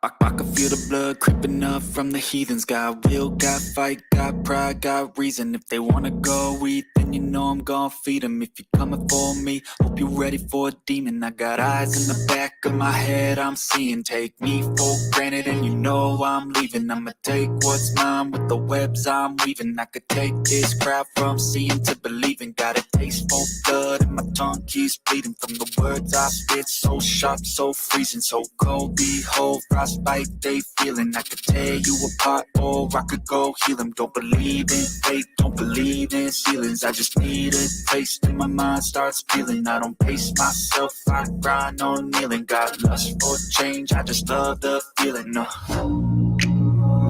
I can feel the blood creeping up from the heathens. Got will, got fight, got pride, got reason. If they wanna go eat, then you know I'm gon' feed them. If you're coming for me, hope you're ready for a demon. I got eyes in the back of my head, I'm seeing. Take me for granted and you know I'm leaving. I'ma take what's mine with the webs I'm weaving. I could take this crowd from seeing to believing. Got a taste for blood and my tongue keeps bleeding. From the words I spit, so sharp, so freezing, so cold. Behold, frostbite they feeling. I could tear you apart or I could go heal them. Don't believe in fate, don't believe in ceilings. I just need a taste and my mind starts peeling. I don't pace myself, I grind on kneeling. Got lust for change, I just love the feeling.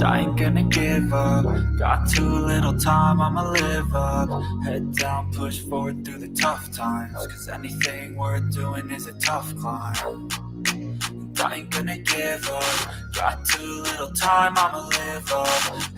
I ain't gonna give up. Got too little time, I'ma live up. Head down, push forward through the tough times. Cause anything worth doing is a tough climb. I ain't gonna give up. Got too little time, I'ma live up.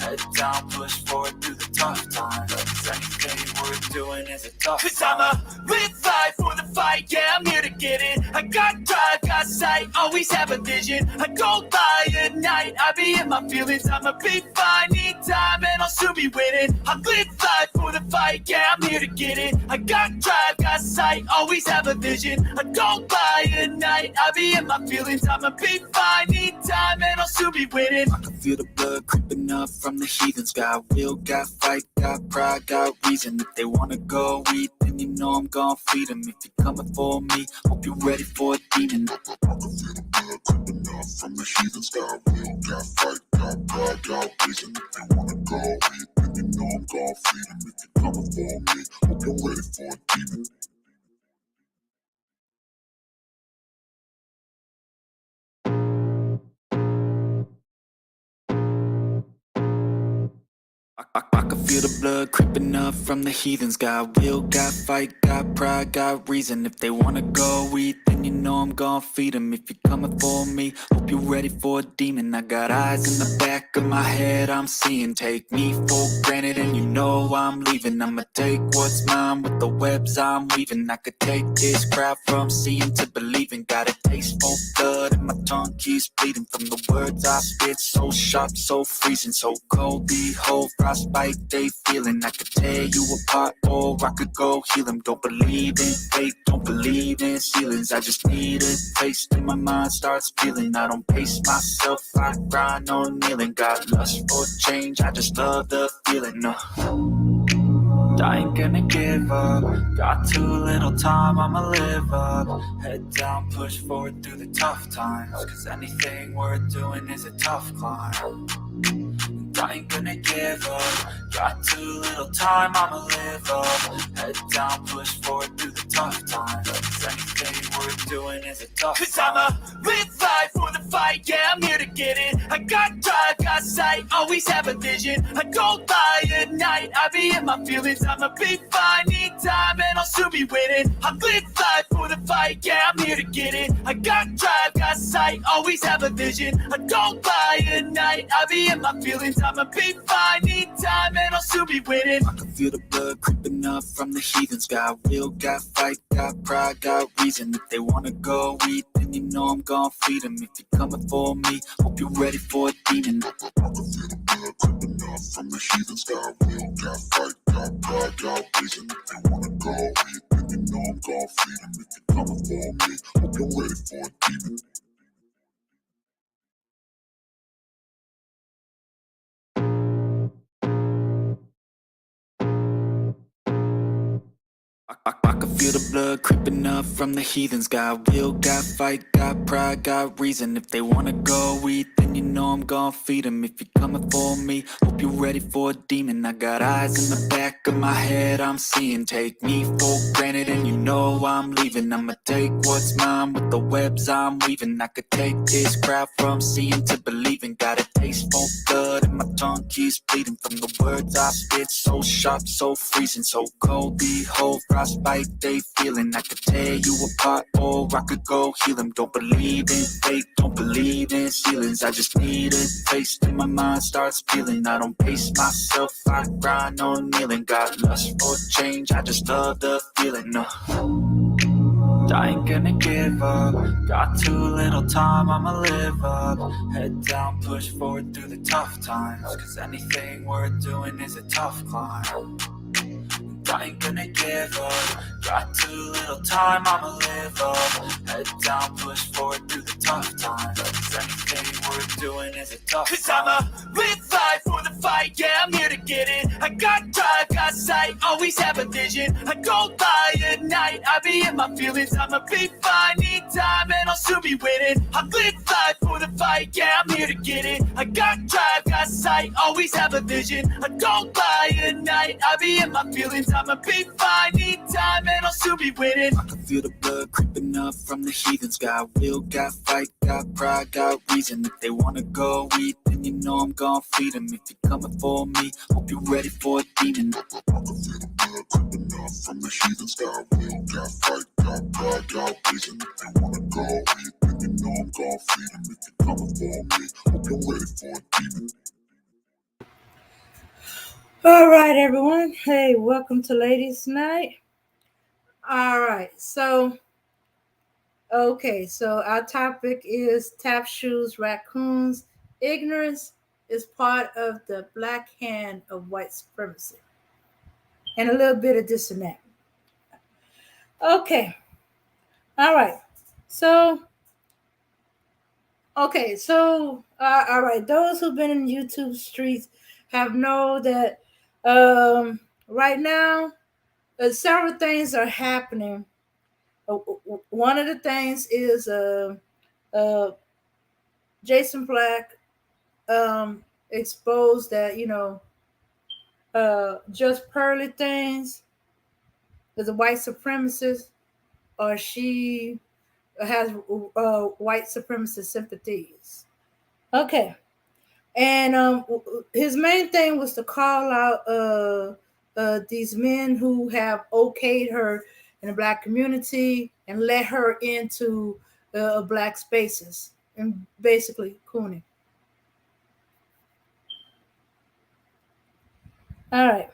Head down, push forward through the tough times. Cause anything worth doing is a tough climb. Cause I'ma live life for the fight, yeah, I'm here to get it. I got drive, got sight, always have a vision. I go by at night, I be in my feelings. I'ma be fine, need time, and I'll soon be winning. I live life for the fight, yeah, I'm here to get it. I got drive, got sight, always have a vision. I go by at night, I be in my feelings. I'ma be fine, need time, and I'll soon be winning. I can feel the blood creeping up from the heathens. Got will, got fight, got pride, got reason. If they wanna go eat, then you know I'm gon' feed them. If you're coming for me, hope you're ready for a demon. I can feel the blood creeping up from the heathens. Got will, got fight, got pride, got reason. If they wanna go eat, then you know I'm gon' feed them. If you're coming for me, hope you're ready for a demon. I can feel the blood creeping up from the heathens. Got will, got fight, got pride, got reason. If they wanna go eat, then you know I'm gon' feed them. If you're coming for me, hope you're ready for a demon. I got eyes in the back of my head, I'm seeing. Take me for granted and you know I'm leaving. I'ma take what's mine with the webs I'm weaving. I could take this crowd from seeing to believing. Got a taste for blood and my tongue keeps bleeding. From the words I spit, so sharp, so freezing, so cold. Behold, frostbite they feeling. I could tear you apart or I could go heal them. Don't believe in fate, don't believe in ceilings. I just need a taste and my mind starts peeling. I don't pace myself, I grind on kneeling. Got lust for change, I just love the feeling. I ain't gonna give up. Got too little time, I'ma live up. Head down, push forward through the tough times. Cause anything worth doing is a tough climb. I ain't gonna give up. Got too little time, I'ma live up. Head down, push forward through the tough times. Cause anything worth doing is a tough cause climb. I'ma live life for the fight, yeah, I'm here to get it. I got drive, got sight, always have a vision. I go by at night, I be in my feelings. I'ma be fine, need time, and I'll soon be winning. I live life for the fight, yeah, I'm here to get it. I got drive, got sight, always have a vision. I go by at night, I be in my feelings. I'ma be fine, need time, and I'll soon be winning. I can feel the blood creeping up from the heathens. Got will, got fight, got pride, got reason. If they wanna go eat, then you know I'm gon' feed them. If you're coming for me, hope you're ready for a demon. I can feel the blood creeping up from the heathens. Got will, got fight, got pride, got reason. If they wanna go eat, then you know I'm gon' feed them. If you're coming for me, hope you're ready for a demon. I can feel the blood creeping up from the heathens. Got will, got fight, got pride, got reason. If they wanna go eat, then you know I'm gon' feed them. If you're coming for me, hope you're ready for a demon. I got eyes in the back of my head, I'm seeing. Take me for granted and you know I'm leaving. I'ma take what's mine with the webs I'm weaving. I could take this crowd from seeing to believing. Got a taste for blood and my tongue keeps bleeding. From the words I spit, so sharp, so freezing, so cold. Behold, frostbite they feeling. I could tear you apart or I could go heal them. Don't believe in fate, don't believe in ceilings. I just need a taste and my mind starts peeling. I don't pace myself, I grind on kneeling. Got lust for change, I just love the feeling. I ain't gonna give up. Got too little time, I'ma live up. Head down, push forward through the tough times. Cause anything worth doing is a tough climb. I ain't gonna give up. Got too little time, I'ma live up. Head down, push forward through the tough times. Cause anything worth doing is a tough Cause time. I'ma live life for the fight, yeah, I'm here to get it. I got drive, got sight, always have a vision. I go by at night, I be in my feelings. I'ma be fine, need time, and I'll soon be winning. I live life for the fight, yeah, I'm here to get it. I got drive, got sight, always have a vision. I go by at night, I be in my feelings. I'ma be fine, need time, and I'll soon be winning. I can feel the blood creeping up from the heathens. Got will, got fight, got pride, got reason. If they wanna go eat, then you know I'm gon' feed them. If you're coming for me, hope you're ready for a demon. I can feel the blood creeping up from the heathens. Got will, got fight, got pride, got reason. If they wanna go eat, then you know I'm gon' feed them. If you're coming for me, hope you're ready for a demon. All right, everyone. Hey, welcome to Ladies Night. All right, so our topic is tap shoes, raccoons. Ignorance is part of the black hand of white supremacy, and a little bit of this and that. Okay, all right. So, all right. Those who've been in YouTube streets have know that right now several things are happening. One of the things is uh, Jason Black exposed that just pearly things is a white supremacist, or she has white supremacist sympathies. Okay, and his main thing was to call out these men who have okayed her in the black community and let her into black spaces and basically cooning. All right,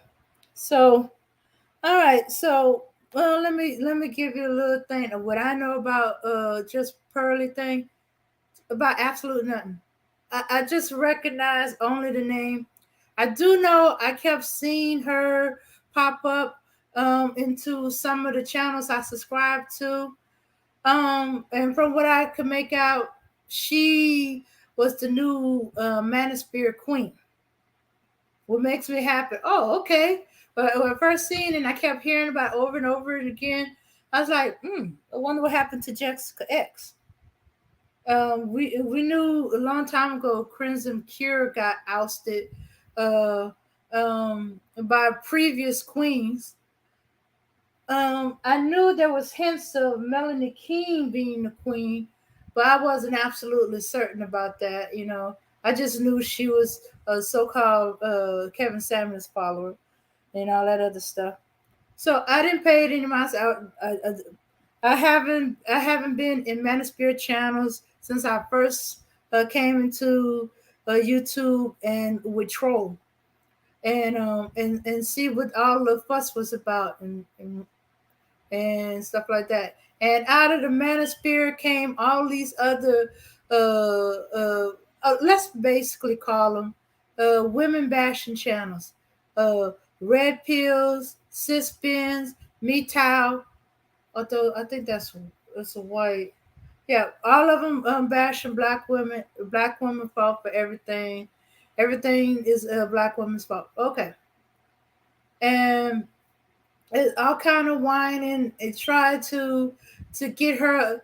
so well, let me give you a little thing of what I know about just pearly thing about absolute nothing. I just recognize only the name. I do know I kept seeing her pop up into some of the channels I subscribe to. And from what I could make out, she was the new Manosphere Queen. What makes me happy? Oh, okay. But when I first seen it and I kept hearing about it over and over and again, I was like, I wonder what happened to Jessica X. We knew a long time ago Crimson Cure got ousted uh, by previous queens. I knew there was hints of Melanie King being the queen, but I wasn't absolutely certain about that. I just knew she was a so-called Kevin Samuels follower and all that other stuff. So I didn't pay it any mind. I haven't been in Manosphere channels since I first came into YouTube and with Troll and see what all the fuss was about and stuff like that. And out of the Manosphere came all these other let's basically call them women bashing channels, uh, red pills, cis bins, me towel. Although I think that's a white. Yeah, all of them bashing black women. Black women fault for everything. Everything is a black woman's fault. Okay, and it all kind of whining and tried to get her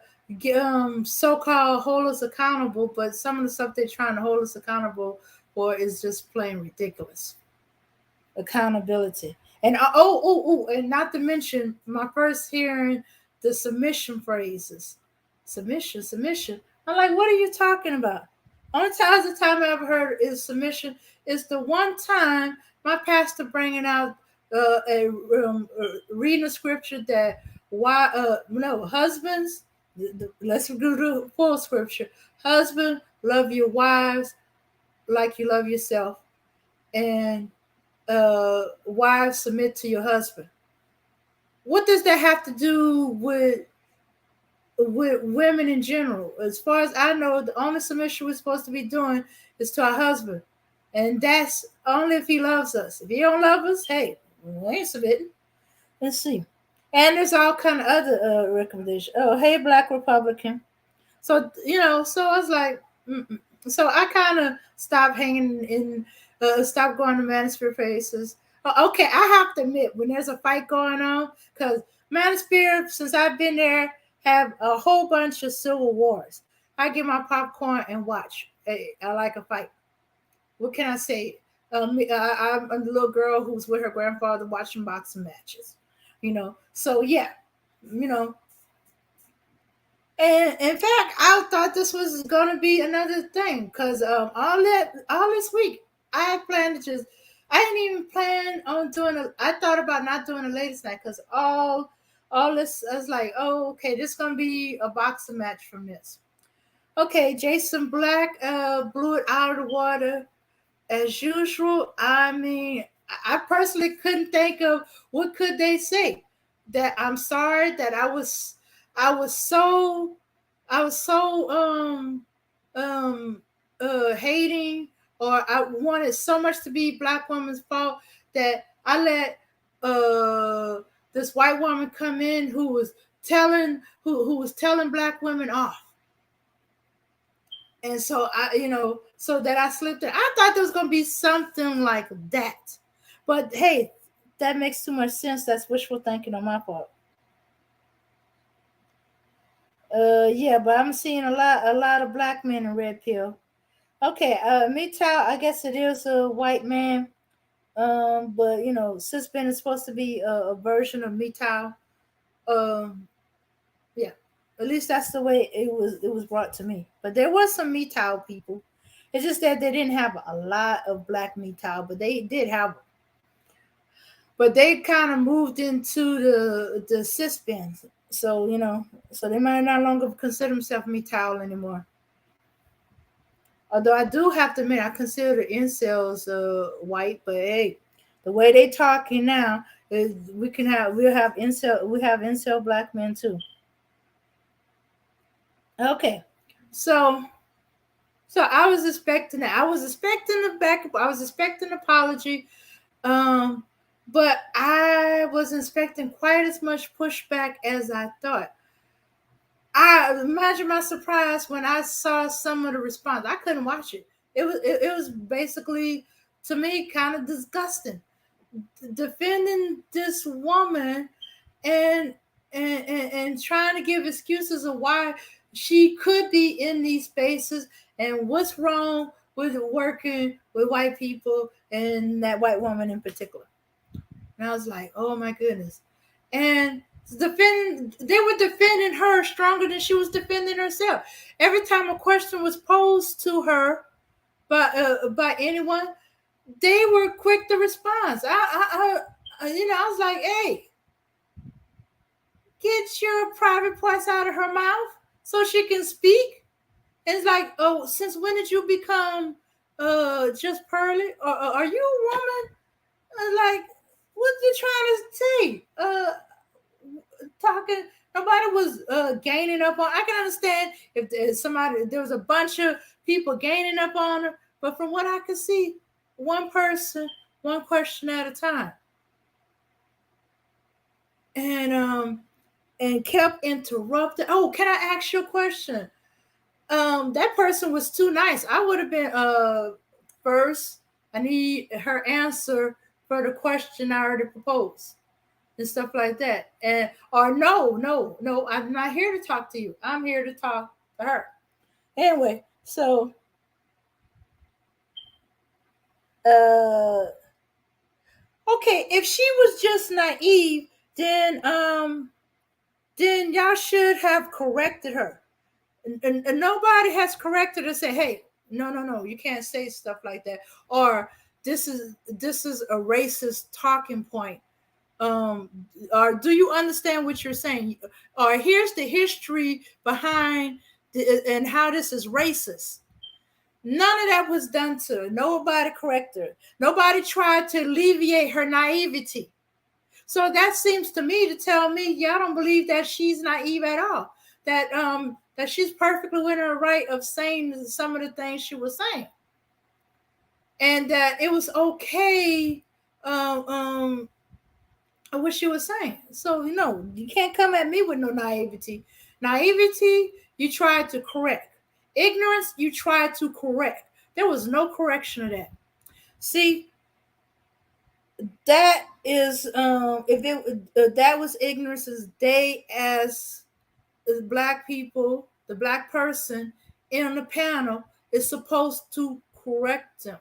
so-called hold us accountable, but some of the stuff they're trying to hold us accountable for is just plain ridiculous. Accountability. And and not to mention my first hearing the submission phrases. Submission. I'm like, what are you talking about? Only time I ever heard is submission is the one time my pastor bringing out reading a scripture that why no husbands let's do the full scripture. Husband, love your wives like you love yourself, and wives submit to your husband. What does that have to do with with women in general. As far as I know, the only submission we're supposed to be doing is to our husband, and that's only if he loves us. If he don't love us, hey, we ain't submitting. Let's see. And there's all kind of other recommendations. Oh, hey, Black Republican. So so I was like, mm-mm. So I kind of stopped hanging in, stopped going to Manosphere Faces. Okay, I have to admit when there's a fight going on, because Manosphere, since I've been there, have a whole bunch of civil wars. I get my popcorn and watch. Hey, I like a fight. What can I say? I'm a little girl who's with her grandfather watching boxing matches. So yeah, you know, and in fact, I thought this was gonna be another thing because all this week I had planned to just I didn't even plan on doing a. I thought about not doing a ladies' night because all this I was like, oh okay, this is gonna be a boxing match from this. Okay, Jason Black blew it out of the water as usual. I mean, I personally couldn't think of what could they say. That I'm sorry that I was so I was so um hating, or I wanted so much to be black woman's fault that I let uh this white woman come in who was telling black women off. And so so that I slipped in. I thought there was gonna be something like that. But hey, that makes too much sense. That's wishful thinking on my part. Yeah, but I'm seeing a lot of black men in red pill. Okay, MGTOW, I guess it is a white man. But Suspend is supposed to be a version of MGTOW. Um, yeah, at least that's the way it was brought to me. But there was some MGTOW people. It's just that they didn't have a lot of black MGTOW, but they did have. But they kind of moved into the Suspends, so so they might no longer consider themselves MGTOW anymore. Although I do have to admit, I consider the incels white, but hey, the way they talking now is we'll have incel black men too. Okay, so I was expecting that. I was expecting the back. I was expecting an apology, um, but I wasn't expecting quite as much pushback as I thought. I imagine my surprise when I saw some of the response. I couldn't watch it. It was basically, to me, kind of disgusting. Defending this woman and and trying to give excuses of why she could be in these spaces and what's wrong with working with white people and that white woman in particular. And I was like, oh my goodness. And they were defending her stronger than she was defending herself. Every time a question was posed to her by anyone, they were quick to respond. I was like, hey, get your private parts out of her mouth so she can speak. And it's like, oh, since when did you become just pearly? Or are you a woman? Like, what you trying to say? Talking. Nobody was gaining up on. I can understand if there was a bunch of people gaining up on her, but from what I could see, one person, one question at a time, and kept interrupting. Oh, can I ask you a question? That person was too nice. I would have been first. I need her answer for the question I already proposed and stuff like that. And or no, no, no, I'm not here to talk to you. I'm here to talk to her. Anyway, so uh okay, if she was just naive, then y'all should have corrected her. And nobody has corrected her and said, hey, no, no, no, you can't say stuff like that. Or this is a racist talking point. um or do you understand what you're saying, or here's the history behind and how this is racist. None of that was done to her. Nobody corrected her. Nobody tried to alleviate her naivety. So that seems to me to tell me y'all don't believe that she's naive at all. that she's perfectly within her right of saying some of the things she was saying, and that it was okay. Um, um, what she was saying. So you can't come at me with no naivety. Naivety, you tried to correct. Ignorance, you tried to correct. There was no correction of that. See, that is if it that was ignorance as they as black people, the black person in the panel is supposed to correct them,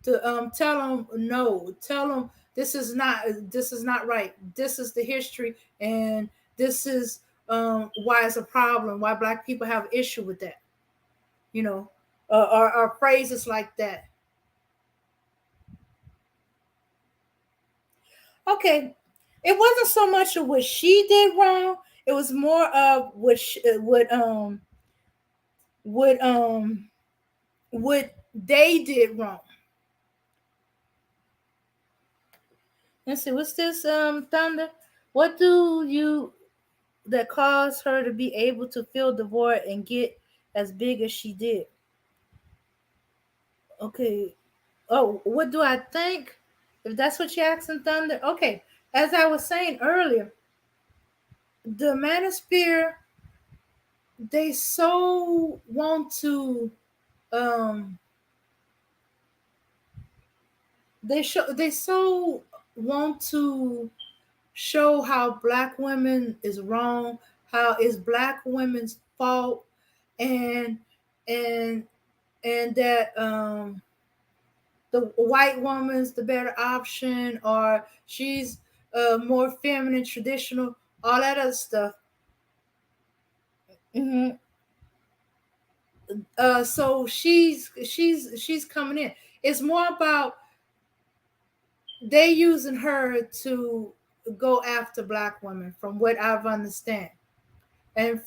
to tell them no, tell them this is not right. This is the history, and this is why it's a problem. Why black people have issue with that. You know, or phrases like that. Okay, it wasn't so much of what she did wrong. It was more of what what they did wrong. Let's see, what's this Thunder? What do you that caused her to be able to fill the void and get as big as she did? Okay. Oh, what do I think? If that's what you're asking, Thunder. Okay. As I was saying earlier, the manosphere, they so want to um they so want to show how black women is wrong, how it's black women's fault, and and and that the white woman's the better option, or she's more feminine, traditional, all that other stuff. hmm so she's coming in. It's more about they using her to go after black women, from what I've understand, and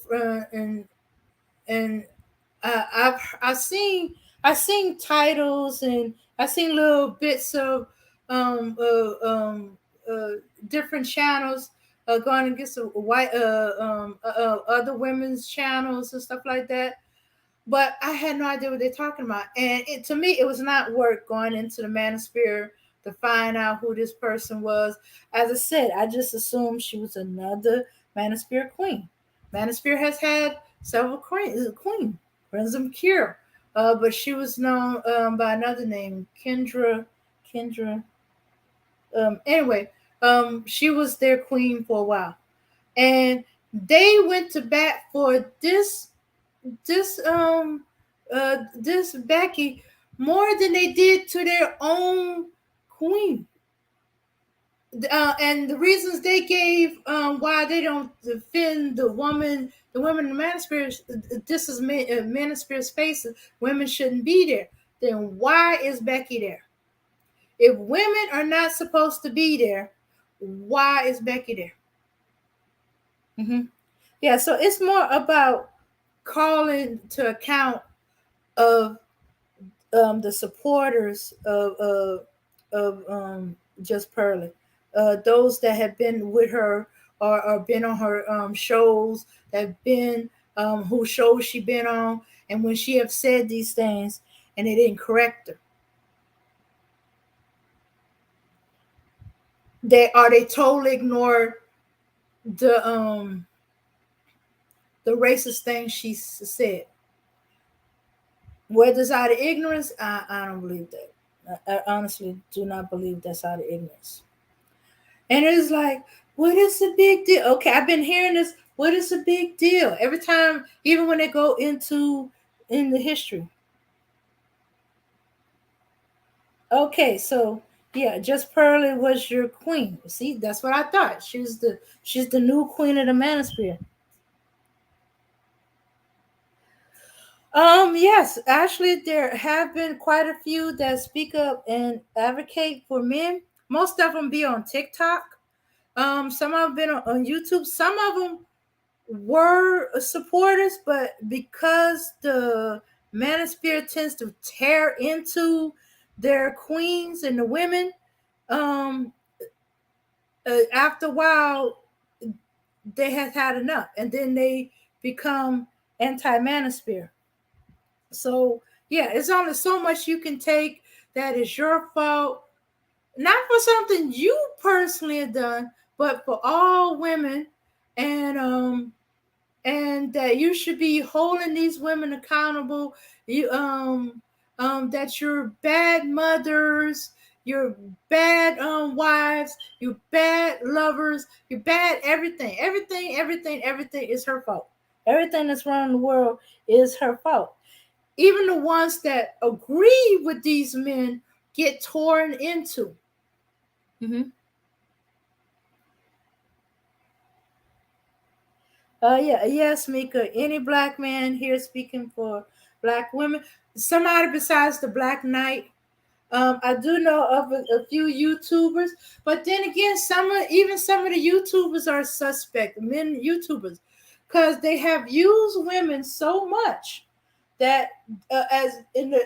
I've seen titles, and I've seen little bits of um uh, um uh different channels going against white other women's channels and stuff like that. But I had no idea what they're talking about, and to me it was not worth going into the manosphere to find out who this person was. As I said, I just assumed she was another manosphere queen. Manosphere has had several queen, Crimson Cure, but she was known by another name, Kendra. Anyway, she was their queen for a while, and they went to bat for this Becky more than they did to their own queen. And the reasons they gave why they don't defend the women in the manosphere, this is manosphere spaces. Women shouldn't be there. Then why is Becky there? If women are not supposed to be there, why is Becky there? hmm Yeah, so it's more about calling to account of the supporters of Just Pearly, those that have been with her, or been on her shows, that have been who shows she been on, and when she have said these things and they didn't correct her, they totally ignored the the racist things she said. Whether it's out of ignorance, I don't believe that. I honestly do not believe that's out of ignorance. And it's like, what is the big deal? Okay, I've been hearing this. What is the big deal? Every time, even when they go in the history. Okay, so yeah, Just Pearly was your queen. See, that's what I thought. She's the new queen of the manosphere. Yes, actually, there have been quite a few that speak up and advocate for men. Most of them be on TikTok. Some of them been on YouTube. Some of them were supporters, but because the manosphere tends to tear into their queens and the women, um, after a while, they had had enough, and then they become anti-manosphere. So yeah, it's only so much you can take that is your fault, not for something you personally have done, but for all women, and and that you should be holding these women accountable. You that you're bad mothers, you're bad wives, you're bad lovers, you're bad everything. Everything is her fault. Everything that's wrong in the world is her fault. Even the ones that agree with these men get torn into. Mm-hmm. Yeah, yes, Mika. Any black man here speaking for black women? Somebody besides the Black Knight. I do know of a few YouTubers, but then again, some of the YouTubers are suspect, men YouTubers, because they have used women so much that as in the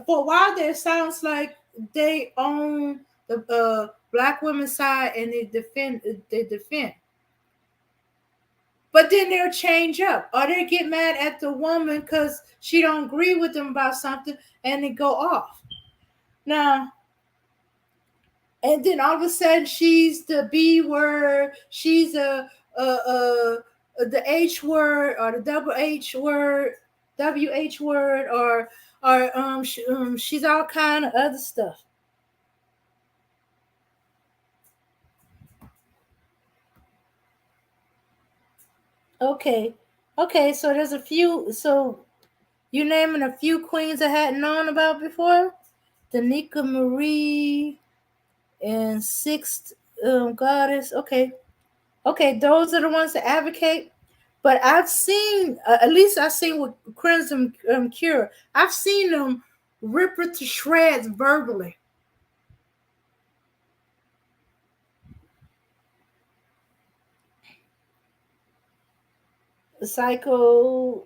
for a while there, it sounds like they own the black women's side and they defend, but then they'll change up or they get mad at the woman because she don't agree with them about something and they go off. Now, and then all of a sudden she's the B word, she's the H word or the double H word, WH word, or she's all kind of other stuff. Okay, okay, so there's a few. So you naming a few queens I hadn't known about before? Danica Marie and Sixth Goddess. Okay, okay, those are the ones that advocate. But I've seen, at least I've seen with Crimson Cure, I've seen them rip her to shreds verbally. Psycho,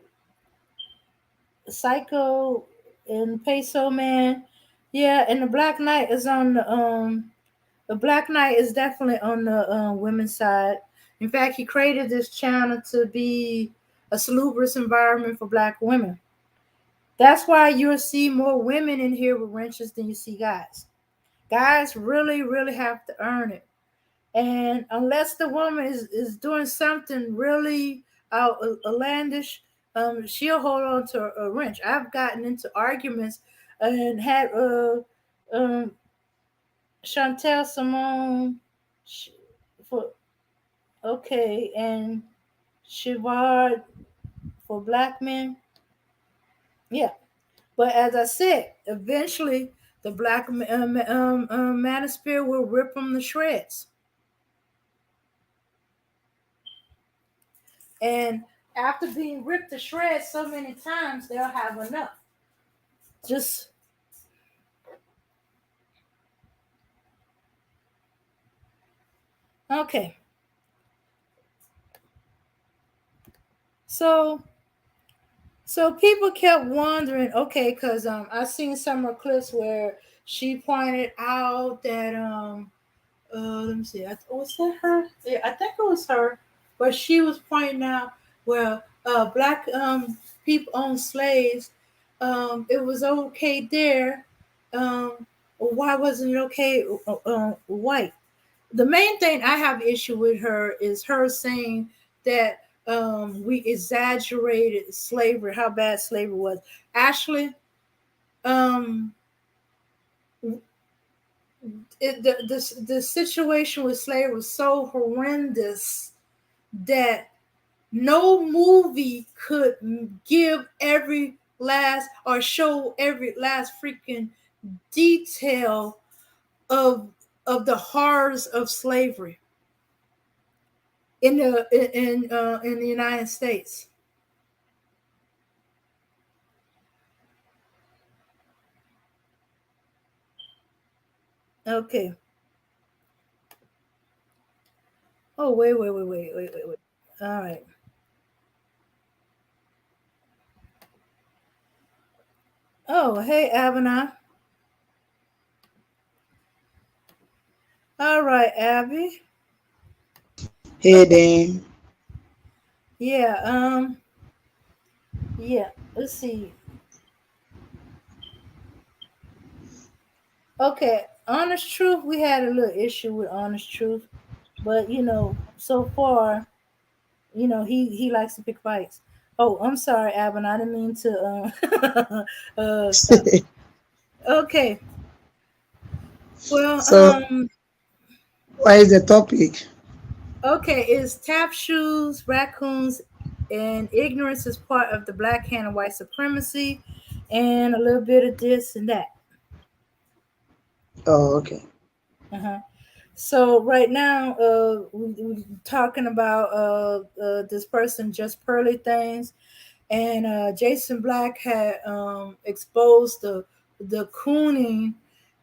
Psycho, and Peso Man. Yeah, and the Black Knight is on the Black Knight is definitely on the women's side. In fact, he created this channel to be a salubrious environment for black women. That's why you'll see more women in here with wrenches than you see guys. Guys really have to earn it. And unless the woman is doing something really outlandish, she'll hold on to a wrench. I've gotten into arguments and had um, Chantel Simone for okay, and Chivard for black men. Yeah, but as I said, eventually the black manosphere will rip them to shreds. And after being ripped to shreds so many times, they'll have enough. Just okay. So so people kept wondering, okay, because I seen some of her clips where she pointed out that let me see, was that her? Yeah, I think it was her, but she was pointing out where black people owned slaves. It was okay there. Um, why wasn't it okay white? The main thing I have issue with her is her saying that we exaggerated slavery, how bad slavery was. Actually, um, the situation with slavery was so horrendous that no movie could give every last or show every last freaking detail of the horrors of slavery in the United States. Okay. Oh wait. All right. Oh hey Abena. All right, Abby. Hey, Dame. Yeah. Yeah, let's see. Okay, honest truth. We had a little issue with honest truth, but so far, he likes to pick fights. Oh, I'm sorry, Abin. I didn't mean to stop. Okay. Well, So, what is the topic? okay, is tap shoes, raccoons, and ignorance is part of the black hand and white supremacy, and a little bit of this and that. Oh, okay. Uh-huh. So right now, we're talking about this person just pearly things, and Jason Black had exposed the cooning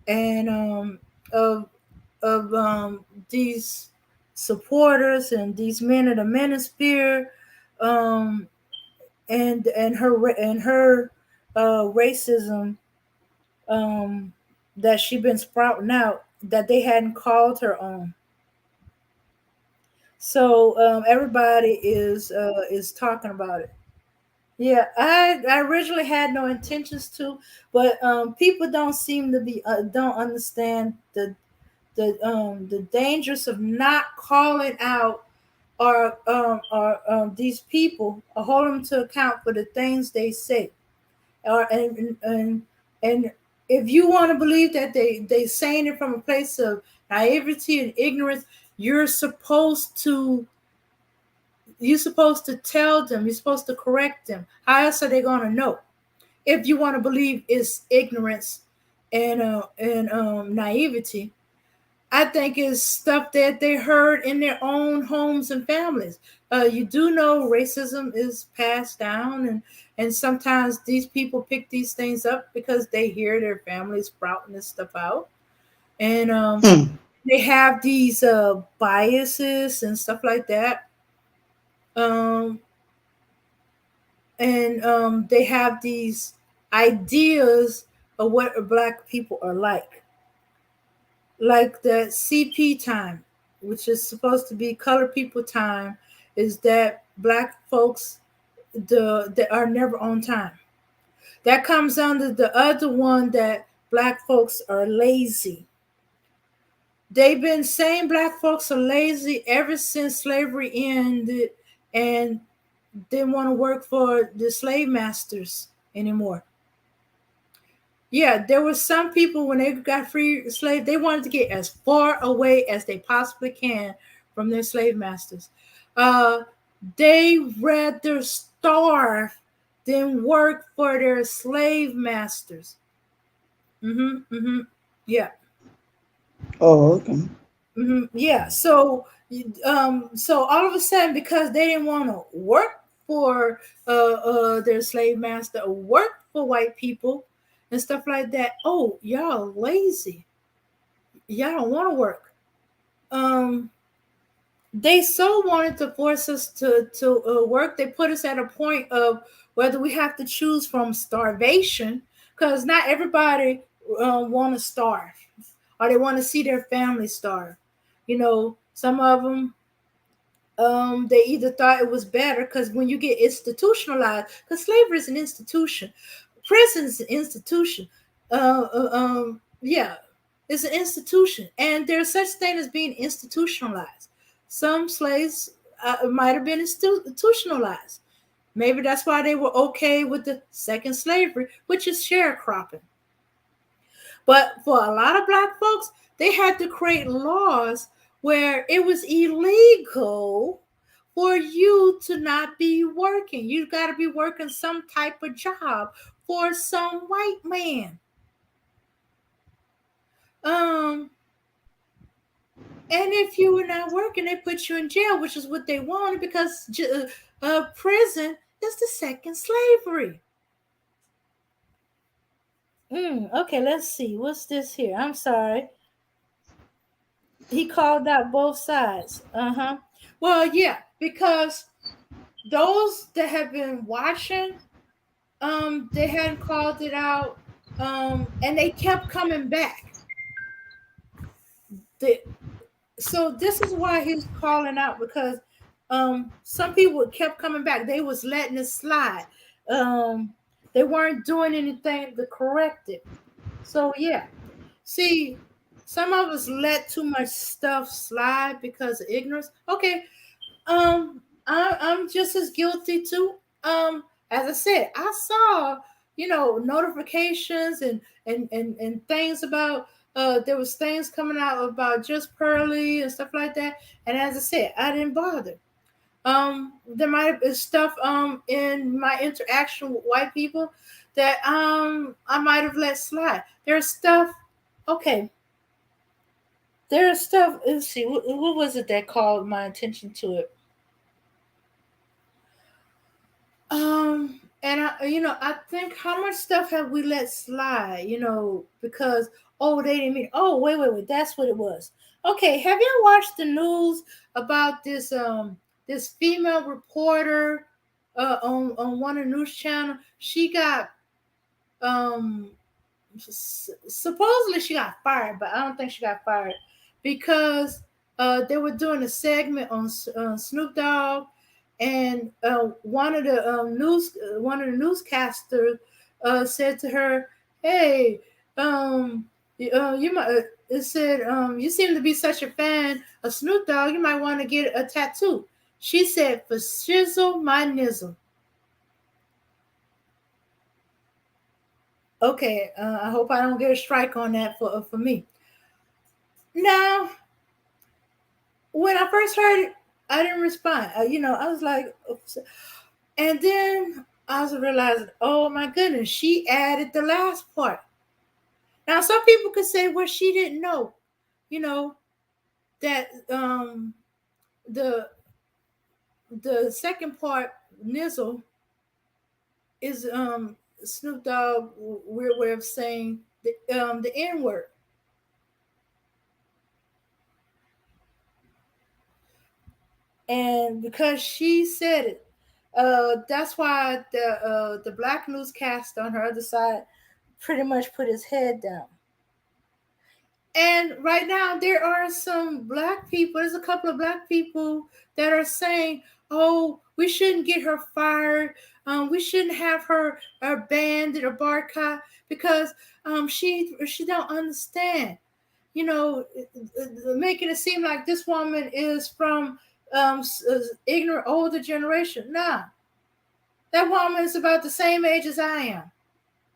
and of these supporters and these men of the manosphere, um, and her racism, um, that she been sprouting out that they hadn't called her on. So everybody is talking about it. Yeah, I originally had no intentions to, but people don't seem to be don't understand the dangers of not calling out or these people or hold them to account for the things they say. Or and if you want to believe that they saying it from a place of naivety and ignorance, you're supposed to tell them, you're supposed to correct them. How else are they going to know? If you want to believe it's ignorance and naivety, I think it's stuff that they heard in their own homes and families. You do know racism is passed down, and sometimes these people pick these things up because they hear their families sprouting this stuff out, and Hmm. they have these biases and stuff like that. Um, and they have these ideas of what black people are like the CP time, which is supposed to be colored people time, is that black folks that are never on time. That comes under the other one that black folks are lazy. They've been saying black folks are lazy ever since slavery ended, and didn't want to work for the slave masters anymore. Yeah, there were some people when they got free slave, they wanted to get as far away as they possibly can from their slave masters. Uh, they rather starve than work for their slave masters. Mm-hmm. Yeah. Oh, okay. Yeah. So all of a sudden, because they didn't want to work for their slave master or work for white people and stuff like that, oh, y'all lazy. Y'all don't want to work. Um, they so wanted to force us to work. They put us at a point of whether we have to choose from starvation, because not everybody want to starve or they want to see their family starve. Some of them, they either thought it was better because when you get institutionalized, because slavery is an institution, prison is an institution. Yeah, it's an institution, and there's such thing as being institutionalized. Some slaves might have been institutionalized. Maybe that's why they were okay with the second slavery, which is sharecropping. But for a lot of black folks, they had to create laws where it was illegal for you to not be working. You got to be working some type of job for some white man. Um, and if you were not working, they put you in jail, which is what they wanted because prison is the second slavery. Okay, let's see. What's this here? I'm sorry. He called out both sides. Uh-huh. Well, yeah, because those that have been watching, they hadn't called it out, and they kept coming back. The, so this is why he's calling out because some people kept coming back. They was letting it slide. um, they weren't doing anything to correct it. So yeah, see, some of us let too much stuff slide because of ignorance. Okay, I'm just as guilty too. As I said, I saw, notifications and things about there was things coming out about just Pearly and stuff like that. And as I said, I didn't bother. There might have been stuff in my interaction with white people that I might have let slide. There's stuff. Okay, there's stuff. Let's see, what was it that called my attention to it? And I think how much stuff have we let slide, because they didn't mean. Oh, wait, that's what it was. Okay, have you watched the news about this female reporter on one of the news channel? She got um supposedly she got fired, but I don't think she got fired because they were doing a segment on Snoop Dogg, and one of the newscasters said to her, "Hey, you might." It said, "You seem to be such a fan of Snoop Dogg. You might want to get a tattoo." She said, "For shizzle my nizzle." Okay, I hope I don't get a strike on that for me. Now, when I first heard it, I didn't respond. I was like, oops. And then I was realizing, oh my goodness, she added the last part. Now, some people could say, well, she didn't know, you know, that the the second part, nizzle, is Snoop Dogg weird way of saying the N word. And because she said it, that's why the black newscaster on her other side pretty much put his head down. And right now there are some black people. There's a couple of black people that are saying, "Oh, we shouldn't get her fired. We shouldn't have her banned or boycott because she don't understand." Making it seem like this woman is from ignorant older generation. Nah, that woman is about the same age as I am.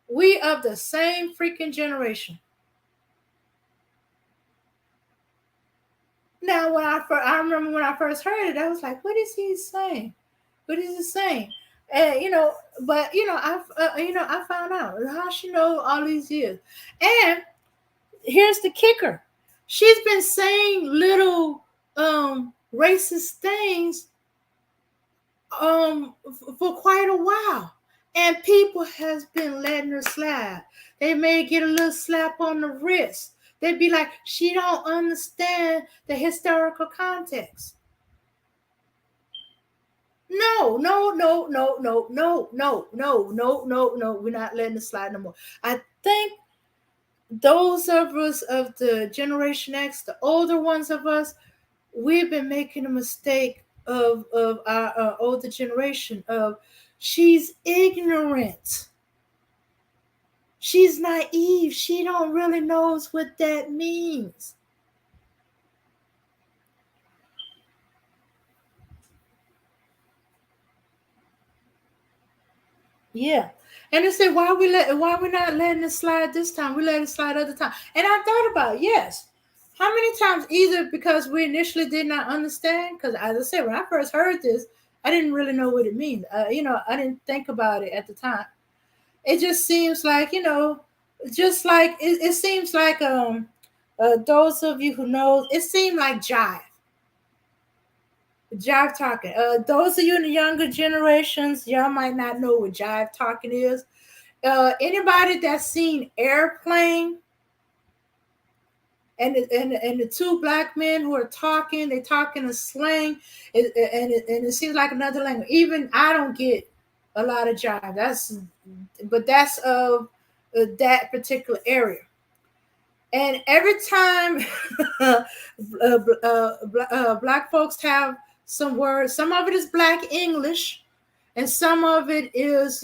We of the same freaking generation. Now, I remember when I first heard it, I was like, "What is he saying? What is he saying?" And but I found out how she know all these years. And here's the kicker: she's been saying little racist things for quite a while, and people has been letting her slide. They may get a little slap on the wrist. They'd be like, she don't understand the historical context. No, no, no, no, no, no, no, no, no, no, no. We're not letting it slide no more. I think those of us of the Generation X, the older ones of us, we've been making a mistake of our older generation of she's ignorant, she's naive, she don't really knows what that means. Yeah. And they say, why we not letting it slide this time? We let it slide other time. And I thought about, yes, how many times, either because we initially did not understand, because as I said, when I first heard this, I didn't really know what it means. I didn't think about it at the time. It just seems like, just like it seems like those of you who know, it seemed like jive talking. Those of you in the younger generations, y'all might not know what jive talking is. Anybody that's seen Airplane, and the two black men who are talking, they talk in a slang, and it seems like another language. Even I don't get a lot of jive. But that's of that particular area. And every time black folks have some words, some of it is black English, and some of it is,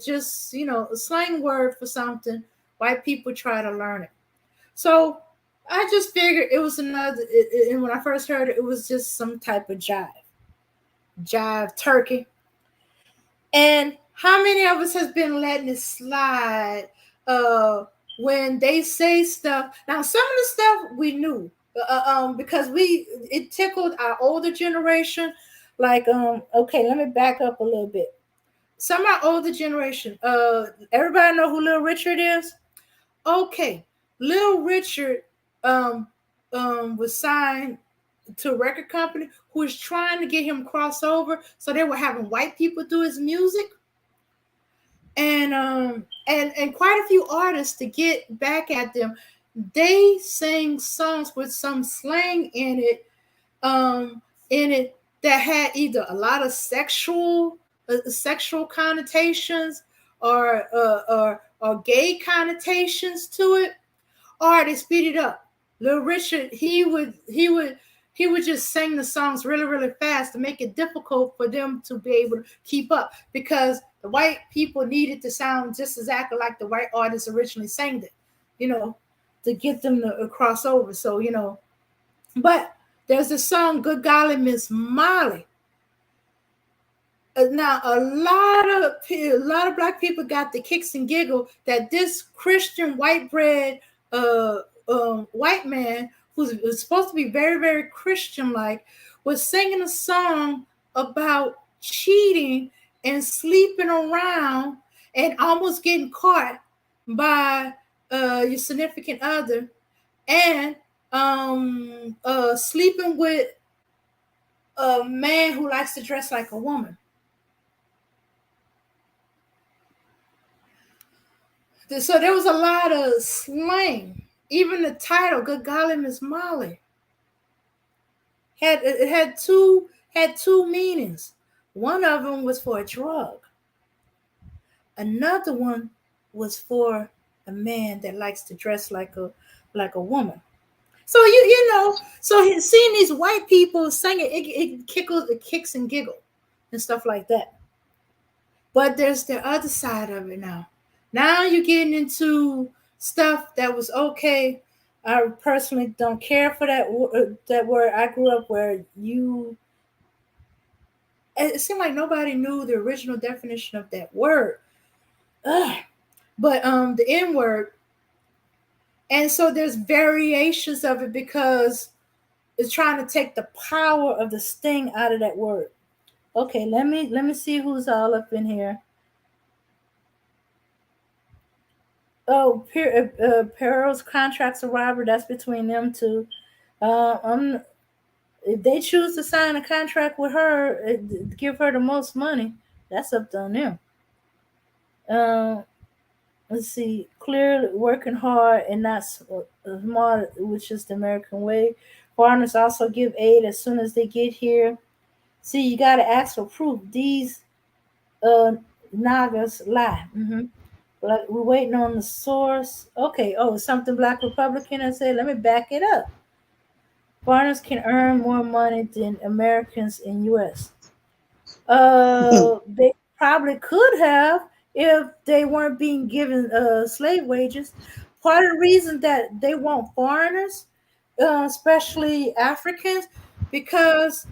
just a slang word for something. White people try to learn it. So I just figured it was another. And when I first heard it, it was just some type of jive turkey. And how many of us has been letting it slide uh when they say stuff? Now some of the stuff we knew because we it tickled our older generation. Like okay, let me back up a little bit. Some of our older generation, everybody know who Little Richard is? Okay, Little Richard um was signed to a record company who was trying to get him crossover, so they were having white people do his music, and quite a few artists to get back at them. They sang songs with some slang um, in it that had either a lot of sexual connotations or gay connotations to it, or they speed it up. Little Richard, he would just sing the songs really, really fast to make it difficult for them to be able to keep up because the white people needed to sound just exactly like the white artists originally sang it, you know, to get them to cross over. So, but there's a song, Good Golly Miss Molly. Now a lot of black people got the kicks and giggle that this Christian white bread white man who's supposed to be very, very Christian like was singing a song about cheating and sleeping around and almost getting caught by your significant other and sleeping with a man who likes to dress like a woman. So there was a lot of slang. Even the title, "Good Golly Miss Molly," had two meanings. One of them was for a drug. Another one was for a man that likes to dress like a woman. So seeing these white people singing, it kicks and giggle and stuff like that. But there's the other side of it now. Now you're getting into stuff that was okay. I personally don't care for that word. I grew up where it seemed like nobody knew the original definition of that word. Ugh. But the N word, and so there's variations of it because it's trying to take the power of the sting out of that word. Okay, let me see who's all up in here. Oh, Perils contracts a robber. That's between them two. If they choose to sign a contract with her, give her the most money. That's up to them. Uh, let's see. Clearly working hard and not smart, which is the American way. Foreigners also give aid as soon as they get here. See, you got to ask for proof. These uh, Nagas lie. Like we're waiting on the source. Okay. Oh, something Black Republican. I said, let me back it up. Foreigners can earn more money than Americans in U.S. They probably could have if they weren't being given slave wages. Part of the reason that they want foreigners, especially Africans, because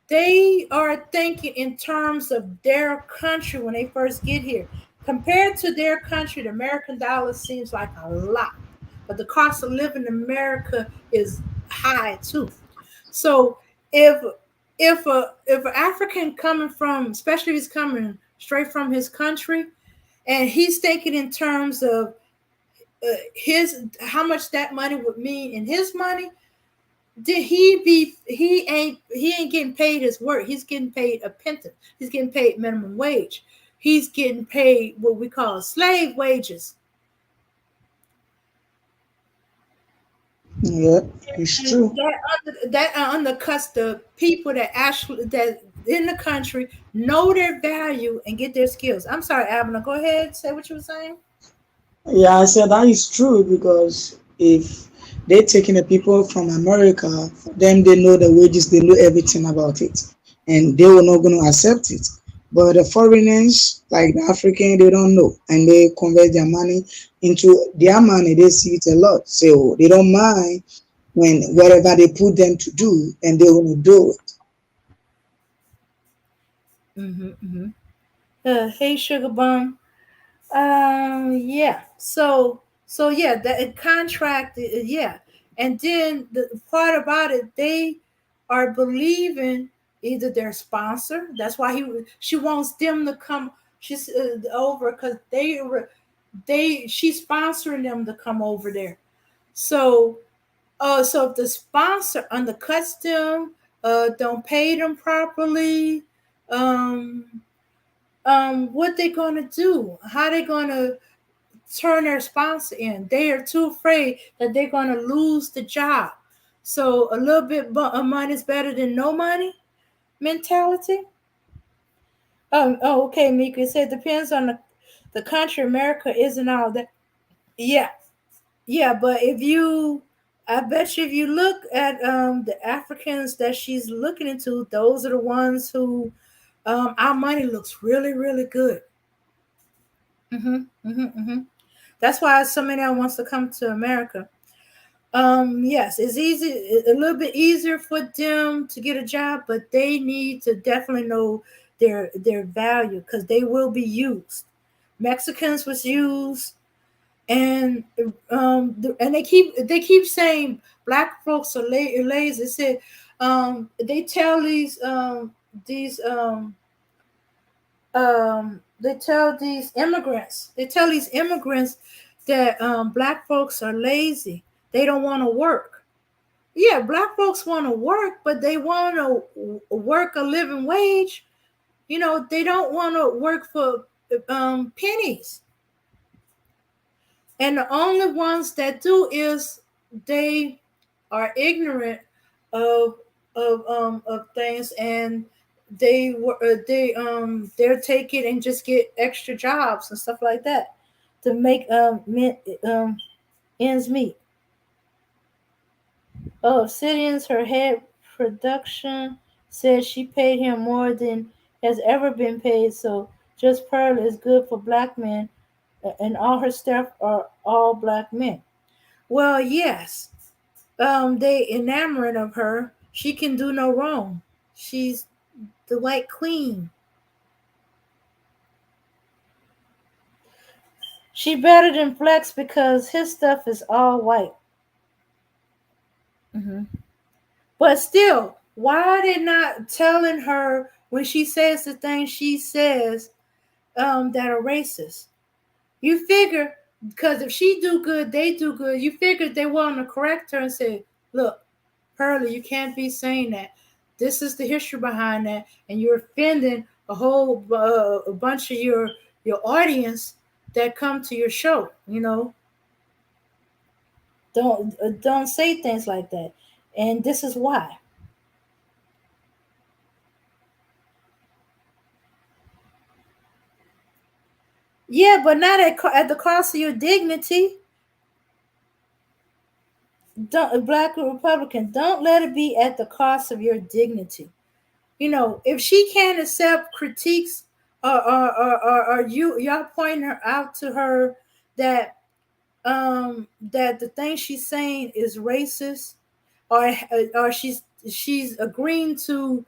they are thinking in terms of their country when they first get here. Compared to their country, the American dollar seems like a lot, but the cost of living in America is high too. So if if an African coming from, especially if he's coming straight from his country, and he's thinking in terms of his how much that money would mean in his money, did he ain't getting paid his work. He's getting paid a pittance. He's getting paid minimum wage. He's getting paid what we call slave wages. Yeah, it's And true. that undercuts the people that in the country know their value and get their skills. I'm sorry, Abner. Go ahead. Say what you were saying. Yeah, I said that is true because if they're taking the people from America, for them they know the wages, they know everything about it, and they were not going to accept it. But the foreigners, like the African, they don't know, and they convert their money into their money. They see it a lot, so they don't mind when whatever they put them to do, and they want to do it. Mm-hmm. Hey, Sugar Bum. Yeah. So yeah, that contract. Yeah, and then the part about it, they are believing either their sponsor. That's why she wants them to come. She's over because she's sponsoring them to come over there. So so if the sponsor undercuts them, don't pay them properly, um, what they gonna do? How they gonna turn their sponsor in? They are too afraid that they're gonna lose the job. So a little bit of money is better than no money mentality. Okay, Mika. It said depends on the country. America isn't all that. Yeah, yeah, but I bet you if you look at the Africans that she's looking into, those are the ones who our money looks really, really good. Mm-hmm. That's why so many of them wants to come to America. Yes, it's easy, a little bit easier for them to get a job, but they need to definitely know their value because they will be used. Mexicans was used, and and they keep saying black folks are lazy. They said they tell these immigrants that black folks are lazy. They don't want to work. Yeah, black folks want to work, but they want to work a living wage. They don't want to work for pennies. And the only ones that do is they are ignorant of of things, and they'll take it and just get extra jobs and stuff like that to make ends meet. Oh, Obsidian's her head production said she paid him more than has ever been paid, so just Pearl is good for black men, and all her staff are all black men. Well, yes, they enamored of her. She can do no wrong. She's the white queen. She better than Flex because his stuff is all white. Hmm. But still, why are they not telling her when she says the things she says that are racist? You figure because if she do good, they do good. You figure they want to correct her and say, "Look, Pearlie, you can't be saying that. This is the history behind that, and you're offending a bunch of your audience that come to your show. Don't say things like that, and this is why." Yeah, but not at the cost of your dignity. Don't Black Republican. Don't let it be at the cost of your dignity. If she can't accept critiques, or y'all pointing her out to her that that the thing she's saying is racist, or she's agreeing to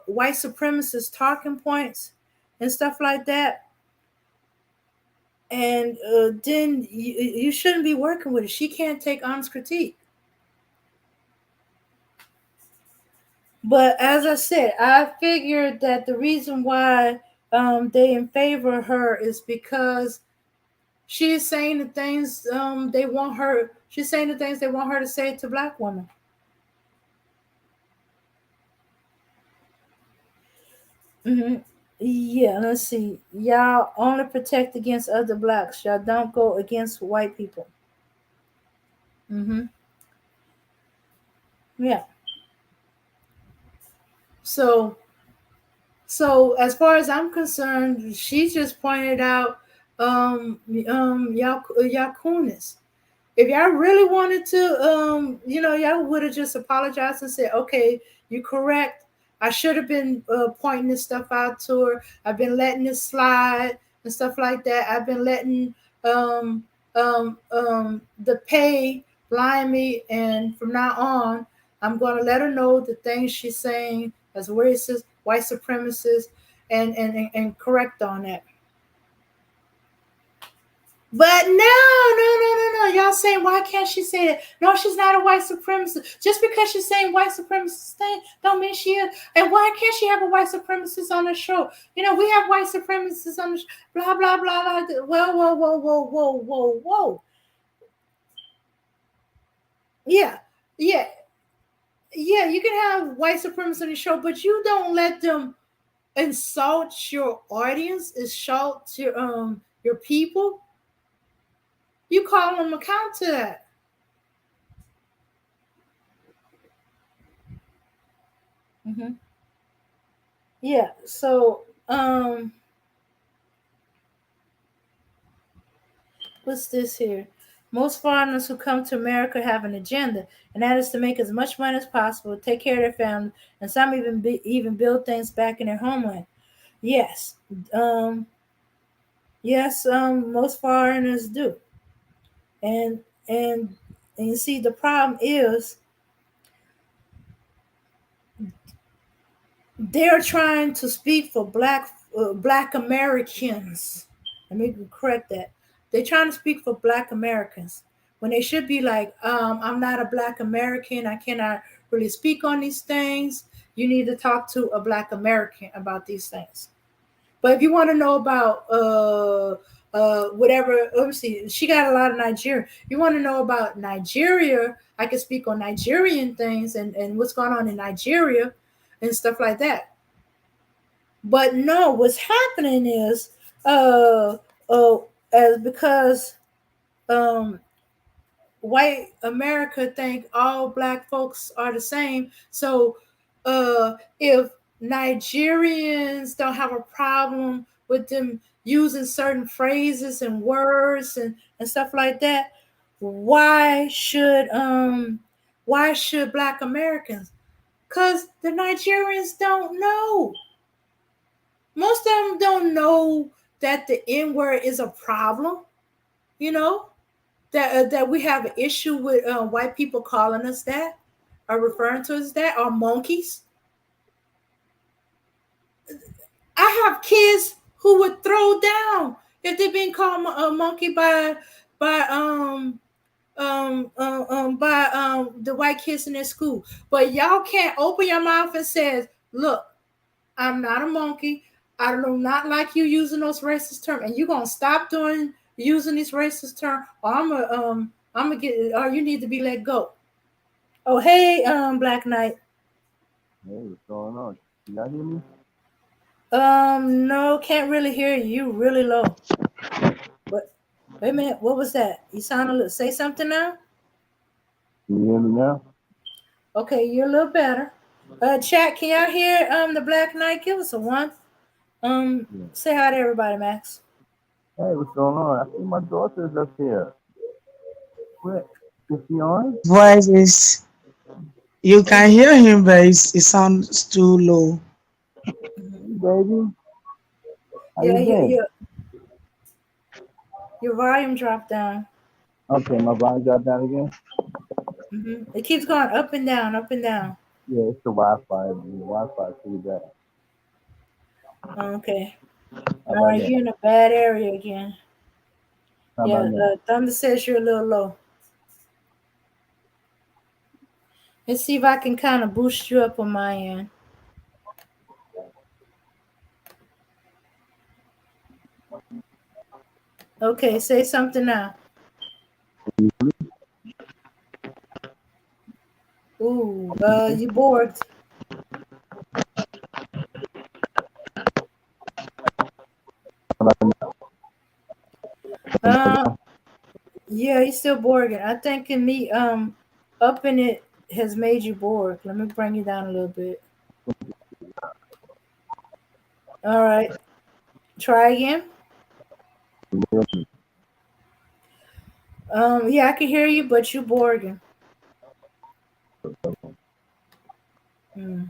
white supremacist talking points and stuff like that, and then you shouldn't be working with her. She can't take honest critique. But as I said, I figured that the reason why they in favor of her is because she's saying the things they want her. She's saying the things they want her to say to black women. Hmm. Yeah, let's see. Y'all only protect against other blacks. Y'all don't go against white people. Hmm. Yeah. So, so as far as I'm concerned, she just pointed out y'all coolness. If y'all really wanted to, y'all would have just apologized and said, "Okay, you correct. I should have been pointing this stuff out to her. I've been letting it slide and stuff like that. I've been letting um, the pay blind me, and from now on, I'm going to let her know the things she's saying as racist, white supremacist, and correct on that. But no, no, no, no, no. Y'all saying why can't she say it? No, she's not a white supremacist. Just because she's saying white supremacist thing, don't mean she is. And why can't she have a white supremacist on the show? You know, we have white supremacists on the show. Blah blah blah blah. Whoa, whoa, whoa, whoa, whoa, whoa, whoa. Yeah, yeah, yeah. You can have white supremacists on the show, but you don't let them insult your audience, insult your people. You call them account to that. Mm-hmm. Yeah. So, what's this here? Most foreigners who come to America have an agenda, and that is to make as much money as possible, take care of their family, and some even build things back in their homeland. Yes, um, yes, most foreigners do, and and and you see, the problem is they're trying to speak for black Americans. Let me correct that. They're trying to speak for black Americans when they should be like, I'm not a black American. I cannot really speak on these things. You need to talk to a black American about these things. But if you want to know about whatever, obviously she got a lot of Nigeria. You want to know about Nigeria? I can speak on Nigerian things and what's going on in Nigeria and stuff like that. But no, what's happening is uh uh as because um white America think all black folks are the same. So if Nigerians don't have a problem with them using certain phrases and words and stuff like that, why should um why should black Americans? Because the Nigerians don't know. Most of them don't know that the N word is a problem. You know that we have an issue with white people calling us that, or referring to us as that, or monkeys. I have kids who would throw down if they've been called a monkey by the white kids in their school. But y'all can't open your mouth and says, "Look, I'm not a monkey. I do not like you using those racist terms, and you're gonna stop doing using these racist terms, or I'm gonna get, or you need to be let go." Oh hey, Black Knight. Hey, what's going on? Can y'all hear me? No, can't really hear you. You really low. What? Wait a minute. What was that? You sound a little. Say something now. Can you hear me now? Okay, you're a little better. Chat. Can y'all hear the Black Knight? Give us a one. Yeah. Say hi to everybody, Max. Hey, what's going on? I see my daughter's up here. What? Is she on? His voice is, you can Mhm, hear him, but it sounds too low. mhm. Hey, baby. How Yeah, you been? your volume dropped down. Okay, my volume dropped down again. It keeps going up and down, up and down. Yeah, it's the Wi-Fi. The Wi-Fi is pretty bad. Okay. How All about right, now? you're in a bad area again. How Yeah, about now? Thunder says you're a little low. Let's see if I can kind of boost you up on my end. Okay, say something now. Ooh, you bored. How about now? Uh, yeah, you still bored. I think in me, upping it has made you bored. Let me bring you down a little bit. All right, try again. Yeah, I can hear you, but you bored. Hmm.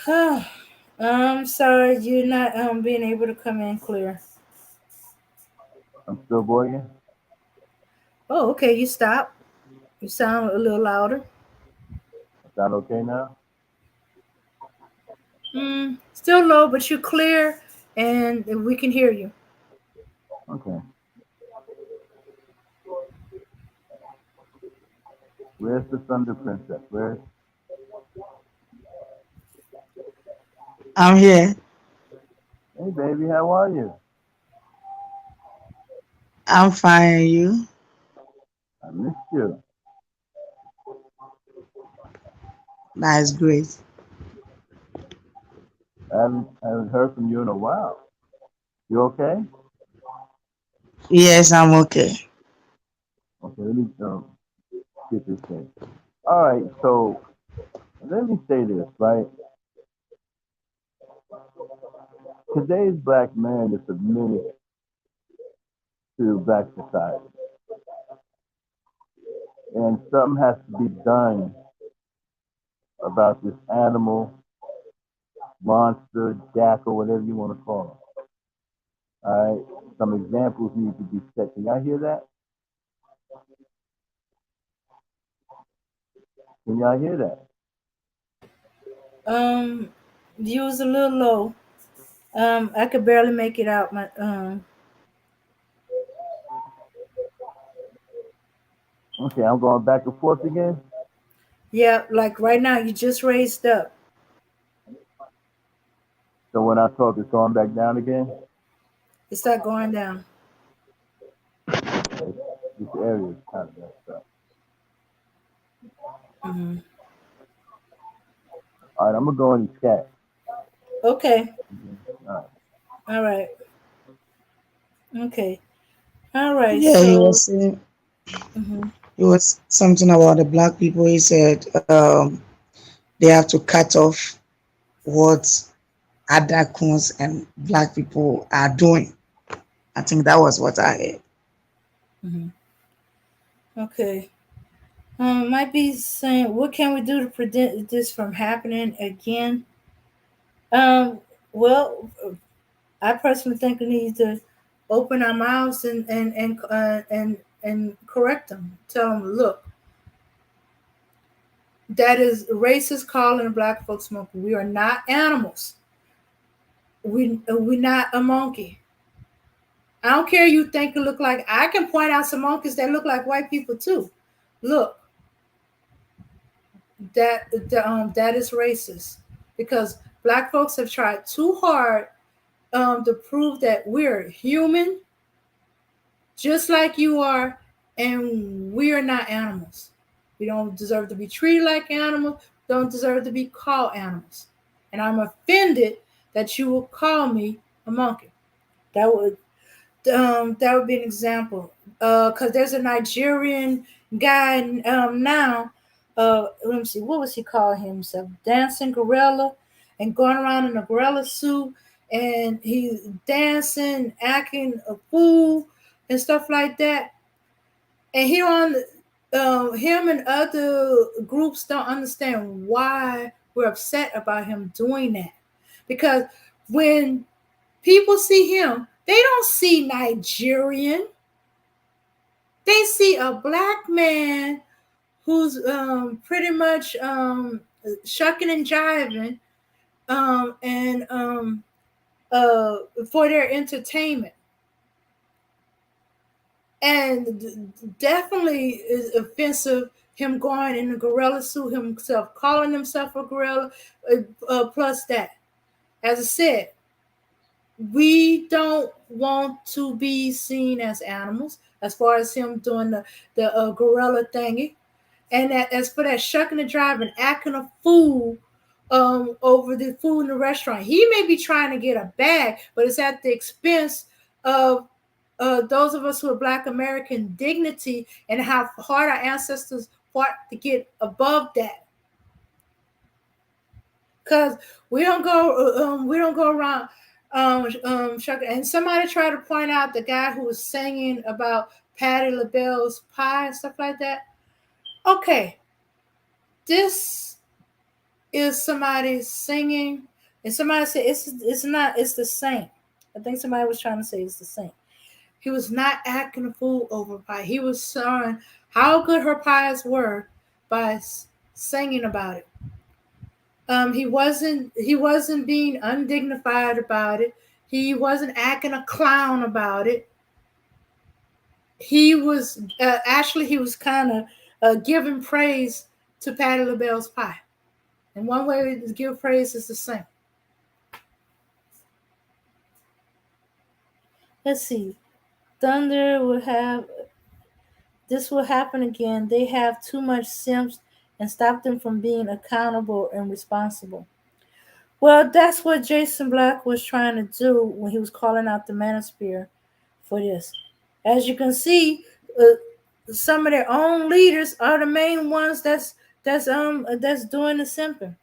I'm sorry you're not being able to come in clear. I'm still voying. Oh, okay, you stop. You sound a little louder. Sound okay now? Still low, but you're clear and we can hear you. Okay. Where's the Thunder Princess? Where's I'm here. Hey baby, how are you? I'm fine. You? I missed you. That's great. I haven't heard from you in a while. You okay? Yes, I'm okay. Okay, let me get this thing. All right, so let me say this, right? Today's black man is a menace to black society, and something has to be done about this animal, monster, jackal, whatever you want to call him. All right, some examples need to be set. Can y'all hear that? Can y'all hear that? Um, you was a little low. I could barely make it out. My Okay, I'm going back and forth again. yeah, like right now you just raised up. So when I talk, it's going back down again. It's not going down. This area is kind of messed up. Hmm. All right, I'm gonna go in the chat. Okay. All right. All right. Okay. All right. Yeah, So. Hmm. he was something about the black people. He said they have to cut off what other coons and black people are doing. I think that was what I heard. Hmm. Okay. Might be saying, what can we do to prevent this from happening again? Um. Well, I personally think we need to open our mouths and correct them. Tell them, look, that is racist calling black folks monkey. We are not animals. We're not a monkey. I don't care you think it look like. I can point out some monkeys that look like white people too. Look, that is racist because black folks have tried too hard to prove that we're human, just like you are, and we are not animals. We don't deserve to be treated like animals. Don't deserve to be called animals. And I'm offended that you will call me a monkey. That that would be an example. Because there's a Nigerian guy now. Let me see, what was he calling himself? Dancing gorilla, and going around in a gorilla suit, and he's dancing, acting a fool, and stuff like that. And he on him and other groups don't understand why we're upset about him doing that. Because when people see him, they don't see Nigerian. They see a black man who's pretty much shucking and jiving and uh, for their entertainment. And definitely is offensive him going in a gorilla suit, himself calling himself a gorilla. Plus that, as I said, we don't want to be seen as animals. As far as him doing the gorilla thingy, and as for that shucking and driving, acting a fool over the food in the restaurant, he may be trying to get a bag, but it's at the expense of those of us who are Black American dignity and how hard our ancestors fought to get above that. Cause we don't go around shucking. And somebody tried to point out the guy who was singing about Patti LaBelle's pie and stuff like that. Okay, this is somebody singing, and somebody said it's not, it's the saint. I think somebody was trying to say it's the saint. He was not acting a fool over pie. He was showing how good her pies were by singing about it. He wasn't being undignified about it. He wasn't acting a clown about it. He was actually he was kind of giving praise to Patti LaBelle's pie. And one way to give praise is to sing. Let's see. Thunder will have this will happen again. They have too much simps and stop them from being accountable and responsible. Well, that's what Jason Black was trying to do when he was calling out the manosphere for this. As you can see, some of their own leaders are the main ones that's doing the simping.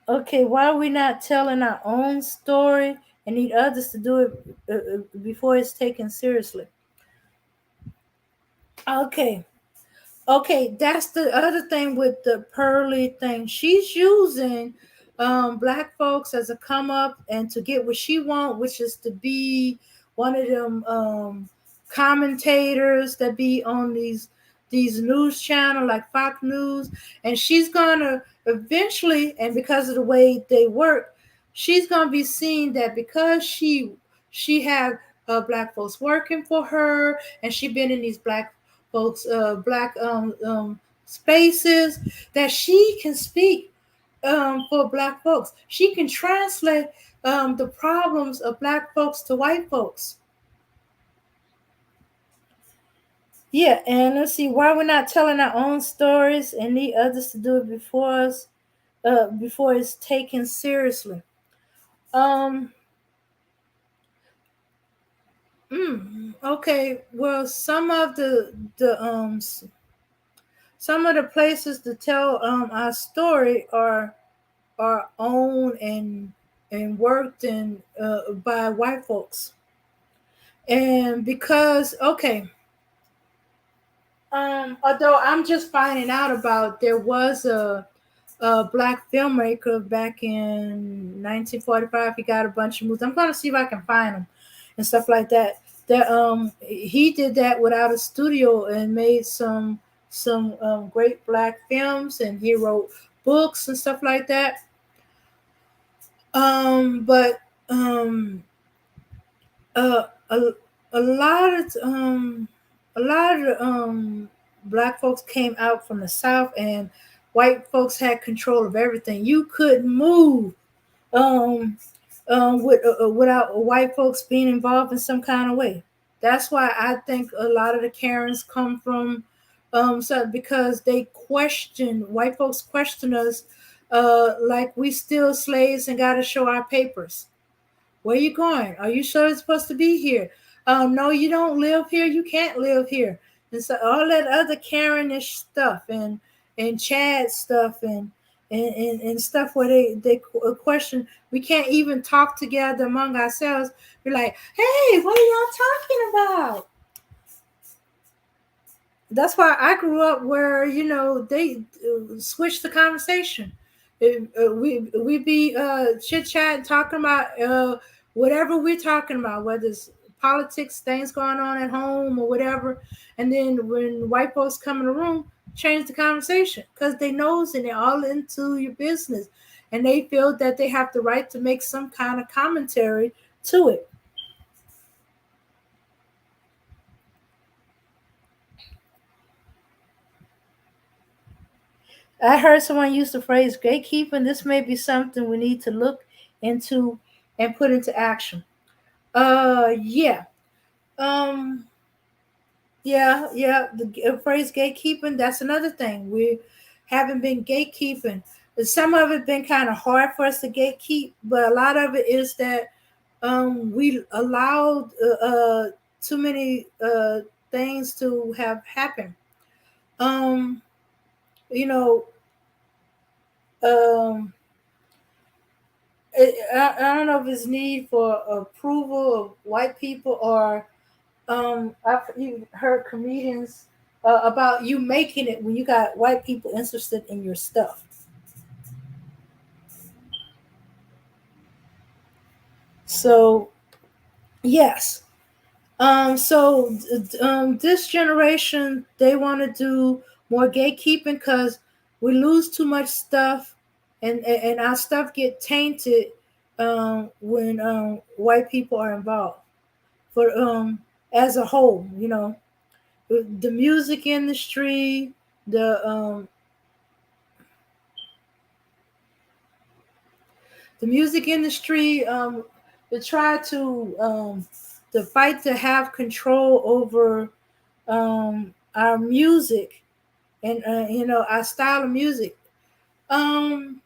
Okay, why are we not telling our own story and need others to do it before it's taken seriously? Okay, okay, that's the other thing with the Pearly thing. She's using black folks as a come up and to get what she want, which is to be one of them commentators that be on these news channel like Fox News, and she's gonna eventually, and because of the way they work, she's gonna be seeing that because she have black folks working for her, and she been in these black folks, black spaces, that she can speak for black folks. She can translate the problems of black folks to white folks. Yeah, and let's see why we're not telling our own stories and need others to do it before us, before it's taken seriously. Um, okay, well, some of the places to tell our story are owned and worked in by white folks, and because okay, although I'm just finding out about, there was a black filmmaker back in 1945. He got a bunch of movies. I'm gonna see if I can find them and stuff like that. That he did that without a studio and made some great black films, and he wrote books and stuff like that. But uh, a, a lot of black folks came out from the south, and white folks had control of everything. You couldn't move um, without white folks being involved in some kind of way. That's why I think a lot of the Karens come from so because they question, white folks question us like we still slaves and got to show our papers. Where you going? Are you sure it's supposed to be here? No, you don't live here. You can't live here. And so all that other Karenish stuff and Chad stuff and stuff where they question. We can't even talk together among ourselves. We're like, hey, what are y'all talking about? That's why I grew up where they switched the conversation. We be chit chat talking about whatever we're talking about, whether it's politics, things going on at home or whatever. And then when white folks come in the room, change the conversation because they knows and they're all into your business, and they feel that they have the right to make some kind of commentary to it. I heard someone use the phrase gatekeeping. This may be something we need to look into and put into action. Yeah. Um, yeah. The phrase gatekeeping, that's another thing. We haven't been gatekeeping. Some of it been kind of hard for us to gatekeep, but a lot of it is that we allowed too many things to have happened. Um, you know, um, I don't know if it's need for approval of white people or I've even heard comedians about you making it when you got white people interested in your stuff. So yes. This generation they want to do more gatekeeping because we lose too much stuff, and our stuff get tainted when white people are involved. For as a whole, the music industry, the the music industry, to try to fight to have control over our music and our style of music. Um,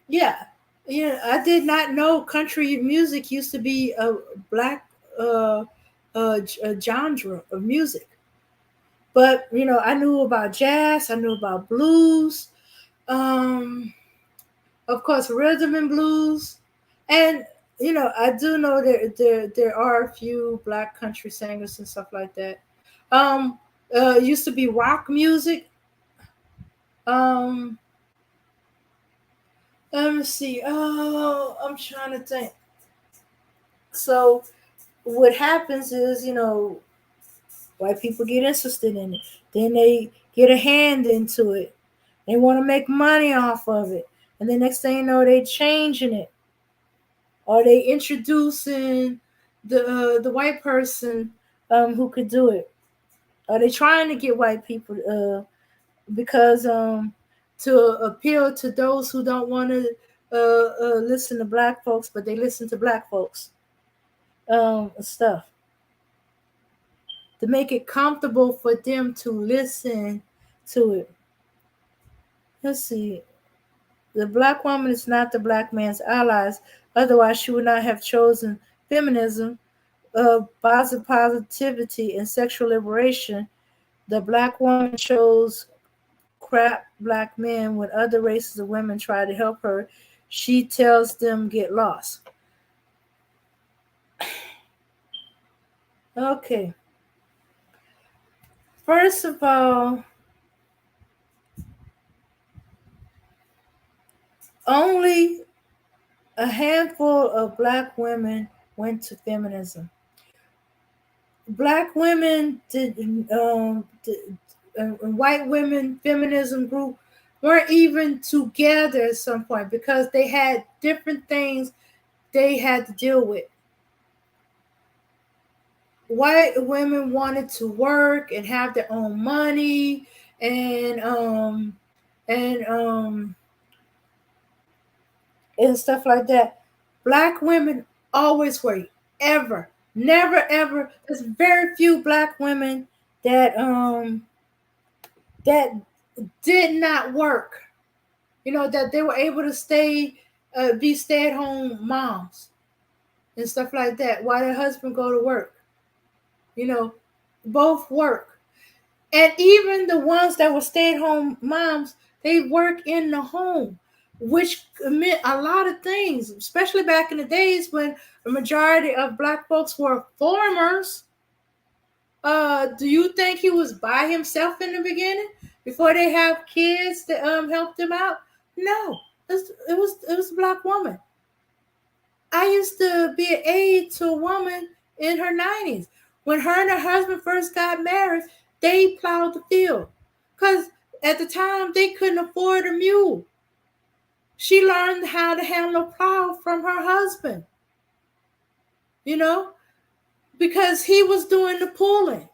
yeah, I did not know country music used to be a black uh, a genre of music. But I knew about jazz, I knew about blues, um, of course, rhythm and blues, and I do know there are a few black country singers and stuff like that. Um, used to be rock music. Um, Let me see. Oh, I'm trying to think. So what happens is, white people get interested in it. Then they get a hand into it. They want to make money off of it. And the next thing you know, they changing it. Or they introducing the white person who could do it. Are they trying to get white people because to appeal to those who don't want to listen to black folks, but they listen to black folks stuff to make it comfortable for them to listen to it. Let's see. The black woman is not the black man's allies. Otherwise, she would not have chosen feminism, positivity, and sexual liberation. The black woman chose crap black men when other races of women try to help her. She tells them get lost. Okay. First of all, only a handful of black women went to feminism. Black women white women feminism group weren't even together at some point because they had different things they had to deal with. White women wanted to work and have their own money and and um and stuff like that. Black women always work, ever, never ever. There's very few black women that that did not work. That they were able to be stay-at-home moms and stuff like that while their husband go to work. You know, both work. And even the ones that were stay-at-home moms, they work in the home, which meant a lot of things, especially back in the days when the majority of black folks were farmers. Do you think he was by himself in the beginning before they have kids that helped him out? No, it was a black woman. I used to be an aide to a woman in her 90s. When her and her husband first got married, they plowed the field. Because at the time, they couldn't afford a mule. She learned how to handle a plow from her husband, you know, because he was doing the pulling,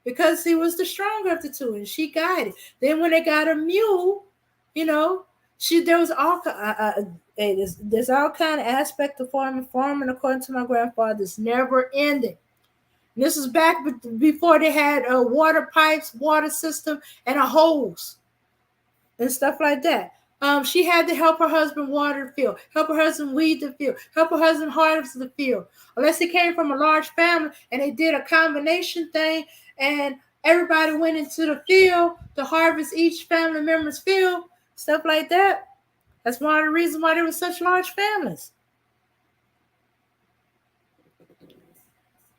because he was the stronger of the two, and she guided. Then when they got a mule, you know, there was all there's all kind of aspect of farming. Farming, according to my grandfather, is never ending. And this is back before they had water pipes, water system, and a hose and stuff like that. She had to help her husband water the field, help her husband weed the field, help her husband harvest the field. Unless he came from a large family and they did a combination thing, and everybody went into the field to harvest each family member's field, stuff like that. That's one of the reasons why there were such large families.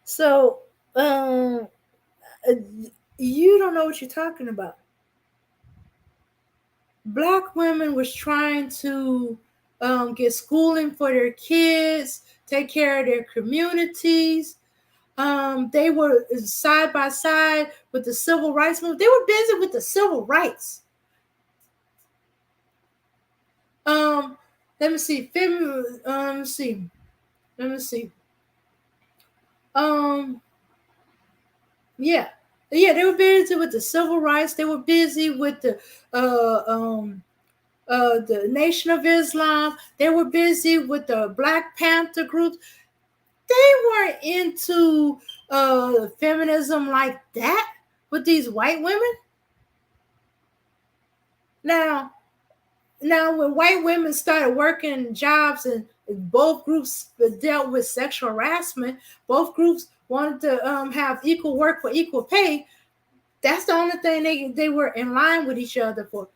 So, um, You don't know what you're talking about. Black women was trying to get schooling for their kids, take care of their communities. They were side by side with the civil rights movement. They were busy with the civil rights. Um, let me see. Let me see. Let me see. Um, yeah, yeah. They were busy with the civil rights. They were busy with the Nation of Islam. They were busy with the Black Panther groups. They weren't into feminism like that with these white women. Now, now when white women started working jobs and both groups dealt with sexual harassment, both groups wanted to have equal work for equal pay. That's the only thing they were in line with each other for,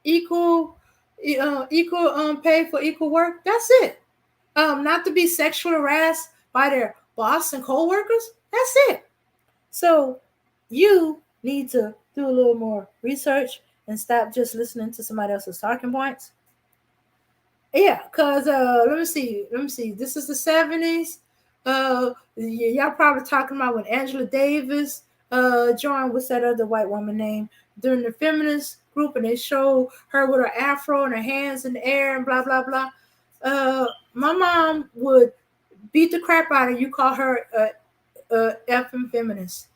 equal equal pay for equal work. That's it. Not to be sexually harassed by their boss and co-workers. That's it. So you need to do a little more research and stop just listening to somebody else's talking points. Yeah, cause let me see. This is the 70s. Y'all probably talking about when Angela Davis joined, what's that other white woman name, during the feminist group, and they show her with her afro and her hands in the air and blah blah blah. My mom would beat the crap out of you, call her a effing feminist.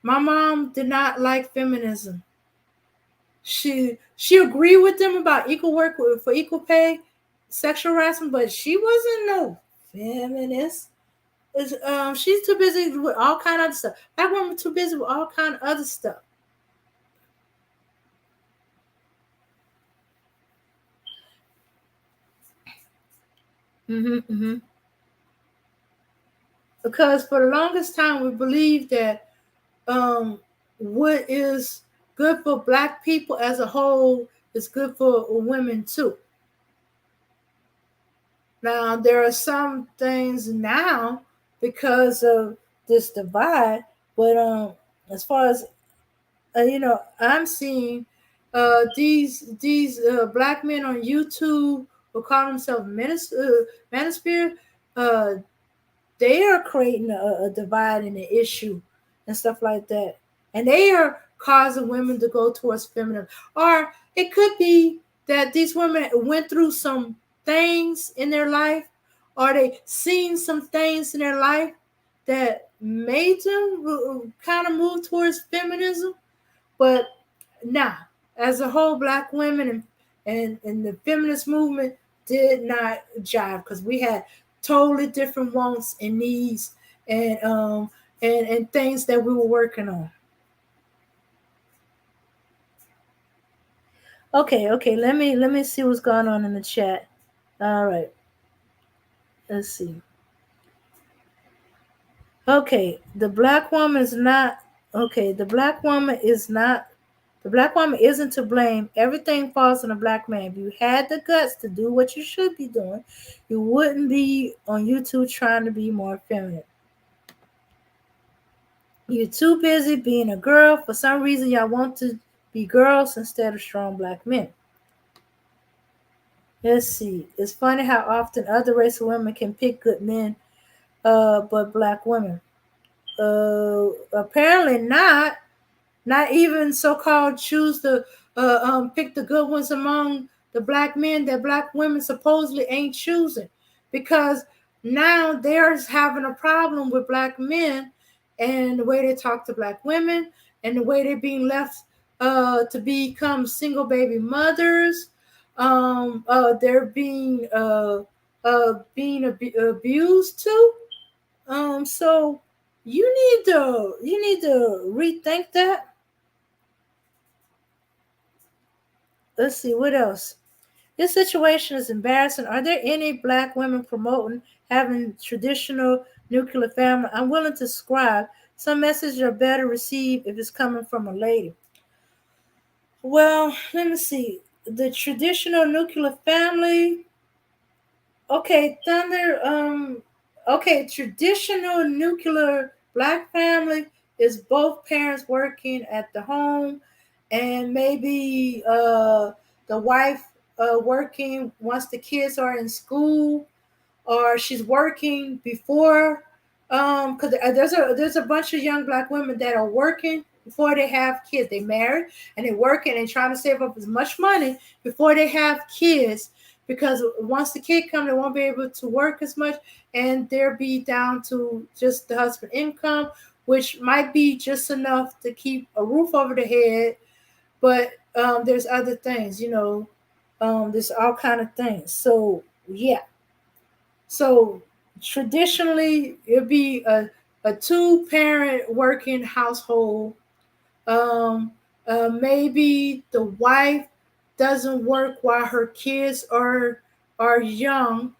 My mom did not like feminism. She agreed with them about equal work for equal pay, sexual harassment, but she wasn't no feminist. She's too busy with all kind of other stuff. That woman too busy with all kind of other stuff. Mm-hmm. Because for the longest time we believed that um, what is good for black people as a whole is good for women too. Now there are some things now because of this divide, but as far as I'm seeing these black men on YouTube who call themselves manosphere. Uh, they are creating a divide and an issue and stuff like that, and they are causing women to go towards feminine. Or it could be that these women went through some things in their life, or they seen some things in their life that made them kind of move towards feminism. But now, as a whole, black women and the feminist movement did not jive because we had totally different wants and needs and things that we were working on. Okay. Let me see what's going on in the chat. All right, let's see. Okay, the black woman is not. Okay, the black woman is not. The black woman isn't to blame. Everything falls on the black man. If you had the guts to do what you should be doing, you wouldn't be on YouTube trying to be more feminine. You're too busy being a girl. For some reason, y'all want to be girls instead of strong black men. Let's see. It's funny how often other race of women can pick good men, but black women. Apparently not. Not even so-called choose to pick the good ones among the black men that black women supposedly ain't choosing, because now they're having a problem with black men and the way they talk to black women and the way they're being left to become single baby mothers. They're abused too. So you need to rethink that. Let's see what else. This situation is embarrassing. Are there any black women promoting having traditional nuclear family? I'm willing to subscribe. Some messages are better received if it's coming from a lady. Well, let me see. The traditional nuclear family. Okay, Thunder. Okay, traditional nuclear black family is both parents working at the home, and maybe the wife working once the kids are in school, or she's working before, because there's a bunch of young black women that are working before they have kids. They married and they working and trying to save up as much money before they have kids, because once the kid come, they won't be able to work as much, and they'll be down to just the husband income, which might be just enough to keep a roof over the head. But there's other things, there's all kind of things. So yeah, so traditionally, it'd be a two-parent working household. Um, Maybe the wife doesn't work while her kids are young,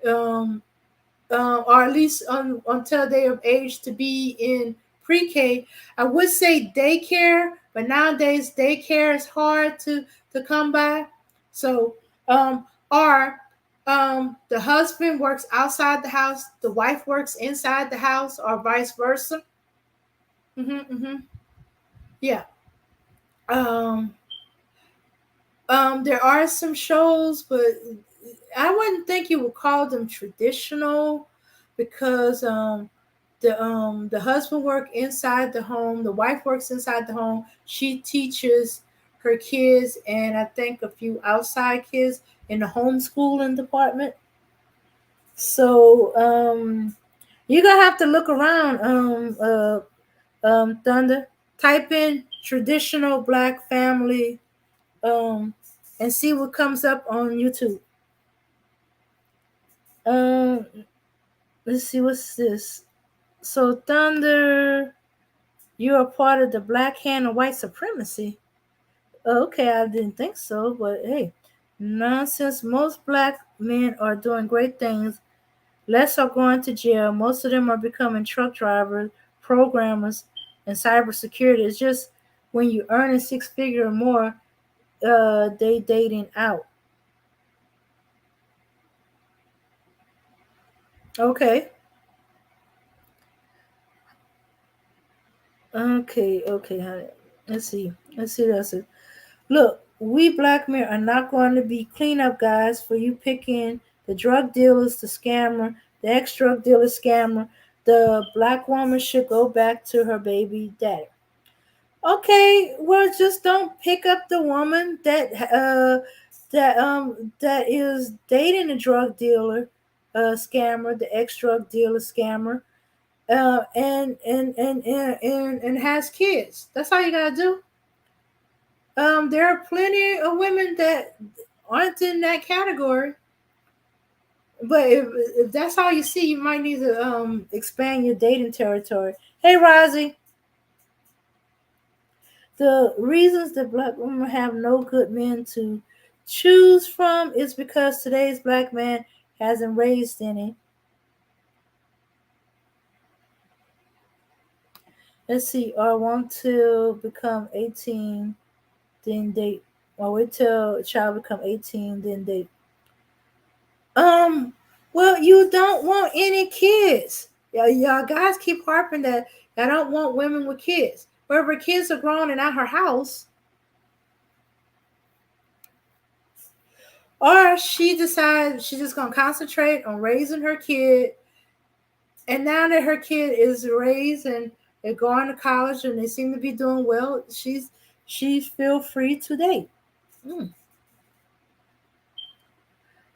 um, or at least until they are of age to be in pre-K. I would say daycare, but nowadays daycare is hard to come by. So, or the husband works outside the house, the wife works inside the house, or vice versa. Hmm. Yeah. Um, there are some shows, but I wouldn't think you would call them traditional, because the husband work inside the home, the wife works inside the home. She teaches her kids, and I think a few outside kids in the homeschooling department. So you're gonna have to look around, Thunder. Type in traditional black family, um, and see what comes up on YouTube. Um, let's see, what's this? So Thunder, you're a part of the black hand of white supremacy. Okay, I didn't think so, but hey, nonsense. Most black men are doing great things. Less are going to jail. Most of them are becoming truck drivers, programmers, and cybersecurity. It's just when you earn a six figure or more, they dating out. Okay, okay, honey. Let's see. Let's see. That's it. Look, we black men are not going to be cleanup guys for you picking the drug dealers, the scammer, the ex drug dealer scammer. The black woman should go back to her baby daddy. Okay, well, just don't pick up the woman that is dating a drug dealer, scammer, the ex drug dealer scammer, and has kids. That's all you gotta do. There are plenty of women that aren't in that category. But if that's all you see, you might need to expand your dating territory. Hey, Rozzy, the reasons that black women have no good men to choose from is because today's black man hasn't raised any. Let's see, or want to become 18, then date. Or wait till a child become 18, then date. Um, well, you don't want any kids. Y'all guys keep harping that y'all don't want women with kids. Wherever kids are grown and at her house, or she decides she's just gonna concentrate on raising her kid. And now that her kid is raised and they're going to college and they seem to be doing well, she's feel free to date. Mm.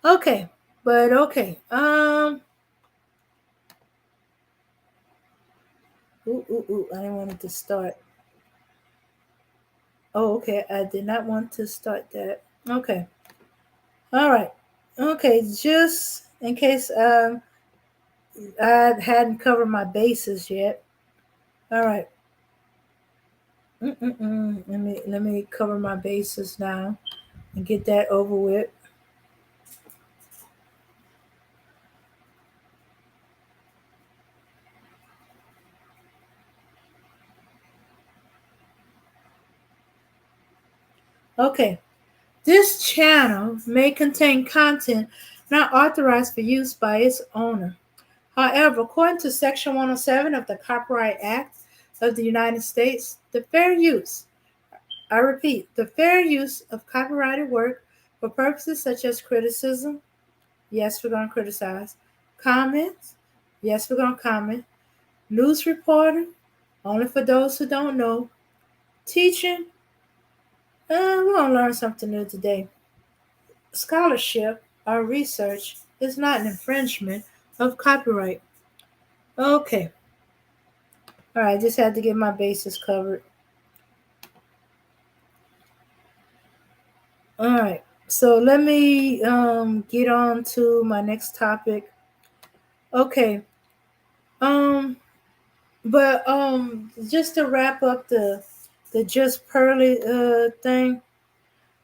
Okay, but okay. I didn't want it to start. Oh, okay. I did not want to start that. Okay. All right. Okay. Just in case I hadn't covered my bases yet. All right. Let me cover my bases now and get that over with. Okay. This channel may contain content not authorized for use by its owner. However, according to Section 107 of the Copyright Act, of the United States, the fair use, I repeat, the fair use of copyrighted work for purposes such as criticism, yes, we're going to criticize, comments, yes, we're going to comment, news reporting, only for those who don't know, teaching, we're going to learn something new today. Scholarship or research is not an infringement of copyright. Okay, all right, just had to get my bases covered. All right, so let me get on to my next topic. Okay, um, but just to wrap up the just pearly thing,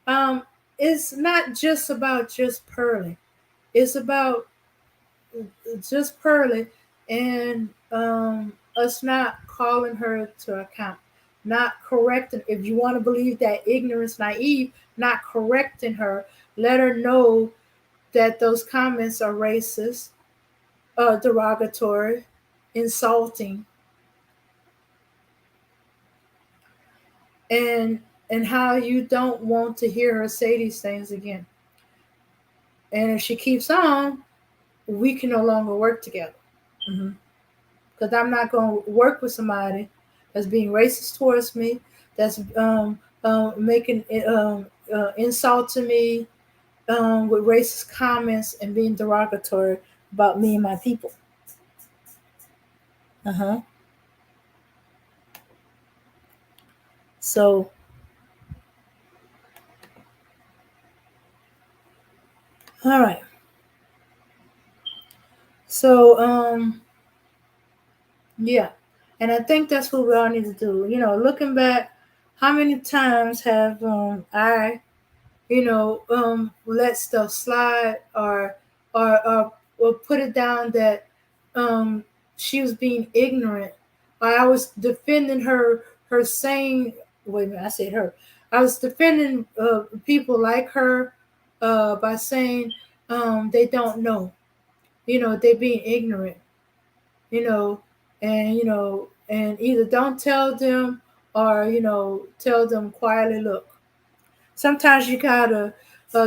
um, it's not just about just pearly. It's about just pearly and us not calling her to account, not correcting. If you want to believe that ignorance naive, not correcting her, let her know that those comments are racist, derogatory, insulting, and how you don't want to hear her say these things again. And if she keeps on, we can no longer work together. Because I'm not going to work with somebody that's being racist towards me, that's making insulting me with racist comments and being derogatory about me and my people. Uh huh. So, all right. So, yeah. And I think that's what we all need to do. You know, looking back, how many times have I, let stuff slide or put it down that um, she was being ignorant. Or I was defending her saying, wait a minute, I said her. I was defending people like her by saying they don't know. They being ignorant. You know, and either don't tell them or tell them quietly, look. Sometimes you gotta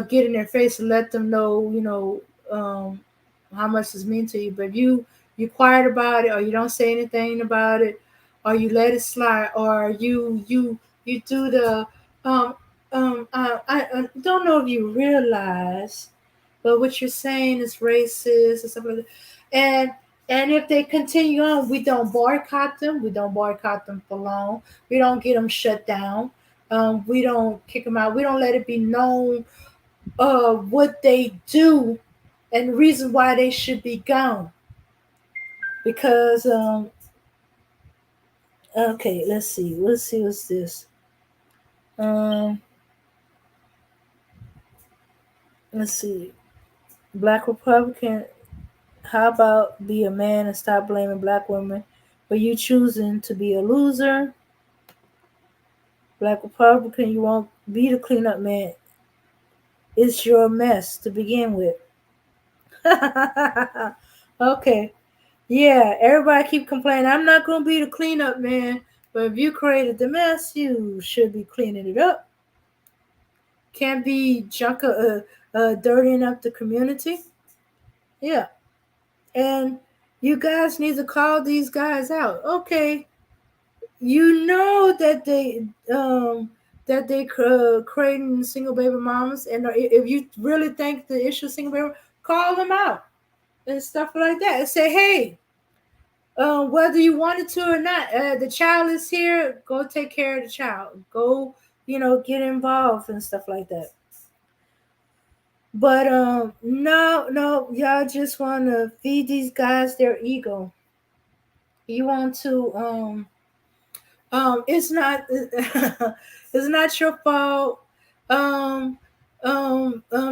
get in their face and let them know, how much this mean to you. But if you quiet about it, or you don't say anything about it, or you let it slide, or you do the I don't know if you realize, but what you're saying is racist and stuff like that. And if they continue on, we don't boycott them. We don't boycott them for long. We don't get them shut down. We don't kick them out. We don't let it be known what they do and the reason why they should be gone. Because okay, let's see. Let's see what's this. Um, let's see. Black Republican. How about be a man and stop blaming black women for you choosing to be a loser? Black Republican, you won't be the cleanup man. It's your mess to begin with. Okay. Yeah, everybody keep complaining. I'm not going to be the cleanup man, but if you created the mess, you should be cleaning it up. Can't be dirtying up the community. Yeah. And you guys need to call these guys out. Okay, you know that they creating single baby mamas, and if you really think the issue of single baby, call them out and stuff like that, and say, hey, whether you wanted to or not, the child is here. Go take care of the child. Go, get involved and stuff like that. But no, y'all just want to feed these guys their ego. You want to it's not it's not your fault. um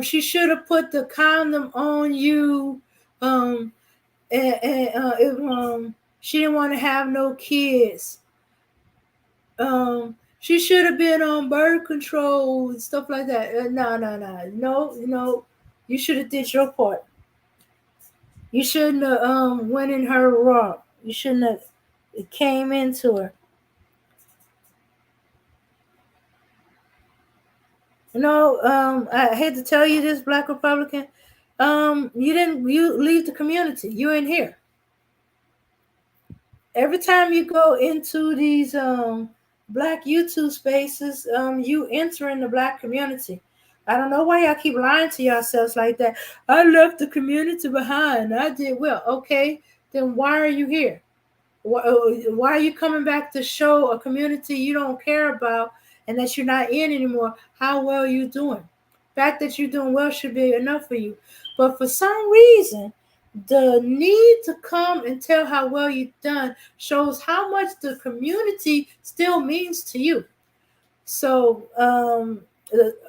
she should have put the condom on you. If she didn't want to have no kids, she should have been on birth control and stuff like that. No, you should have did your part. You shouldn't have went in her raw. You shouldn't have came into her. No, I hate to tell you this, Black Republican. You leave the community. You in here. Every time you go into these black YouTube spaces, you enter in the black community. I don't know why y'all keep lying to yourselves like that. I left the community behind. I did well. Okay, then why are you here? Why are you coming back to show a community you don't care about and that you're not in anymore how well you're doing? The fact that you're doing well should be enough for you. But for some reason, the need to come and tell how well you've done shows how much the community still means to you. So,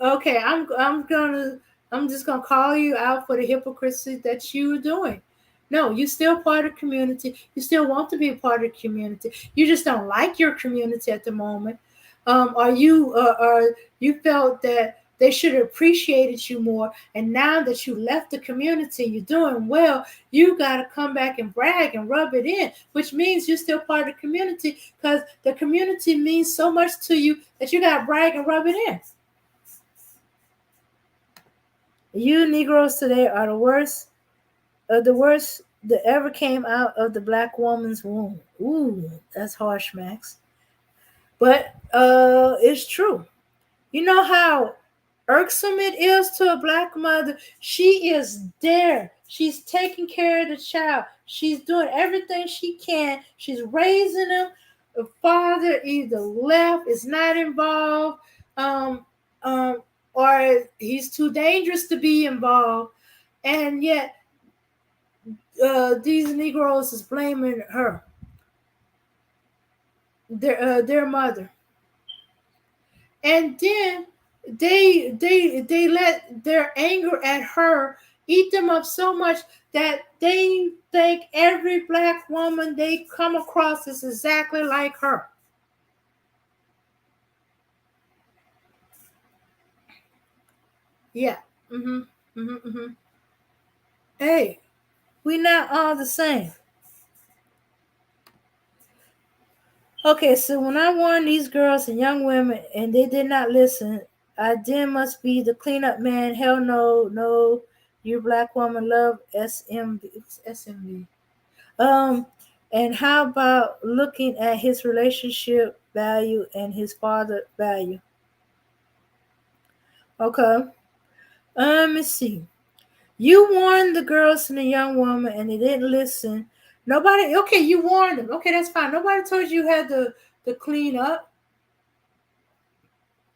okay, I'm just gonna call you out for the hypocrisy that you're doing. No, you're still part of the community. You still want to be a part of the community. You just don't like your community at the moment. Or you felt that they should have appreciated you more, and now that you left the community, you're doing well. You got to come back and brag and rub it in, which means you're still part of the community because the community means so much to you that you got to brag and rub it in. You Negroes today are the worst that ever came out of the black woman's womb. Ooh, that's harsh, Max. But it's true. You know how irksome it is to a black mother? She is there. She's taking care of the child. She's doing everything she can. She's raising him. The father either left, is not involved, um, um, or he's too dangerous to be involved. And yet, these Negroes is blaming her, their mother, and then they let their anger at her eat them up so much that they think every black woman they come across is exactly like her. Yeah. Mhm. Mhm. Mhm. Hey, we not all the same. Okay, so when I warned these girls and young women and they did not listen, I then must be the cleanup man. Hell no, no, you black woman love SMV. It's SMV. Um, and how about looking at his relationship value and his father value? Okay, let me see. You warned the girls and the young woman and they didn't listen. Nobody, okay, you warned them. Okay, that's fine. Nobody told you had to clean up.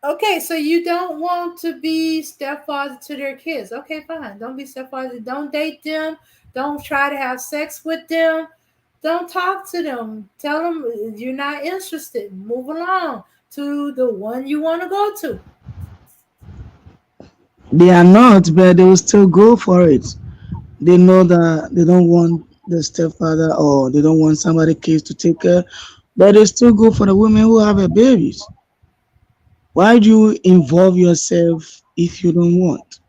Okay, so you don't want to be stepfather to their kids. Okay, fine. Don't be stepfather. Don't date them. Don't try to have sex with them. Don't talk to them. Tell them you're not interested. Move along to the one you want to go to. They are not, but they will still go for it. They know that they don't want the stepfather or they don't want somebody kids to take care, but they still go for the women who have a babies. Why do you involve yourself if you don't want?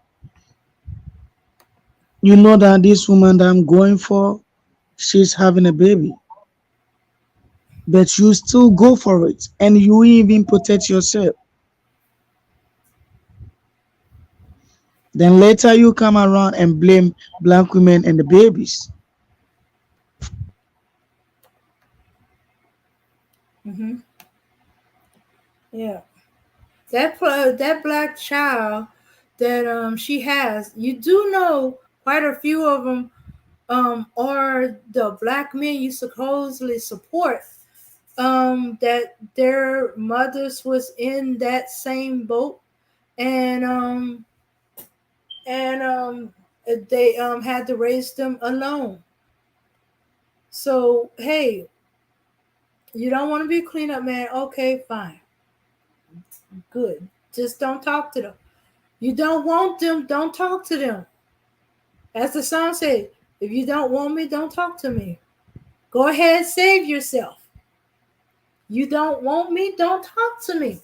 You know that this woman that I'm going for, she's having a baby, but you still go for it and you even protect yourself. Then later you come around and blame black women and the babies. Hmm. Yeah, that black child that she has, you do know quite a few of them are the black men you supposedly support. That their mothers was in that same boat, and and they had to raise them alone. So hey, you don't want to be a cleanup man? Okay, fine, good. Just don't talk to them. You don't want them? Don't talk to them. As the song says, if you don't want me, don't talk to me. Go ahead, save yourself. You don't want me? Don't talk to me.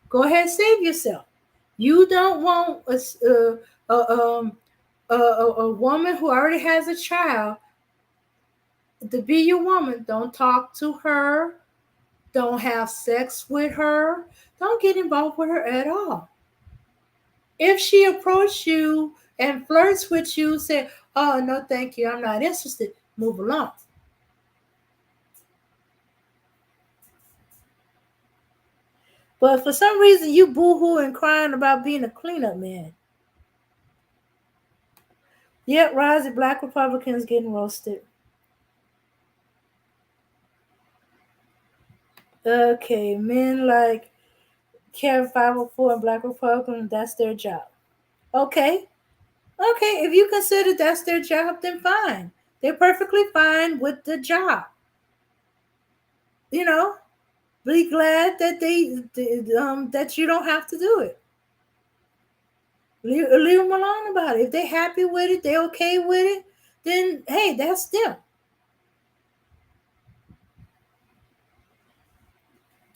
Go ahead, save yourself. You don't want a woman who already has a child to be your woman. Don't talk to her. Don't have sex with her. Don't get involved with her at all. If she approaches you and flirts with you, say, "Oh no, thank you, I'm not interested," move along. But for some reason, you boo-hoo and crying about being a cleanup man. Yep, Rising Black Republicans getting roasted. Okay, men like Care 504 and Black Republicans, that's their job. Okay, okay, if you consider that's their job, then fine. They're perfectly fine with the job. You know, be glad that that you don't have to do it. Leave them alone about it. If they're happy with it, they're okay with it, then hey, that's them.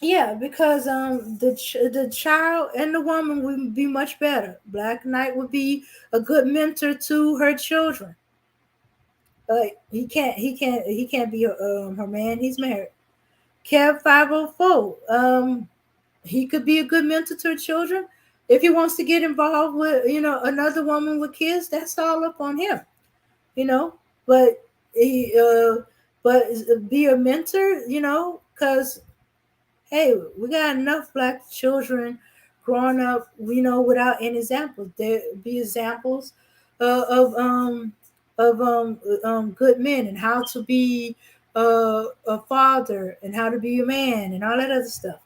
Yeah, because the child and the woman would be much better. Black Knight would be a good mentor to her children. He can't be her man. He's married. Kev 504. He could be a good mentor to her children. If he wants to get involved with another woman with kids, that's all up on him. You know, but he but be a mentor. Because hey, we got enough black children growing up, without any examples. There be examples of good men and how to be a father and how to be a man and all that other stuff.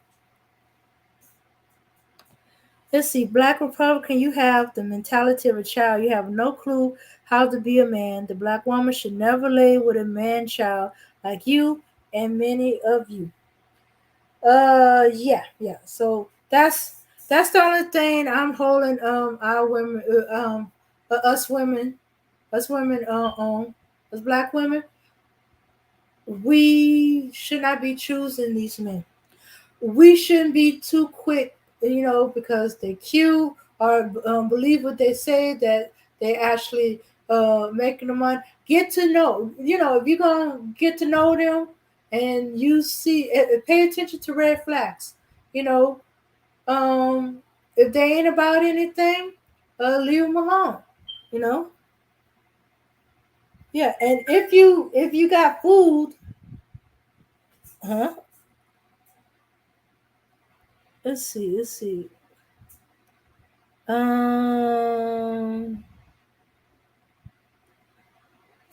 Let's see, Black Republican, you have the mentality of a child. You have no clue how to be a man. The black woman should never lay with a man child like you and many of you. Yeah, yeah. So that's the only thing I'm holding our women us women on as black women. We should not be choosing these men. We shouldn't be too quick, because they cute or believe what they say that they actually making the money. Get to know, if you're gonna get to know them and you see, pay attention to red flags. You know, if they ain't about anything, leave them alone. You know, yeah. And if you got food, huh? Let's see. Um.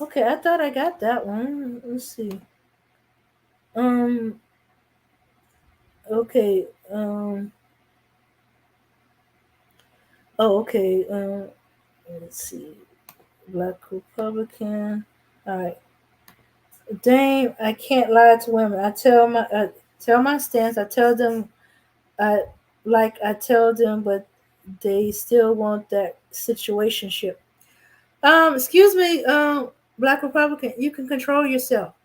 Okay, I thought I got that one. Let's see. Um. Okay. Oh, okay. Let's see. Black Republican. All right. Dang, I can't lie to women. I tell my stance. I tell them I I tell them, but they still want that situationship. Excuse me, Black Republican. You can control yourself.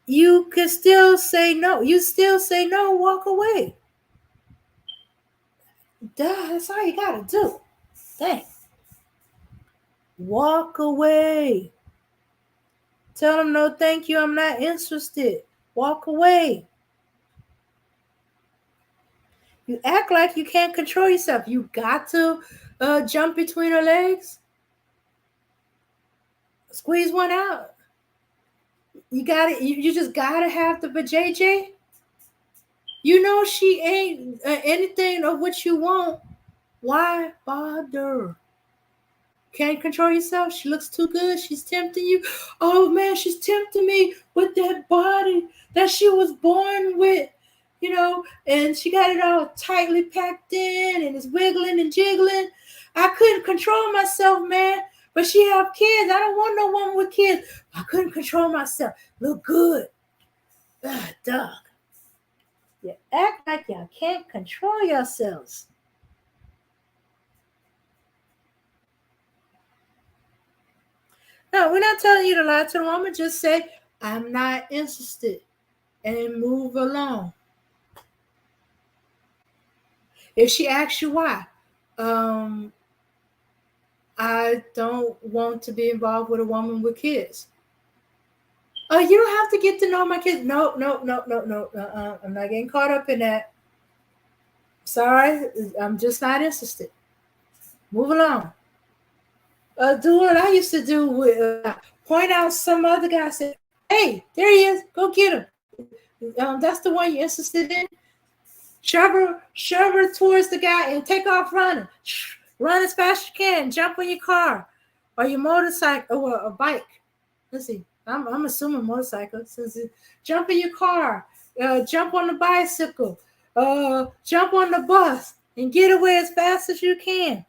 You can still say no. You still say no. Walk away. Duh, that's all you gotta do. Dang. Walk away. Tell them no, thank you. I'm not interested. Walk away. You act like you can't control yourself. You got to jump between her legs. Squeeze one out. You got it. You just gotta have the JJ. You know she ain't anything of what you want. Why bother? Can't control yourself. She looks too good. She's tempting you. Oh man, she's tempting me with that body that she was born with, and she got it all tightly packed in and it's wiggling and jiggling. I couldn't control myself, man. But she have kids. I don't want no woman with kids. I couldn't control myself. Look good. Dog. You act like y'all can't control yourselves. No, we're not telling you to lie to the woman. Just say, I'm not interested and move along. If she asks you why, um, I don't want to be involved with a woman with kids. Oh, you don't have to get to know my kids. No, no, no, no, no. I'm not getting caught up in that. Sorry, I'm just not interested. Move along. Do what I used to do with point out some other guy. Say, "Hey, there he is. Go get him." That's the one you're interested in. Shove her towards the guy and take off running. Run as fast as you can. Jump on your car or your motorcycle or a bike. Let's see. I'm assuming motorcycle. Since jump in your car, jump on the bicycle, jump on the bus, and get away as fast as you can.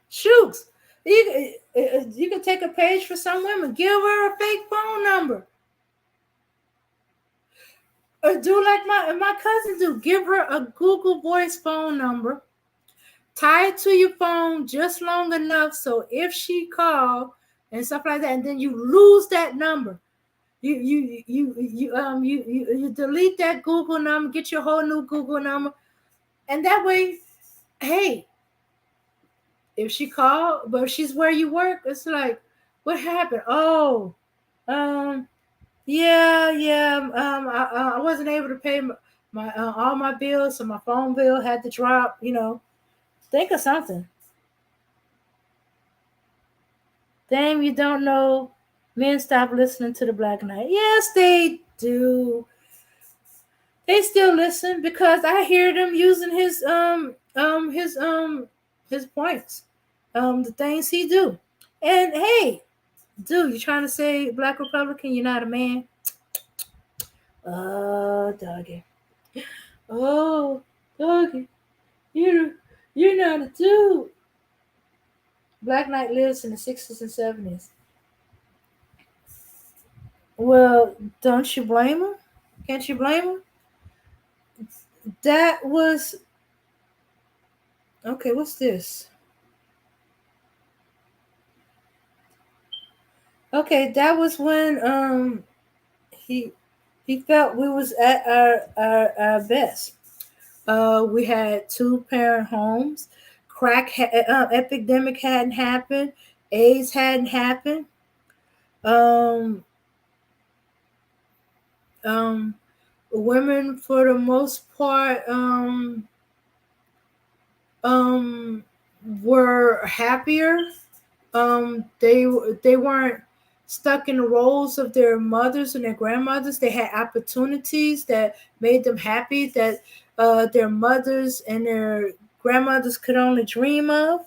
Shoot, you can take a page for some women. Give her a fake phone number. Or do like my cousin do. Give her a Google Voice phone number. Tie it to your phone just long enough so if she call and stuff like that, and then you lose that number. You delete that Google number, get your whole new Google number, and that way, hey, if she call, but if she's where you work, it's like, what happened? Oh, um, yeah. I wasn't able to pay my all my bills, so my phone bill had to drop. Think of something. Damn, you don't know. Men stop listening to the Black Knight. Yes, they do. They still listen because I hear them using his points, the things he do. And hey, dude, you trying to say Black Republican? You're not a man. Oh, doggy. Oh, doggy. You you're not a dude. Black Knight lives in the 60s and 70s. Well, don't you blame him? Can't you blame him? That was okay. What's this? Okay, that was when he he felt we was at our best. We had two parent homes. Epidemic hadn't happened. AIDS hadn't happened. Um, um, Women for the most part um, were happier. They weren't stuck in the roles of their mothers and their grandmothers. They had opportunities that made them happy that their mothers and their grandmothers could only dream of.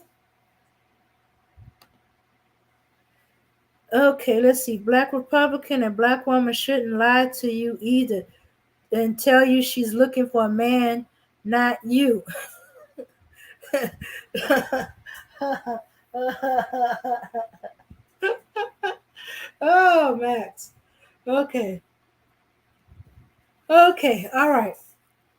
Okay, let's see. Black Republican and black woman shouldn't lie to you either and tell you she's looking for a man, not you. Oh, Max. Okay. Okay. All right.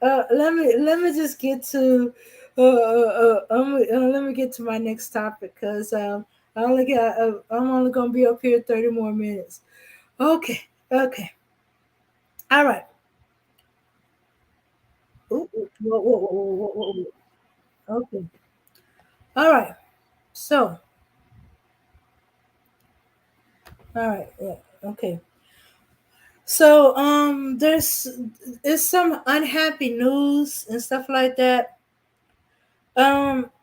Let me just get to let me get to my next topic because I'm only gonna be up here 30 more minutes. Okay. Okay. All right. Ooh, whoa. Okay. All right. So. All right. Yeah. Okay. So there's some unhappy news and stuff like that.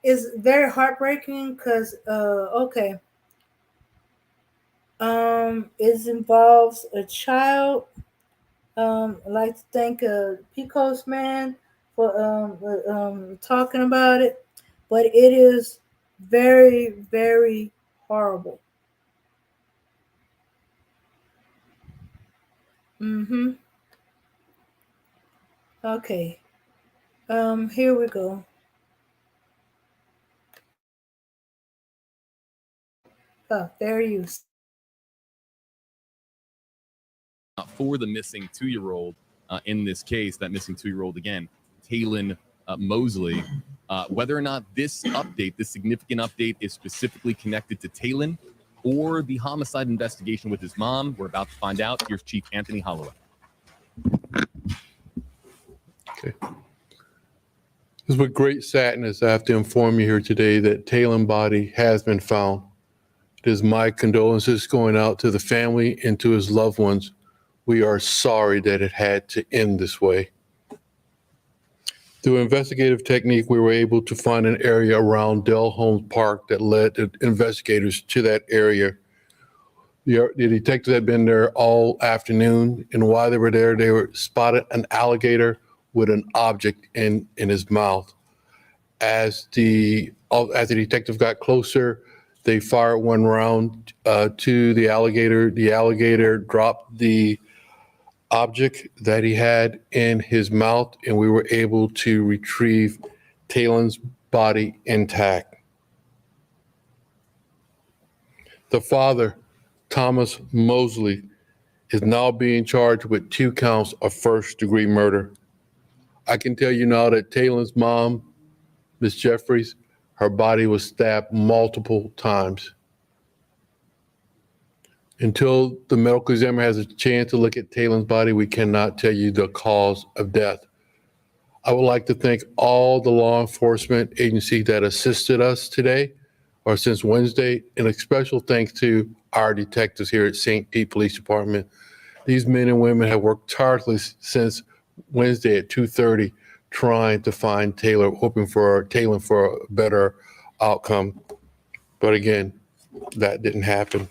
It's very heartbreaking because okay. It involves a child. I'd like to thank Picos man for talking about it, but it is very, very horrible. Mm-hmm. Okay. Here we go. Oh, fair use. For the missing 2-year-old in this case, that missing 2-year-old again, Taylon Mosley. Whether or not this update, this significant update, is specifically connected to Taylon or the homicide investigation with his mom, we're about to find out. Here's Chief Anthony Holloway. Okay. This is with great sadness I have to inform you here today that Taylon's body has been found It is my condolences going out to the family and to his loved ones. We are sorry that it had to end this way. Through investigative technique, we were able to find an area around Dell Holmes Park that led the investigators to that area. The detectives had been there all afternoon, and while they were there, they were spotted an alligator with an object in his mouth. As the detective got closer, they fired one round to the alligator. The alligator dropped the object that he had in his mouth, and we were able to retrieve Taylon's body intact. The father, Thomas Mosley, is now being charged with 2 counts of first-degree murder. I can tell you now that Taylon's mom, Miss Jeffries, her body was stabbed multiple times. Until the medical examiner has a chance to look at Taylon's body, we cannot tell you the cause of death. I would like to thank all the law enforcement agencies that assisted us today or since Wednesday, and a special thanks to our detectives here at St. Pete Police Department. These men and women have worked tirelessly since Wednesday at 2:30 trying to find Talon for a better outcome. But again, that didn't happen.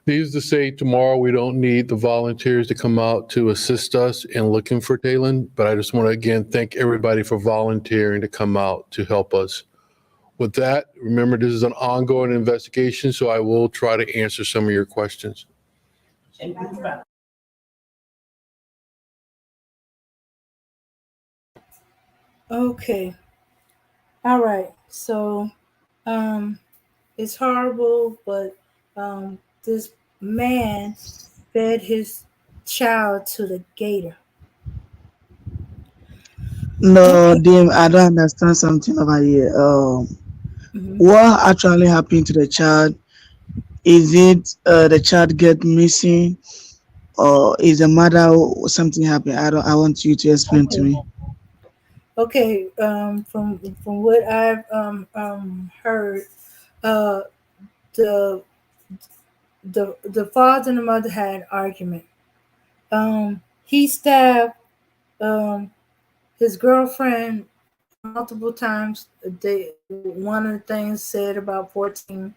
Needless to say, tomorrow we don't need the volunteers to come out to assist us in looking for Talon, but I just want to again thank everybody for volunteering to come out to help us. With that, remember this is an ongoing investigation, so I will try to answer some of your questions. Okay. All right. So, it's horrible, but this man fed his child to the gator. No, Okay. Dim, I don't understand something over here. Mhm. What actually happened to the child? Is it the child get missing, or is the mother something happened? I don't. I want you to explain to Okay. me. Okay. From what I've heard, uh, the the father and the mother had an argument. He stabbed um his girlfriend multiple times. They one of the things said about 14.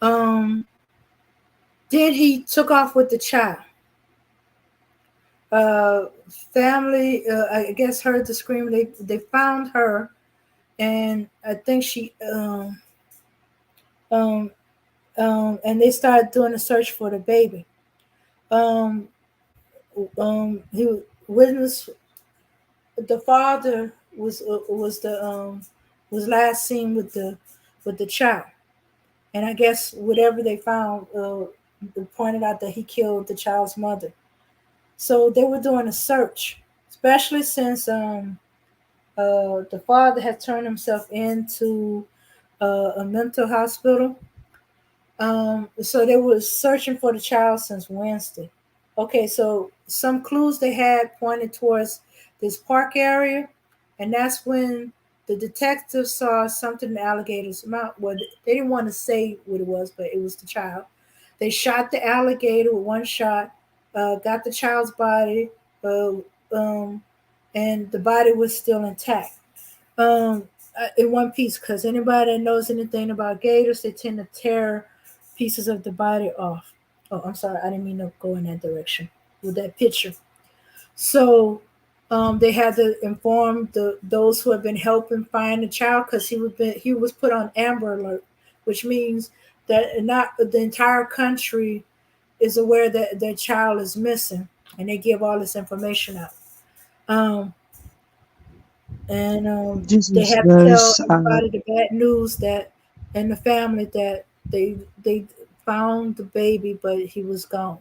Um, then he took off with the child. Uh, Family, I guess, heard the scream. They found her, and I think she um and they started doing a search for the baby. Um, he witness the father was last seen with the child, and I guess whatever they found pointed out that he killed the child's mother. So they were doing a search, especially since the father had turned himself into a mental hospital. So they were searching for the child since Wednesday. Okay, so some clues they had pointed towards this park area, and that's when the detective saw something in the alligator's mouth. Well, they didn't want to say what it was, but it was the child. They shot the alligator with one shot, got the child's body, uh, um, and the body was still intact. In one piece, because anybody that knows anything about gators, they tend to tear pieces of the body off. Oh, I'm sorry, I didn't mean to go in that direction with that picture. So they had to inform those who have been helping find the child, because he was put on Amber Alert, which means that not the entire country is aware that their child is missing, and they give all this information out. Um, and This they is have to very tell sad. everybody the bad news that and the family that they found the baby, but he was gone.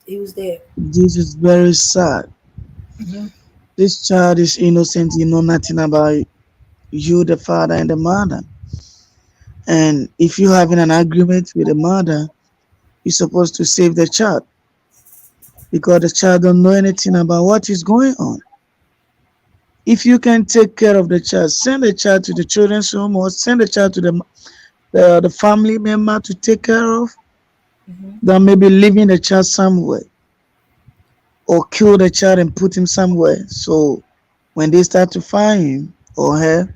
He was dead. This is very sad. Hmm. This child is innocent. You know nothing about you, the father and the mother. And if you're having an argument with the mother, you're supposed to save the child because the child don't know anything about what is going on. If you can take care of the child, send the child to the children's home or send the child to the family member to take care of, Hmm. than maybe leaving the child somewhere or kill the child and put him somewhere. So when they start to find him or her,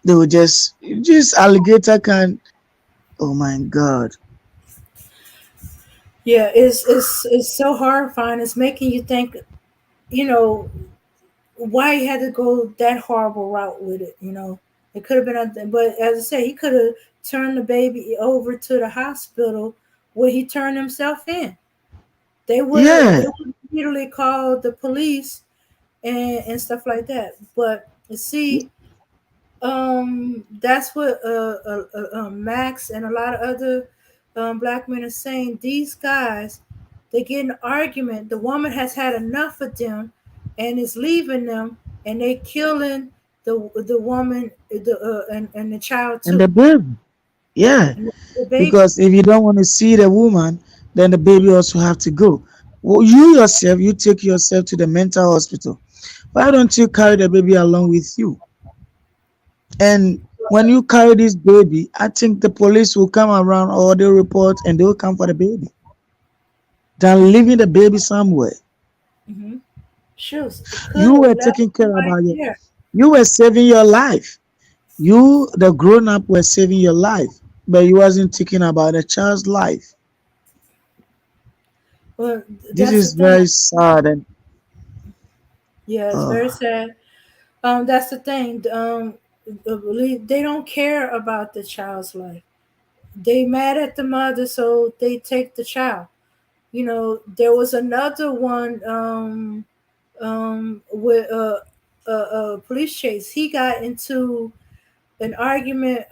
they will just alligator can. Oh my God! Yeah, it's so horrifying. It's making you think, you know, why he had to go that horrible route with it. It could have been, but as I say, he could have turned the baby over to the hospital where he turned himself in. They Yeah, would immediately call the police and stuff like that. But you see, that's what Max and a lot of other black men are saying. These guys, they get in an argument. The woman has had enough of them, and is leaving them, and they killing the woman, and the child and the too, baby. Yeah, and the baby. because if you don't want to see the woman, then the baby also have to go. Well, you yourself, you take yourself to the mental hospital. Why don't you carry the baby along with you? And when you carry this baby, I think the police will come around or they'll report and they'll come for the baby than leaving the baby somewhere. Mm-hmm. Sure, could You have were left taking them care right about there. you were saving your life. You, the grown up, were saving your life, but you wasn't thinking about a child's life. Well, This that's the is thing. very sad and Yeah, it's very uh, sad. That's the thing. They don't care about the child's life. They mad at the mother, so they take the child. There was another one with a police chase. He got into an argument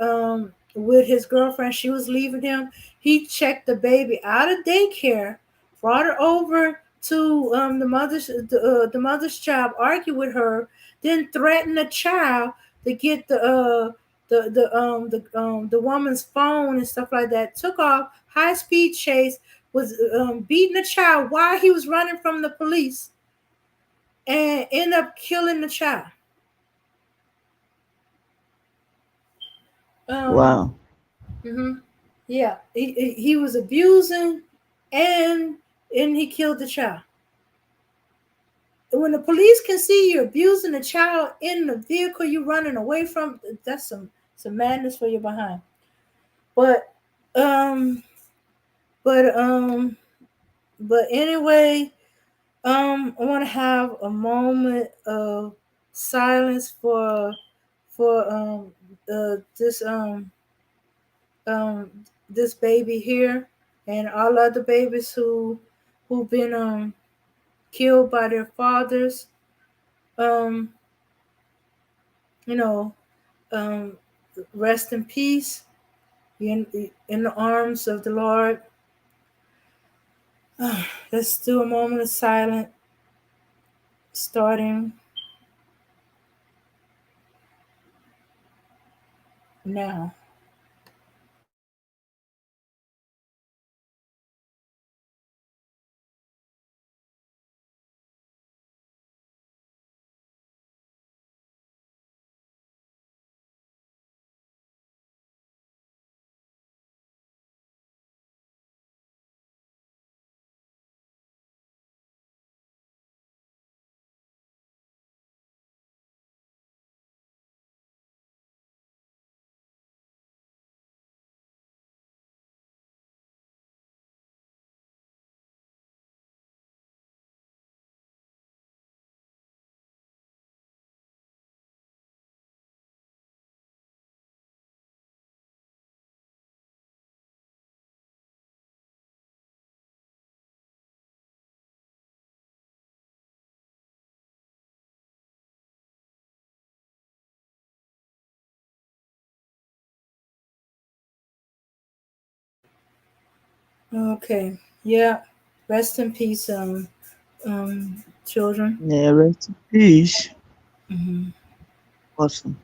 with his girlfriend. She was leaving him. He checked the baby out of daycare, brought her over to the mother's job, argued with her, then threatened the child to get the woman's phone and stuff like that. Took off, high speed chase, was beating the child while he was running from the police, and ended up killing the child. Um, wow. mhm. Yeah, he was abusing, and he killed the child. When the police can see you abusing a child in the vehicle you running away from, that's some madness for your behind. But um, but um, but anyway, I want to have a moment of silence for um this baby here, and all other babies who've been killed by their fathers. Um, you know, um, rest in peace in the arms of the Lord. Let's do a moment of silence starting now. Okay. Yeah. Rest in peace, children. Yeah, rest in peace. Hmm. Awesome.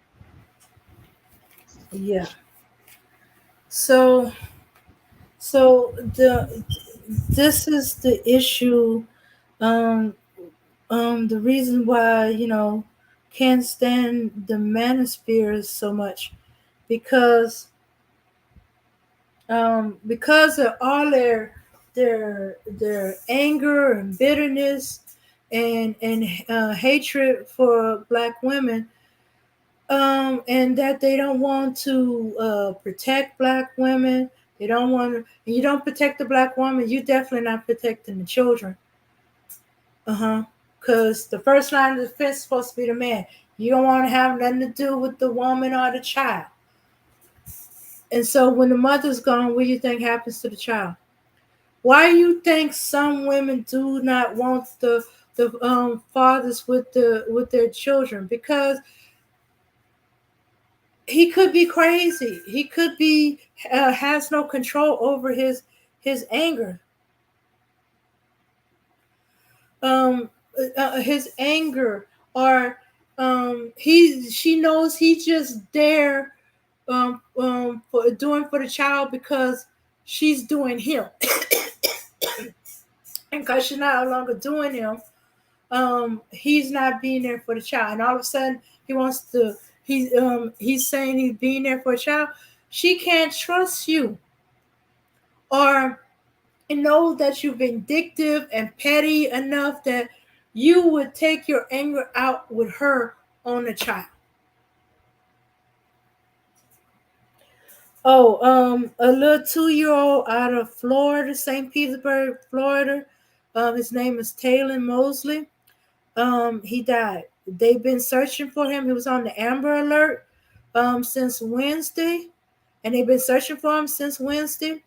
Yeah. So so this is the issue. Um, the reason why can't stand the manospheres so much because because of all their anger and bitterness and hatred for black women, and that they don't want to protect black women. They don't want to. And you don't protect the black woman, you definitely not protecting the children. Uh-huh. Because the first line of defense is supposed to be the man. You don't want to have nothing to do with the woman or the child. And so when the mother's gone, what do you think happens to the child? Why you think some women do not want the fathers with their children? Because he could be crazy. He could be has no control over his anger. Um, his anger, or she knows he's just there for doing for the child because she's doing him, and because she's not no longer doing him, he's not being there for the child, and all of a sudden he wants to. He's saying he's being there for a child. She can't trust you, or know that you're vindictive and petty enough that you would take your anger out with her on the child. Oh, a little 2 year old out of Florida, St. Petersburg, Florida. His name is Taylor Mosley. He died. They've been searching for him. He was on the Amber Alert since Wednesday, and they've been searching for him since Wednesday.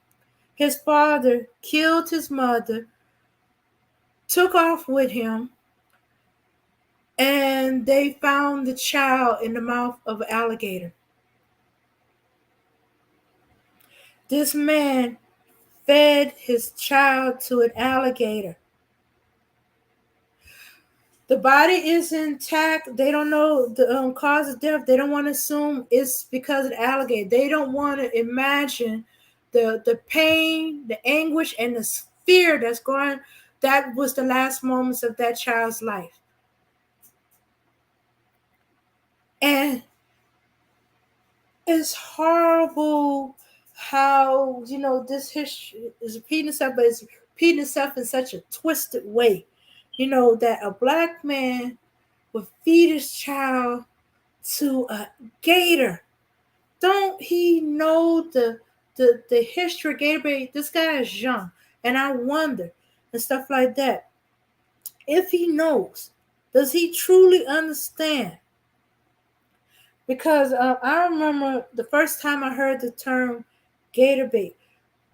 His father killed his mother, took off with him, and they found the child in the mouth of an alligator. This man fed his child to an alligator. The body is intact. They don't know the cause of death. They don't want to assume it's because of the alligator. They don't want to imagine the pain, the anguish, and the fear that's going. That was the last moments of that child's life. And it's horrible how this history is repeating itself, but it's repeating itself in such a twisted way. That a black man would feed his child to a gator. Don't he know the history of gator? This guy is young, and I wonder and stuff like that. If he knows, does he truly understand? Because I remember the first time I heard the term gator bait,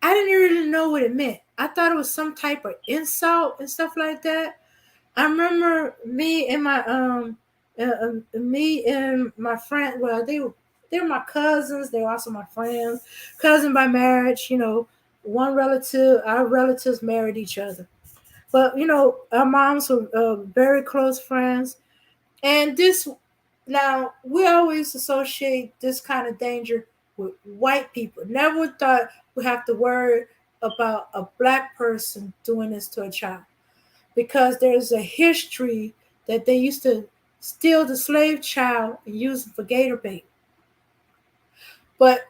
I didn't really know what it meant. I thought it was some type of insult and stuff like that. I remember me and my friend. Well, they were my cousins. They were also my friends, cousin by marriage. One relative. Our relatives married each other, but our moms were very close friends. And this now we always associate this kind of danger with white people. Never thought we have to worry about a black person doing this to a child, because there's a history that they used to steal the slave child and use it for gator bait. But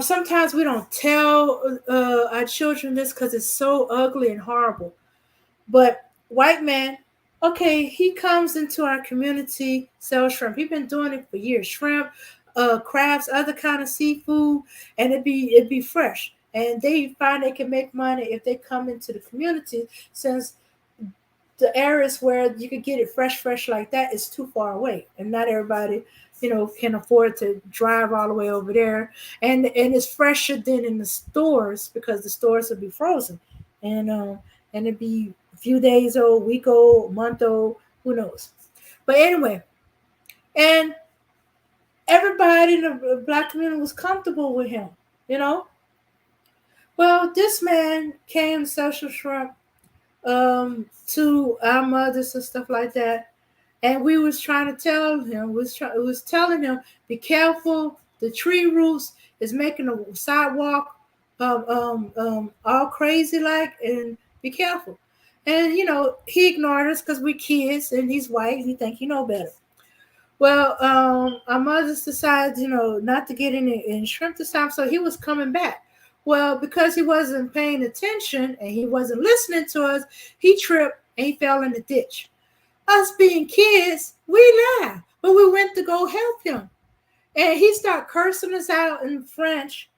sometimes we don't tell our children this because it's so ugly and horrible. But white man, okay, he comes into our community, sells shrimp. He's been doing it for years. Shrimp, crabs, other kind of seafood, and it'd be fresh. And they find they can make money if they come into the community, since the areas where you could get it fresh like that is too far away, and not everybody can afford to drive all the way over there. And it's fresher than in the stores, because the stores will be frozen, and it'd be a few days old, week old, month old, who knows. But anyway, and everybody in the black community was comfortable with him. you know well, this man came social shrimp to our mothers and stuff like that. And we was trying to tell him, was telling him, be careful. The tree roots is making the sidewalk all crazy like, and be careful. And he ignored us because we kids, and he's white. He think he know better. Well, our mothers decided, not to get in shrimp this time, so he was coming back. Well, because he wasn't paying attention and he wasn't listening to us, he tripped and he fell in the ditch. Us being kids, we laughed, but we went to go help him, and he started cursing us out in French.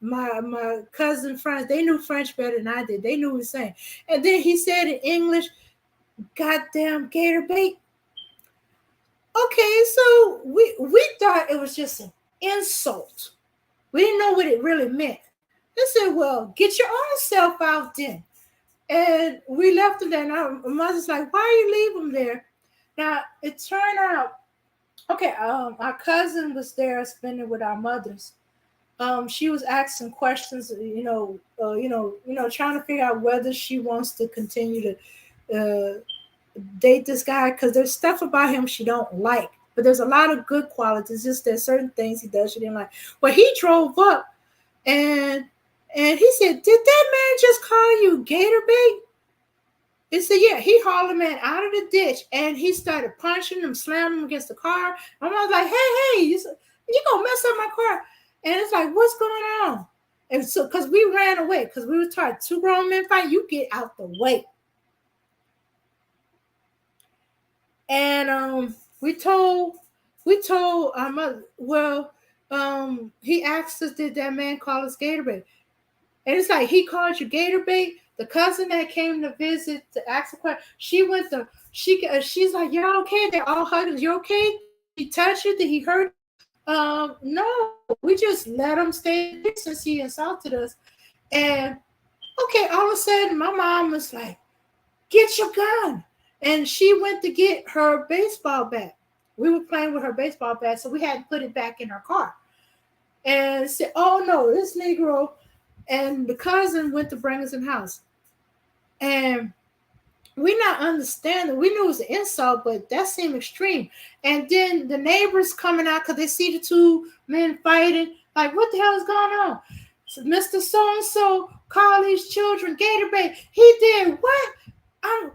My cousin French, they knew French better than I did. They knew what he was saying, and then he said in English, "Goddamn gator bait." Okay, so we thought it was just an insult. We didn't know what it really meant. They said, "Well, get your own self out then." And we left him there. And our mother's like, "Why you leave him there?" Now it turned out, okay. Our cousin was there spending with our mothers. She was asking questions, trying to figure out whether she wants to continue to date this guy, because there's stuff about him she don't like, but there's a lot of good qualities. Just there's certain things he does she didn't like. Well, he drove up and he said, "Did that man just call you gator bait?" He said, "Yeah." He hauled the man out of the ditch and he started punching him, slamming him against the car. And I was like, "Hey, you gonna mess up my car?" And it's like, "What's going on?" And so, because we ran away, because we were taught, two grown men fight, you get out the way. And we told our mother. Well, he asked us, "Did that man call us gator bait?" And it's like, he called you gator bait. The cousin that came to visit to ask a question, she's like, "You're okay?" They're all hugging. "You okay? He touched you? Did he hurt?" No, we just let him stay since he insulted us. And okay, all of a sudden, my mom was like, "Get your gun." And she went to get her baseball bat. We were playing with her baseball bat, so we had to put it back in her car. And said, "Oh no, this Negro." And the cousin went to bring us in the house. And we not understanding. We knew it was an insult, but that seemed extreme. And then the neighbors coming out because they see the two men fighting. Like, what the hell is going on? So Mr. So-and-so called these children gator bait. He did what? I'm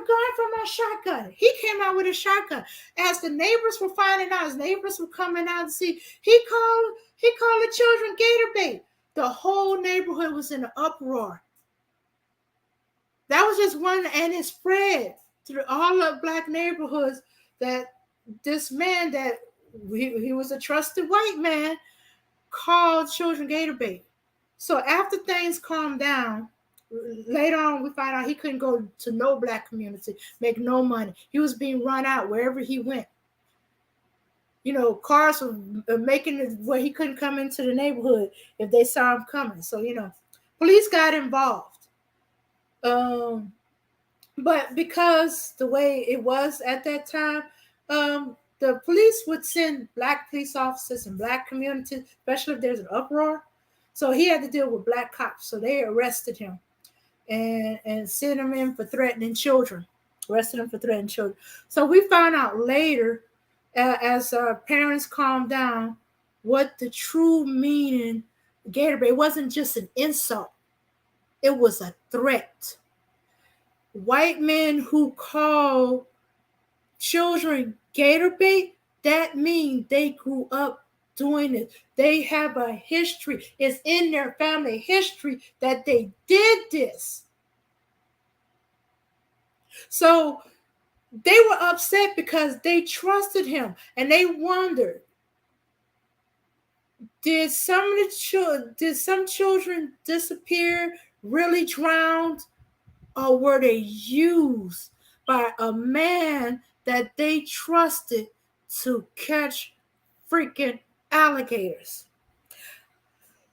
going for my shotgun. He came out with a shotgun. As the neighbors were finding out, as neighbors were coming out to see, he called the children gator bait. The whole neighborhood was in an uproar. That was just one, and it spread through all the black neighborhoods that this man, that he was a trusted white man, called children gator bait. So after things calmed down, later on we found out he couldn't go to no black community, make no money. He was being run out wherever he went. Cars were making it where he couldn't come into the neighborhood if they saw him coming. So, police got involved. But because the way it was at that time, the police would send black police officers in black communities, especially if there's an uproar. So he had to deal with black cops. So they arrested him and sent him in for threatening children. Arrested him for threatening children. So we found out later, as our parents calmed down, what the true meaning of gator bait. It wasn't just an insult. It was a threat. White men who call children gator bait, that means they grew up doing it. They have a history. It's in their family history that they did this. So they were upset because they trusted him, and they wondered, did some children disappear, really drowned, or were they used by a man that they trusted to catch freaking alligators?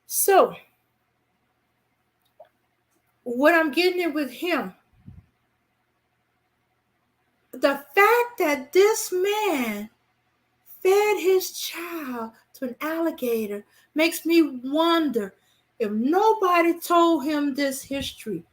So what I'm getting at with him, the fact that this man fed his child to an alligator makes me wonder, if nobody told him this history,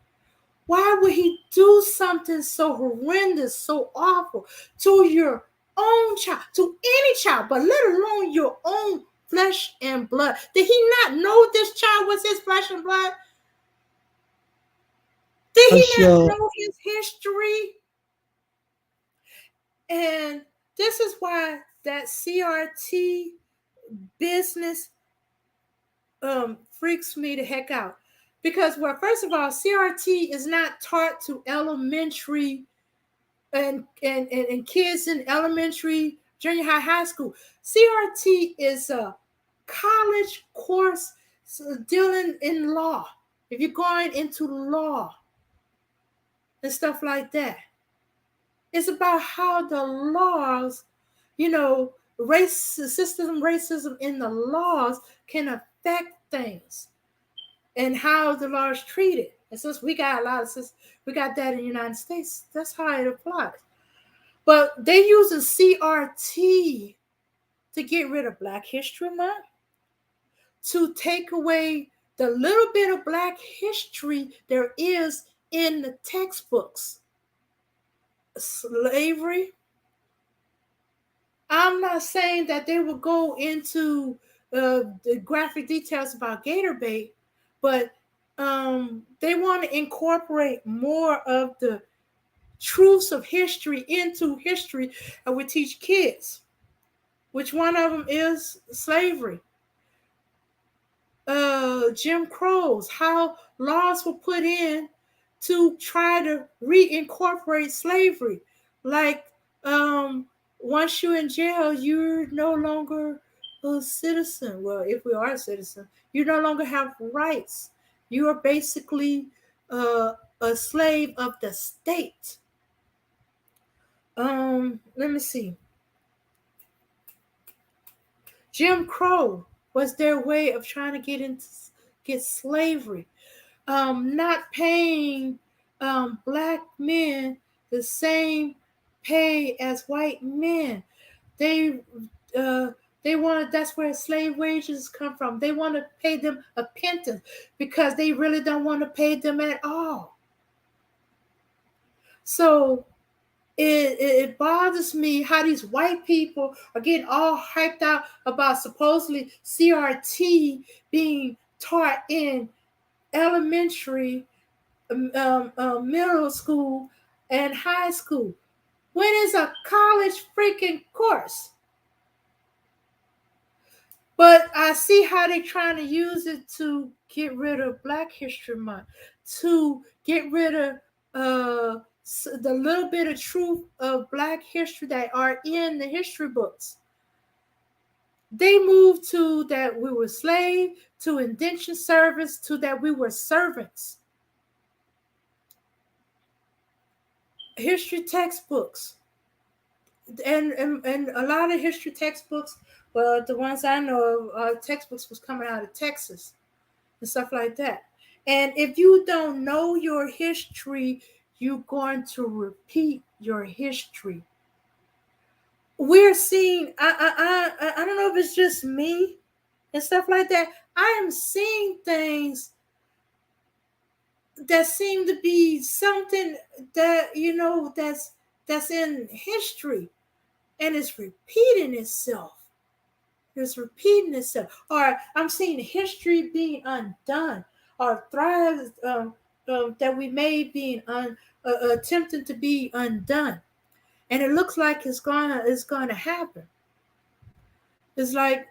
why would he do something so horrendous, so awful to your own child, to any child, but let alone your own flesh and blood? Did he not know this child was his flesh and blood? Did he not know his history? And this is why that CRT business freaks me the heck out. Because, well, first of all, CRT is not taught to elementary and kids in elementary, junior high, high school. CRT is a college course dealing in law. If you're going into law and stuff like that, it's about how the laws, racism in the laws can affect things and how the laws treat it. And since we got we got that in the United States, that's how it applies. But they use a CRT to get rid of Black History Month, to take away the little bit of Black history there is in the textbooks. Slavery. I'm not saying that they will go into the graphic details about gator bait, but they want to incorporate more of the truths of history into history, and we teach kids, which one of them is slavery. Jim Crow's, how laws were put in to try to reincorporate slavery. Like, once you're in jail, you're no longer a citizen. Well, if we are a citizen, you no longer have rights. You are basically a slave of the state. Let me see. Jim Crow was their way of trying to get slavery. Not paying Black men the same pay as white men. They wanted, that's where slave wages come from. They want to pay them a pittance because they really don't want to pay them at all. So it bothers me how these white people are getting all hyped out about supposedly CRT being taught in elementary, middle school, and high school, when it's a college freaking course. But I see how they're trying to use it to get rid of Black History Month, to get rid of the little bit of truth of Black history that are in the history books. They moved to that we were slave, to indentured service, to that we were servants. History textbooks. And a lot of history textbooks, well, the ones I know of, textbooks was coming out of Texas and stuff like that. And if you don't know your history, you're going to repeat your history. We're seeing, I don't know if it's just me and stuff like that. I am seeing things that seem to be something that, that's in history, and it's repeating itself. It's repeating itself. Or I'm seeing history being undone, or thrives that we made being attempting to be undone, and it looks like it's gonna happen. It's like,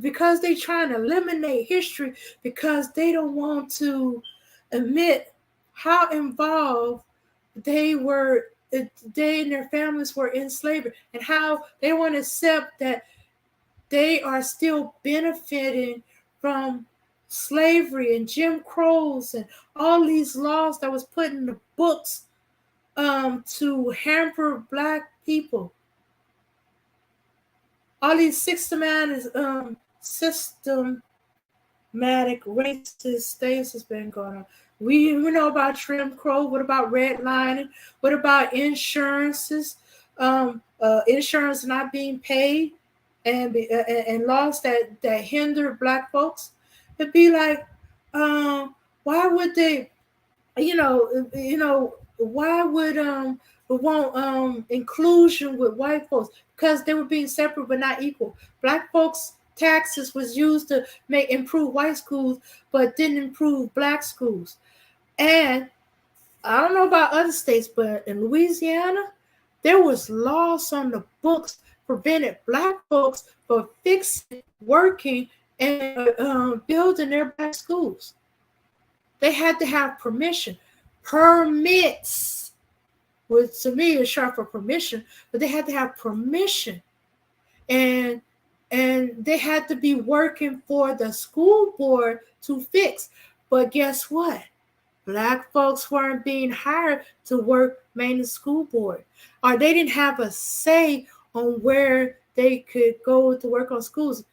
because they're trying to eliminate history because they don't want to admit how involved they were. They and their families were in slavery, and how they want to accept that they are still benefiting from slavery and Jim Crows and all these laws that was put in the books to hamper Black people. All these systematic racist things has been going on. We know about Jim Crow. What about redlining? What about insurances? Insurance not being paid, and laws that hinder Black folks. It'd be like, why would they? Why would want inclusion with white folks? Because they were being separate but not equal. Black folks' taxes was used to improve white schools, but didn't improve Black schools. And I don't know about other states, but in Louisiana, there was laws on the books prevented black folks from fixing, working, and building their black schools. They had to have permission. Permits, which to me is short for permission, but they had to have permission. And they had to be working for the school board to fix. But guess what? Black folks weren't being hired to work main school board, or they didn't have a say on where they could go to work on schools.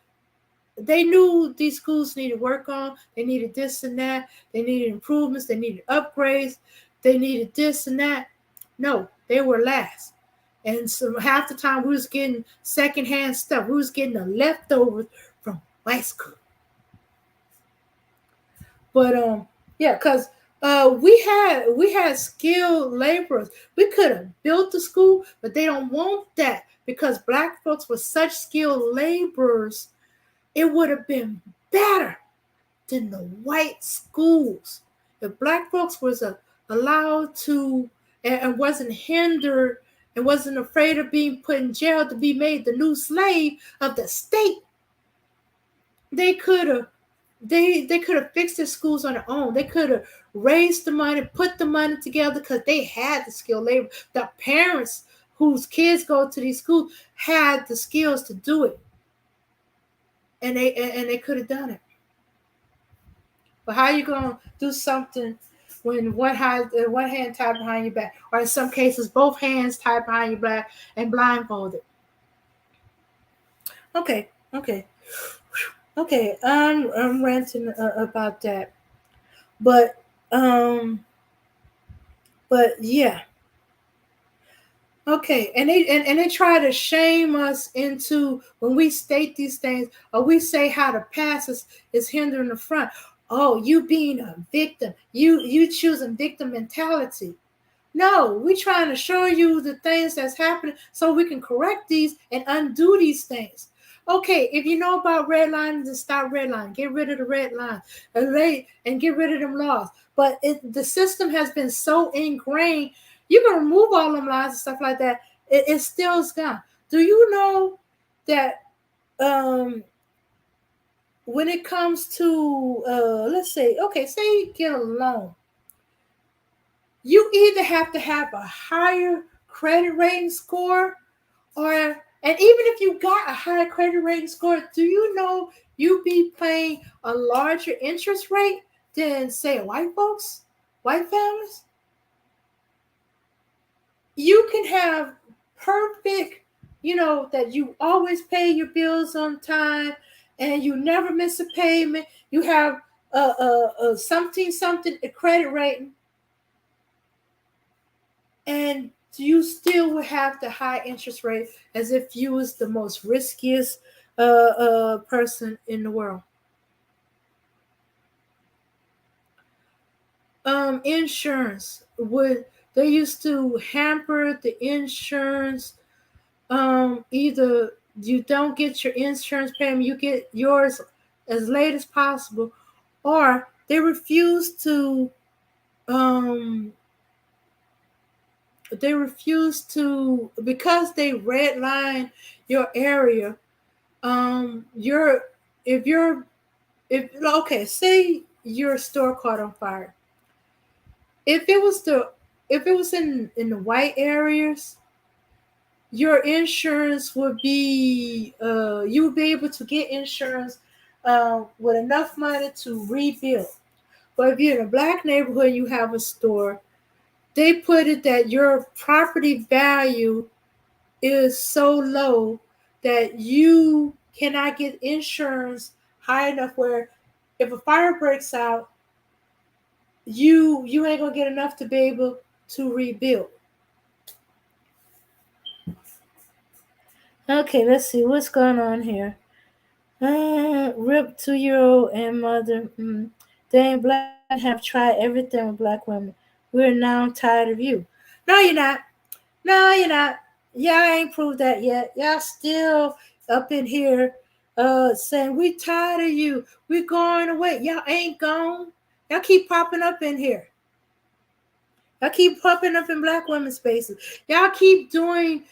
They knew these schools needed work on, they needed this and that, they needed improvements, they needed upgrades, they needed this and that. No, they were last. And so half the time we was getting secondhand stuff. We was getting the leftovers from white school. But yeah, because we had skilled laborers. We could have built the school, but they don't want that because black folks were such skilled laborers. It would have been better than the white schools. If black folks was allowed to and wasn't hindered and wasn't afraid of being put in jail to be made the new slave of the state, they could have fixed their schools on their own. They could have raised the money, put the money together because they had the skilled labor. The parents whose kids go to these schools had the skills to do it. And they could have done it. But how are you going to do something when one hand tied behind your back, or in some cases both hands tied behind your back and blindfolded? Okay. I'm ranting about that, but yeah. Okay, and they try to shame us into when we state these things, or we say how the past is hindering the front. Oh, you being a victim, you choosing victim mentality. No, we're trying to show you the things that's happening so we can correct these and undo these things. Okay, if you know about red lines, then stop red line. Get rid of the red line and get rid of them laws. But the system has been so ingrained. You can remove all them lines and stuff like that. It still's gone. Do you know that when it comes to let's say, okay, say you get a loan, you either have to have a higher credit rating score, and even if you got a higher credit rating score, do you know you be paying a larger interest rate than, say, white families? You can have perfect, that you always pay your bills on time and you never miss a payment. You have a something a credit rating, and you still would have the high interest rate as if you was the most riskiest person in the world. Insurance they used to hamper the insurance. Either you don't get your insurance payment, you get yours as late as possible, or they refuse to because they redline your area. Say your store caught on fire. If it was in the white areas, your insurance would be you would be able to get insurance with enough money to rebuild. But if you're in a black neighborhood, you have a store, they put it that your property value is so low that you cannot get insurance high enough where if a fire breaks out, you ain't gonna get enough to be able to rebuild. Okay, let's see what's going on here. Rip 2-year-old and mother. Dang, black men have tried everything with black women. We're now tired of you. No, you're not. No, you're not. Y'all ain't proved that yet. Y'all still up in here saying we tired of you. We're going away. Y'all ain't gone. Y'all keep popping up in here. Y'all keep popping up in black women's spaces. Y'all keep doing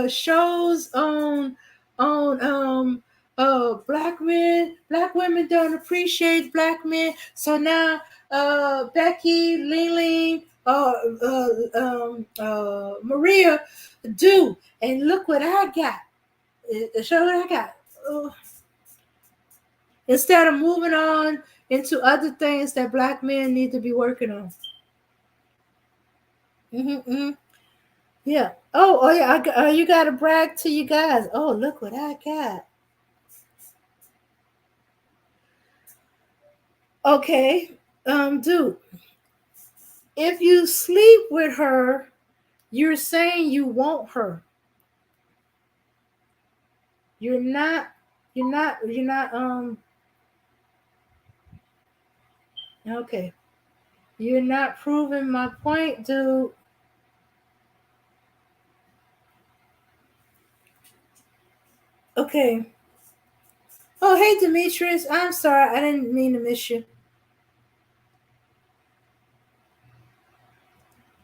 shows on black women don't appreciate black men. So now Becky, Ling, Maria do, and look what I got. Show what I got. Instead of moving on into other things that black men need to be working on. Mm-hmm. Yeah. Oh yeah. You got to brag to you guys. Oh, look what I got. Okay. Dude, if you sleep with her, you're saying you want her. You're not. You're not. Okay. You're not proving my point, dude. Okay. Oh, hey, Demetrius. I'm sorry. I didn't mean to miss you.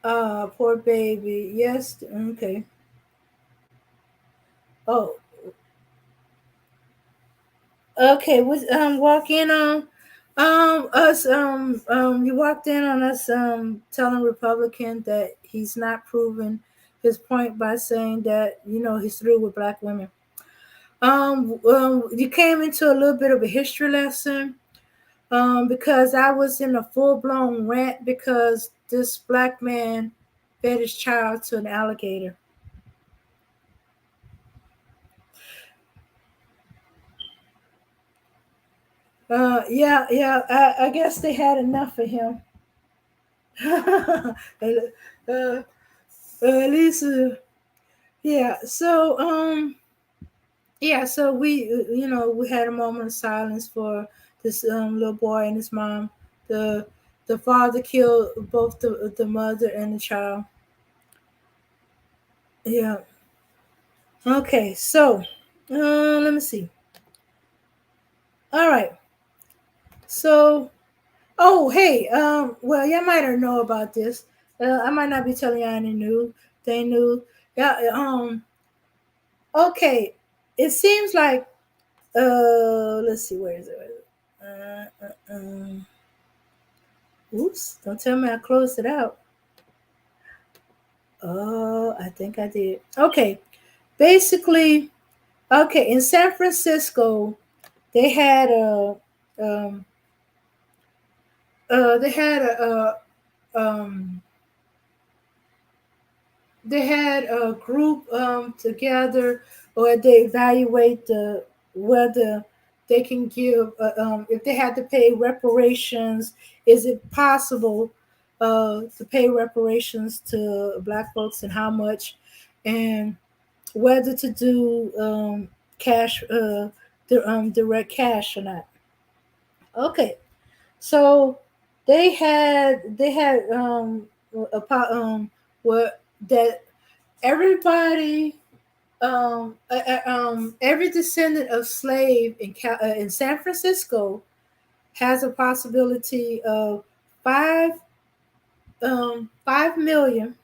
Poor baby. Yes. Okay. Oh, okay. Was walk in on us you walked in on us telling Republican that he's not proving his point by saying that he's through with black women. You came into a little bit of a history lesson because I was in a full blown rant because this black man fed his child to an alligator. Yeah. I guess they had enough of him. uh, at least, yeah. So we had a moment of silence for this little boy and his mom. The father killed both the mother and the child. Yeah. Okay. So, let me see. All right. So, oh, hey, well, y'all might not know about this. I might not be telling y'all any new. They knew. Yeah. Okay. It seems like. Let's see. Where is it? Oops! Don't tell me I closed it out. Oh, I think I did. Okay. Basically, okay. In San Francisco, they had a. Um. They had a group together where they evaluate whether they can give if they had to pay reparations. Is it possible to pay reparations to black folks and how much, and whether to do cash direct cash or not. Okay, so they had what that everybody every descendant of slave in San Francisco has a possibility of 5 million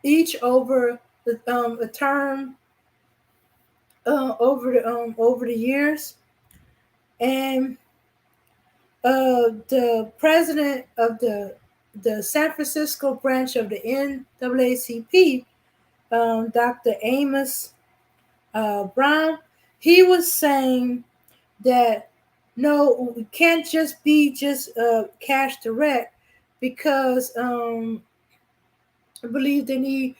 each over a term over the years, and the president of the San Francisco branch of the NAACP, Dr. Amos Brown, he was saying that no, it can't just be just cash direct because I believe they need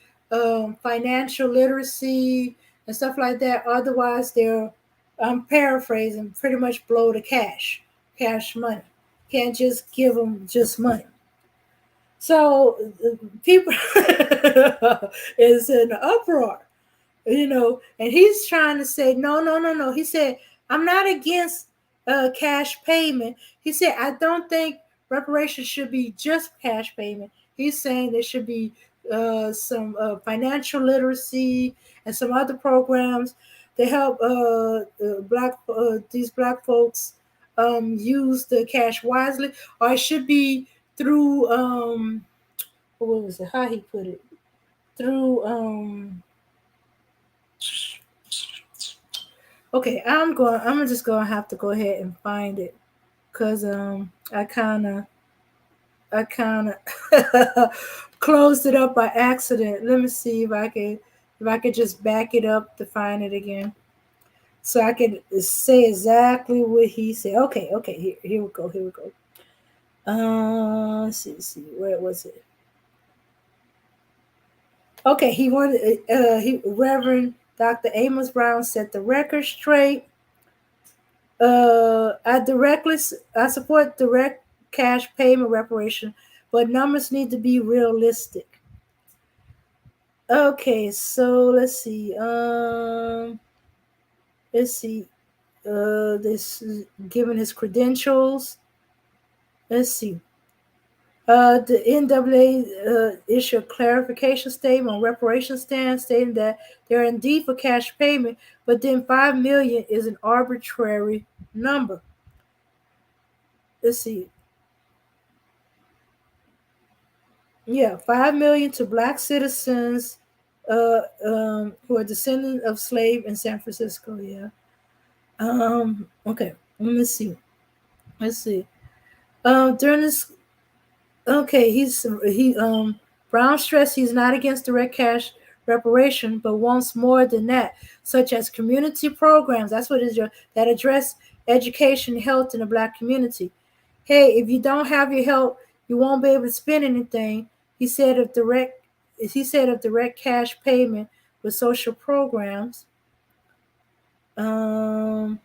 financial literacy and stuff like that. Otherwise, they're I'm paraphrasing, pretty much blow the cash money. Can't just give them just money. So people is in an uproar, and he's trying to say no. He said, I'm not against cash payment. He said, I don't think reparations should be just cash payment. He's saying there should be some financial literacy and some other programs to help these black folks use the cash wisely, or it should be through what was it, how he put it, through okay, I'm just gonna have to go ahead and find it because I kind of closed it up by accident. Let me see if I could just back it up to find it again, so I could say exactly what he said. Okay, here we go. Here we go. Let's see, where was it? Okay, he wanted he Reverend Dr. Amos Brown set the record straight. I support direct cash payment reparation, but numbers need to be realistic. Okay, so let's see. This is given his credentials. Let's see. The NAA issued a clarification statement on reparation stance, stating that they're indeed for cash payment, but then 5 million is an arbitrary number. Let's see. Yeah, 5 million to black citizens who are descendants of slave in San Francisco. Yeah. Okay. Let me see. Let's see. During this, okay, Brown stressed he's not against direct cash reparation, but wants more than that, such as community programs. That's what it is that address education, health in the black community. Hey, if you don't have your help, you won't be able to spend anything. He said of direct cash payment with social programs. Um,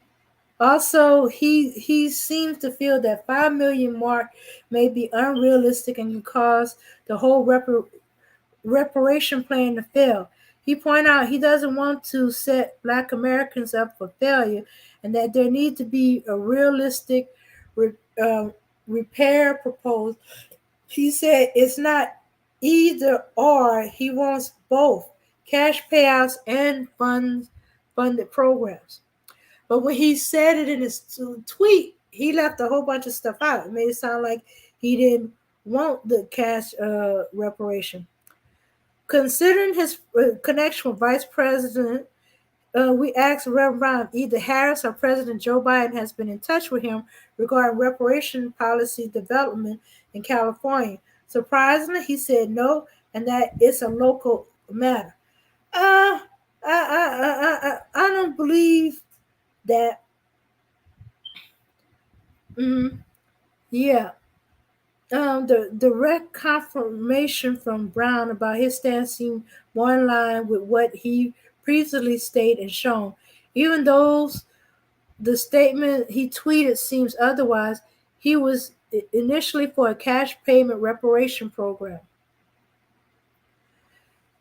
Also, he seems to feel that 5 million mark may be unrealistic and can cause the whole reparation plan to fail. He pointed out he doesn't want to set Black Americans up for failure, and that there need to be a realistic re, uh, repair proposal. He said it's not either or. He wants both cash payouts and funded programs. But when he said it in his tweet, he left a whole bunch of stuff out. It made it sound like he didn't want the cash reparation. Considering his connection with Vice President, we asked Reverend Brown if either Harris or President Joe Biden has been in touch with him regarding reparation policy development in California. Surprisingly, he said no, and that it's a local matter. Uh, I don't believe that. Mm, yeah. The direct confirmation from Brown about his stance seemed more in line with what he previously stated and shown. Even though the statement he tweeted seems otherwise, he was initially for a cash payment reparation program.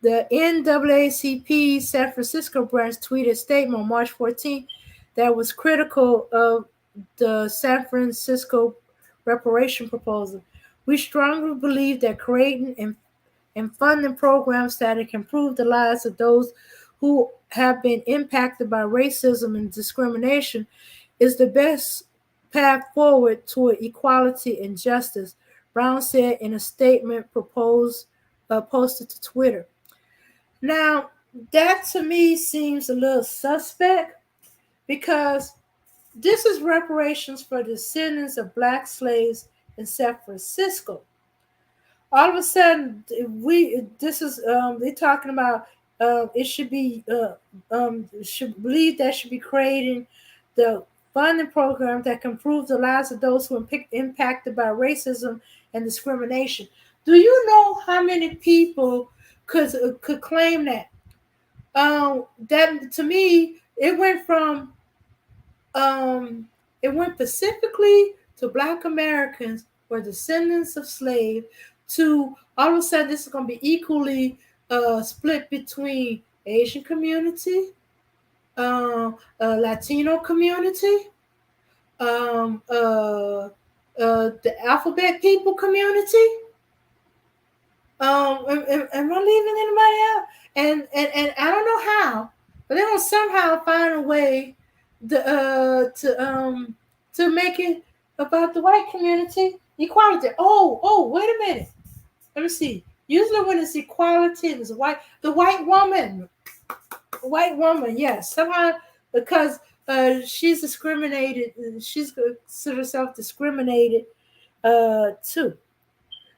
The NAACP San Francisco branch tweeted a statement on March 14th that was critical of the San Francisco reparation proposal. We strongly believe that creating and funding programs that can improve the lives of those who have been impacted by racism and discrimination is the best path forward toward equality and justice, Brown said in a statement posted to Twitter. Now, that to me seems a little suspect because this is reparations for descendants of black slaves in San Francisco. All of a sudden, we this is they're talking about it should be should believe that should be creating the funding program that can improve the lives of those who are impacted by racism and discrimination. Do you know how many people could claim that? That to me, um, it went specifically to Black Americans who are descendants of slaves. To all of a sudden, this is going to be equally split between Asian community, Latino community, um, uh, the alphabet people community. Am I leaving anybody out? And I don't know how, but they're gonna somehow find a way to make it about the white community equality. Oh, wait a minute. Let me see. Usually when it's equality, it's the white woman, yes. Somehow because she's discriminated, she's considered herself discriminated too.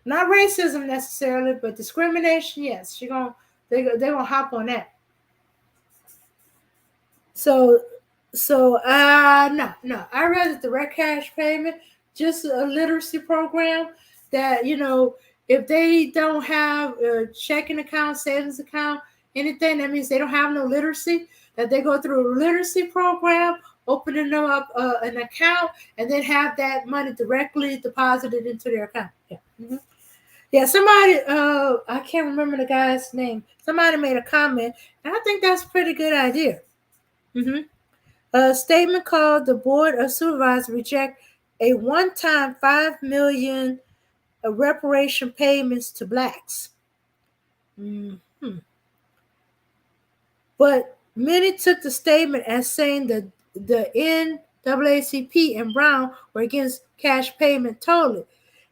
Not racism necessarily, but discrimination, yes. They gonna hop on that. So no. I rather direct cash payment, just a literacy program that, if they don't have a checking account, savings account, anything, that means they don't have no literacy, that they go through a literacy program, opening them up an account, and then have that money directly deposited into their account. Yeah. Mhm. Yeah, somebody, I can't remember the guy's name. Somebody made a comment, and I think that's a pretty good idea. Hmm. A statement called the Board of Supervisors reject a one-time $5 million reparation payments to blacks. Hmm. But many took the statement as saying that the NAACP and Brown were against cash payment totally,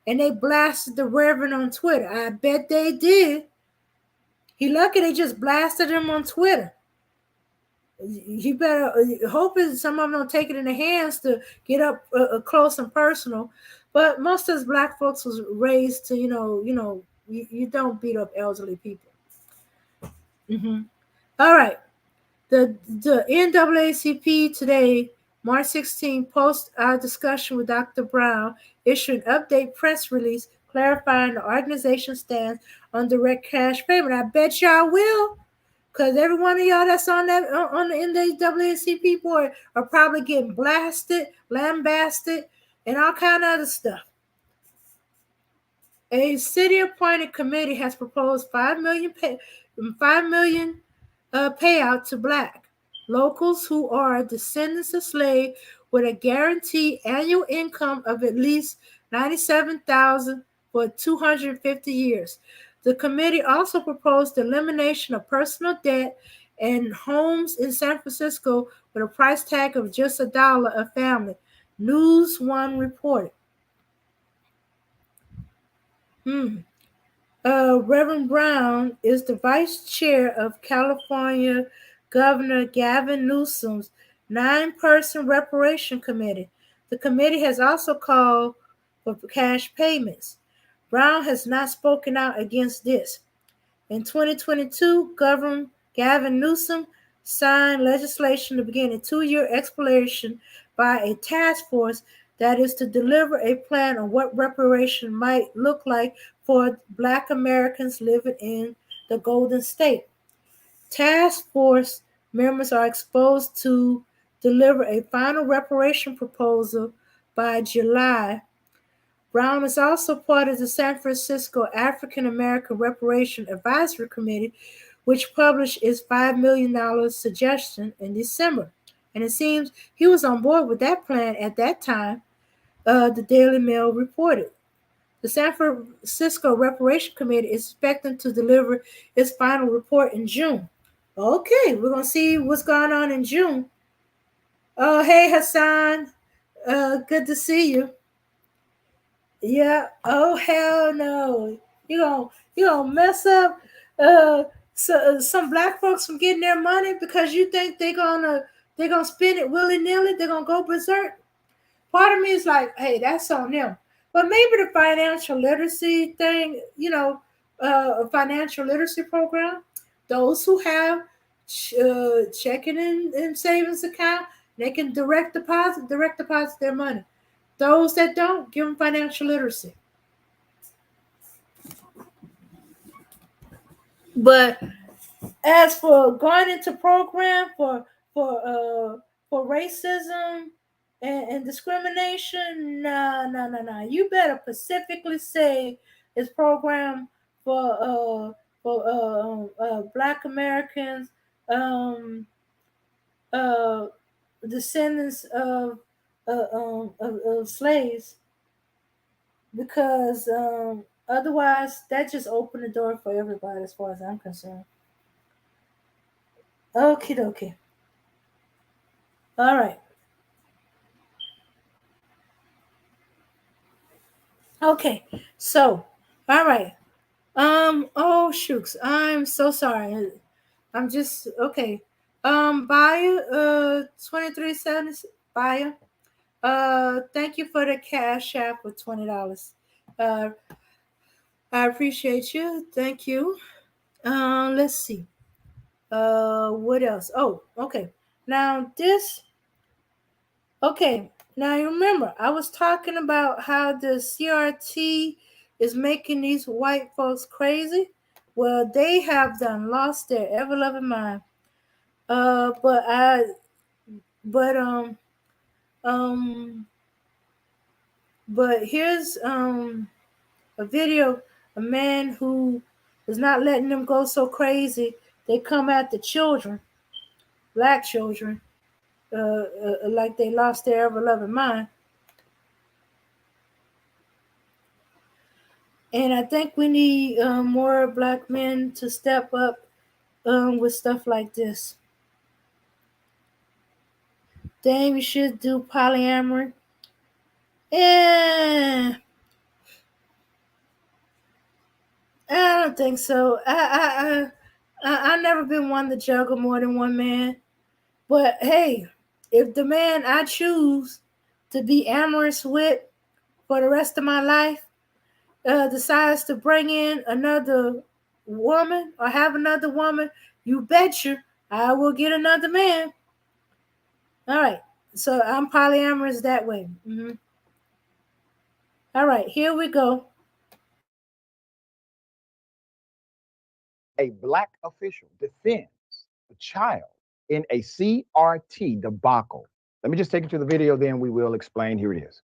and they blasted the Reverend on Twitter. I bet they did. He lucky they just blasted him on Twitter. You better hope some of them don't take it in their hands to get up close and personal. But most of us black folks was raised to, you don't beat up elderly people. Mm-hmm. All right. The NAACP today, March 16, post our discussion with Dr. Brown, issued an update press release clarifying the organization's stance on direct cash payment. I bet y'all will. Because every one of y'all that's on the NAACP board are probably getting blasted, lambasted, and all kind of other stuff. A city-appointed committee has proposed $5 million payout to black locals who are descendants of slaves with a guaranteed annual income of at least $97,000 for 250 years. The committee also proposed the elimination of personal debt and homes in San Francisco with a price tag of just $1 a family. News One reported. Reverend Brown is the vice chair of California Governor Gavin Newsom's 9-person reparation committee. The committee has also called for cash payments. Brown has not spoken out against this. In 2022, Governor Gavin Newsom signed legislation to begin a 2-year exploration by a task force that is to deliver a plan on what reparation might look like for Black Americans living in the Golden State. Task force members are exposed to deliver a final reparation proposal by July. Brown is also part of the San Francisco African American Reparation Advisory Committee, which published its $5 million suggestion in December. And it seems he was on board with that plan at that time, the Daily Mail reported. The San Francisco Reparation Committee is expecting to deliver its final report in June. Okay, we're going to see what's going on in June. Oh, hey, Hassan. Good to see you. Yeah. Oh, hell no. You gonna mess up some black folks from getting their money because you think they're gonna spend it willy-nilly, they're gonna go berserk. Part of me is like, hey, that's on them. But maybe the financial literacy thing, a financial literacy program, those who have checking and savings account, they can direct deposit their money. Those that don't, give them financial literacy. But as for going into program for racism and discrimination, no. You better specifically say it's program for Black Americans, uh, descendants of slaves, because otherwise that just opened the door for everybody as far as I'm concerned. Okie dokie. All right. Okay. So, all right. Oh shooks, I'm so sorry. I'm just okay. Buyer, 2370 buyer. Thank you for the cash app for $20. Uh, I appreciate you. Thank you. Let's see. What else? Oh, okay. Now this. Okay. Now you remember I was talking about how the CRT is making these white folks crazy. Well, they have done lost their ever loving mind. Uh, but I, but um, but here's a video, a man who is not letting them go so crazy. They come at the children, black children, like they lost their ever loving mind. And I think we need more black men to step up with stuff like this. Dang, we should do polyamory. Eh, I don't think so. I never been one to juggle more than one man. But hey, if the man I choose to be amorous with for the rest of my life decides to bring in another woman or have another woman, you betcha I will get another man. All right. So I'm polyamorous that way. All right, here we go. A black official defends a child in a CRT debacle. Let me just take you to the video, then we will explain. Here it is.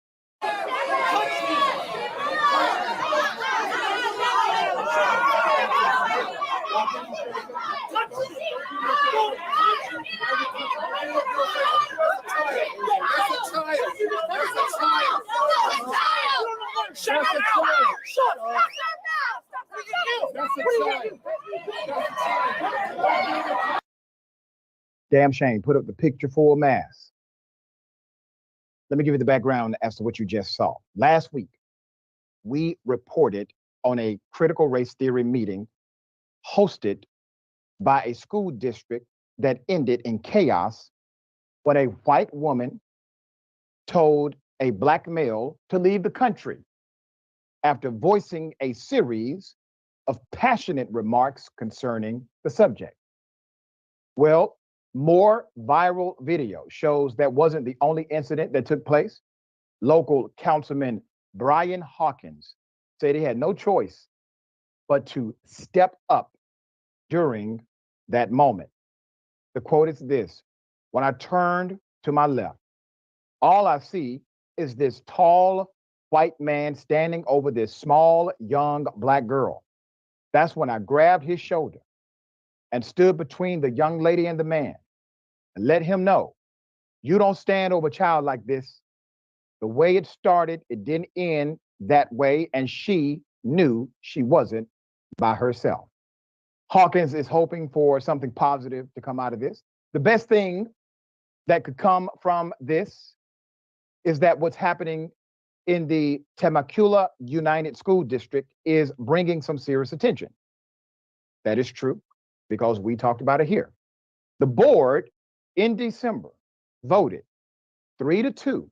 Damn shame. Put up the picture for a mass. Let me give you the background as to what you just saw. Last week, we reported on a critical race theory meeting hosted by a school district that ended in chaos when a white woman told a black male to leave the country after voicing a series of passionate remarks concerning the subject. Well, more viral video shows that wasn't the only incident that took place. Local councilman Brian Hawkins said he had no choice but to step up during that moment. The quote is this: "When I turned to my left, all I see is this tall white man standing over this small, young black girl. That's when I grabbed his shoulder and stood between the young lady and the man and let him know, you don't stand over a child like this. The way it started, it didn't end that way, and she knew she wasn't by herself." Hawkins is hoping for something positive to come out of this. The best thing that could come from this is that what's happening in the Temecula United School District is bringing some serious attention. That is true because we talked about it here. The board in December voted 3-2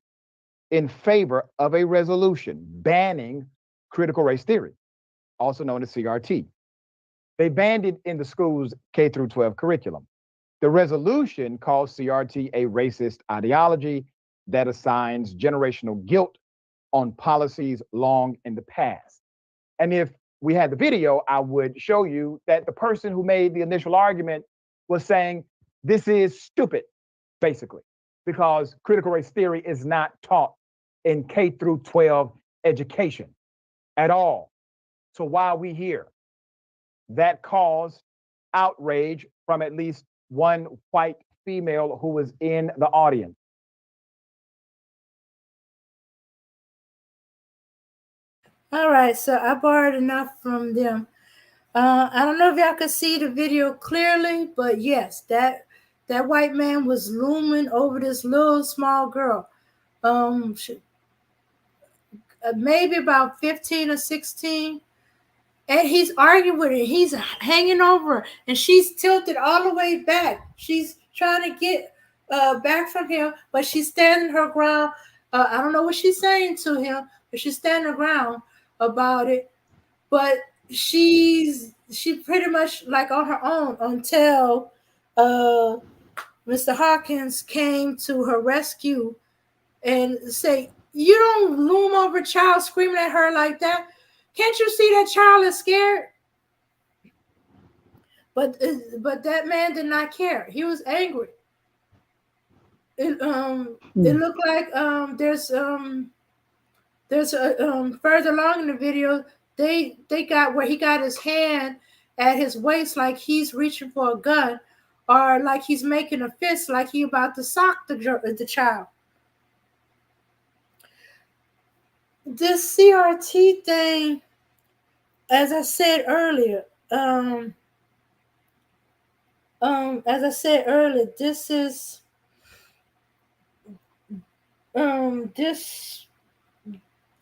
in favor of a resolution banning critical race theory, also known as CRT. They banned it in the school's K through 12 curriculum. The resolution calls CRT a racist ideology that assigns generational guilt on policies long in the past. And if we had the video, I would show you that the person who made the initial argument was saying, this is stupid, basically, because critical race theory is not taught in K through 12 education at all. So why are we here? That caused outrage from at least one white female who was in the audience. All right, so I borrowed enough from them. I don't know if y'all could see the video clearly, but yes, that white man was looming over this little small girl. Maybe about 15 or 16. and he's arguing with her. He's hanging over her, and she's tilted all the way back. She's trying to get back from him, but she's standing her ground. I don't know what she's saying to him, but she's standing her ground about it. But she pretty much like on her own until Mr. Hawkins came to her rescue and say, "You don't loom over a child screaming at her like that. Can't you see that child is scared?" But that man did not care. He was angry. It looked like there's a further along in the video they got where he got his hand at his waist like he's reaching for a gun, or like he's making a fist like he about to sock the child. This CRT thing, as I said earlier, this is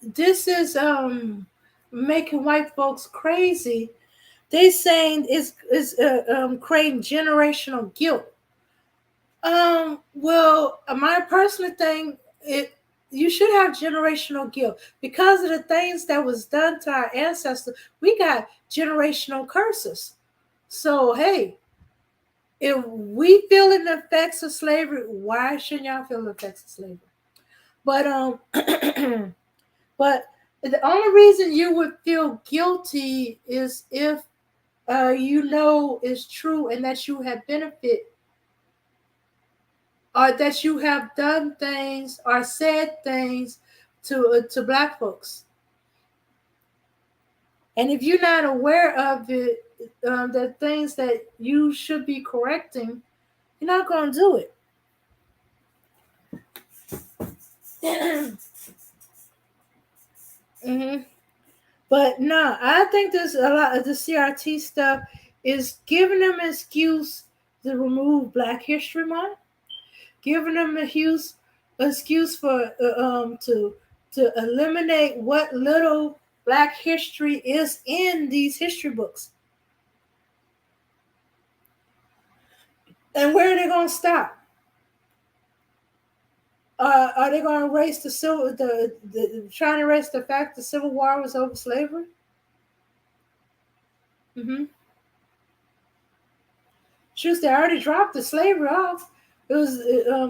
this is making white folks crazy. They saying is creating generational guilt. Well, my personal thing, you should have generational guilt because of the things that was done to our ancestors. We got generational curses. So hey, if we feeling the effects of slavery, why shouldn't y'all feel the effects of slavery? But but the only reason you would feel guilty is if you know is true and that you have benefit, or that you have done things or said things to Black folks. And if you're not aware of it, the things that you should be correcting, you're not going to do it. Mm-hmm. But no, I think there's a lot of the CRT stuff is giving them an excuse to remove Black History Month, giving them an excuse for to eliminate what little Black history is in these history books. And where are they going to stop? Are they going to erase trying to erase the fact the Civil War was over slavery? Mm-hmm. Shoot, they already dropped the slavery off. It was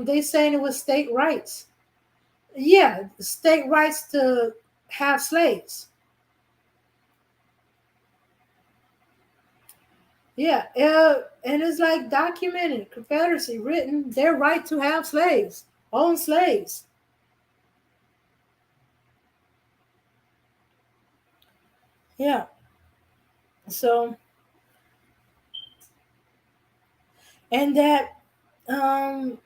they saying it was state rights. Yeah, state rights to have slaves. Yeah, and it's like documented, Confederacy written their right to have slaves, own slaves. Yeah. So, and that um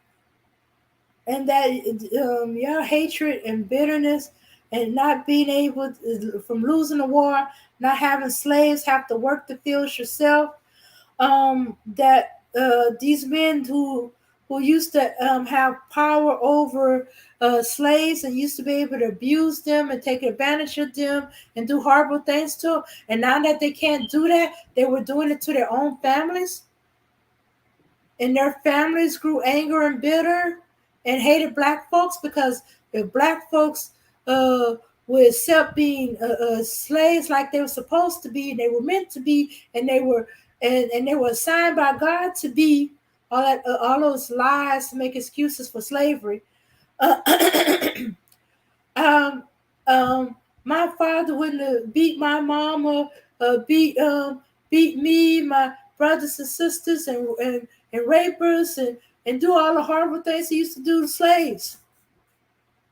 your hatred and bitterness and not being able from losing the war, not having slaves, have to work the fields yourself. That these men who used to have power over slaves and used to be able to abuse them and take advantage of them and do horrible things to them, and now that they can't do that, they were doing it to their own families, and their families grew angry and bitter and hated Black folks because if Black folks would accept being slaves like they were supposed to be, they were meant to be, and they were assigned by God to be, all those lies to make excuses for slavery. Um, my father wouldn't have beat my mama, beat me, my brothers and sisters, and rape us and do all the horrible things he used to do to slaves.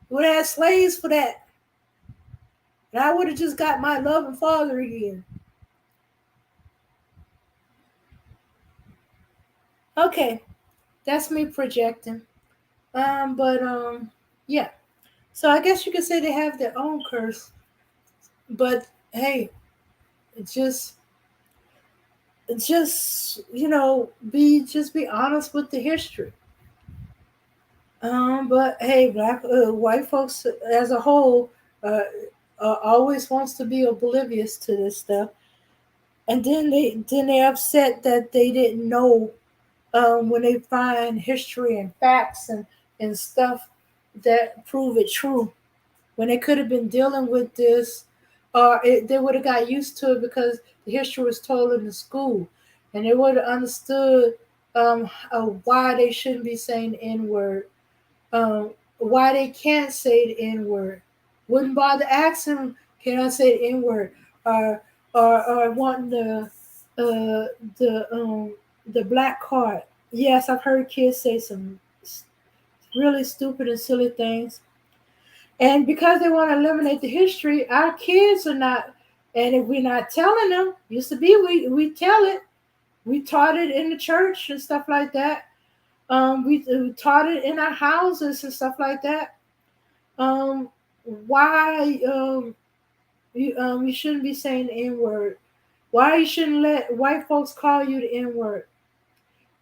We would have had slaves for that. And I would have just got my loving father again. Okay, that's me projecting. Yeah. So I guess you could say they have their own curse. But hey, just be honest with the history. But hey, white folks as a whole always wants to be oblivious to this stuff. and then they upset that they didn't know when they find history and facts and stuff that prove it true, when they could have been dealing with this, or they would have got used to it because the history was told in the school, and they would have understood why they shouldn't be saying the N word, why they can't say the N word. Wouldn't bother asking them, can I say the N word, or or wanting the black card. Yes, I've heard kids say some really stupid and silly things. And because they want to eliminate the history, our kids are not. And if we're not telling them, used to be we tell it. We taught it in the church and stuff like that. We taught it in our houses and stuff like that. Why you shouldn't be saying the N word? Why you shouldn't let white folks call you the N word?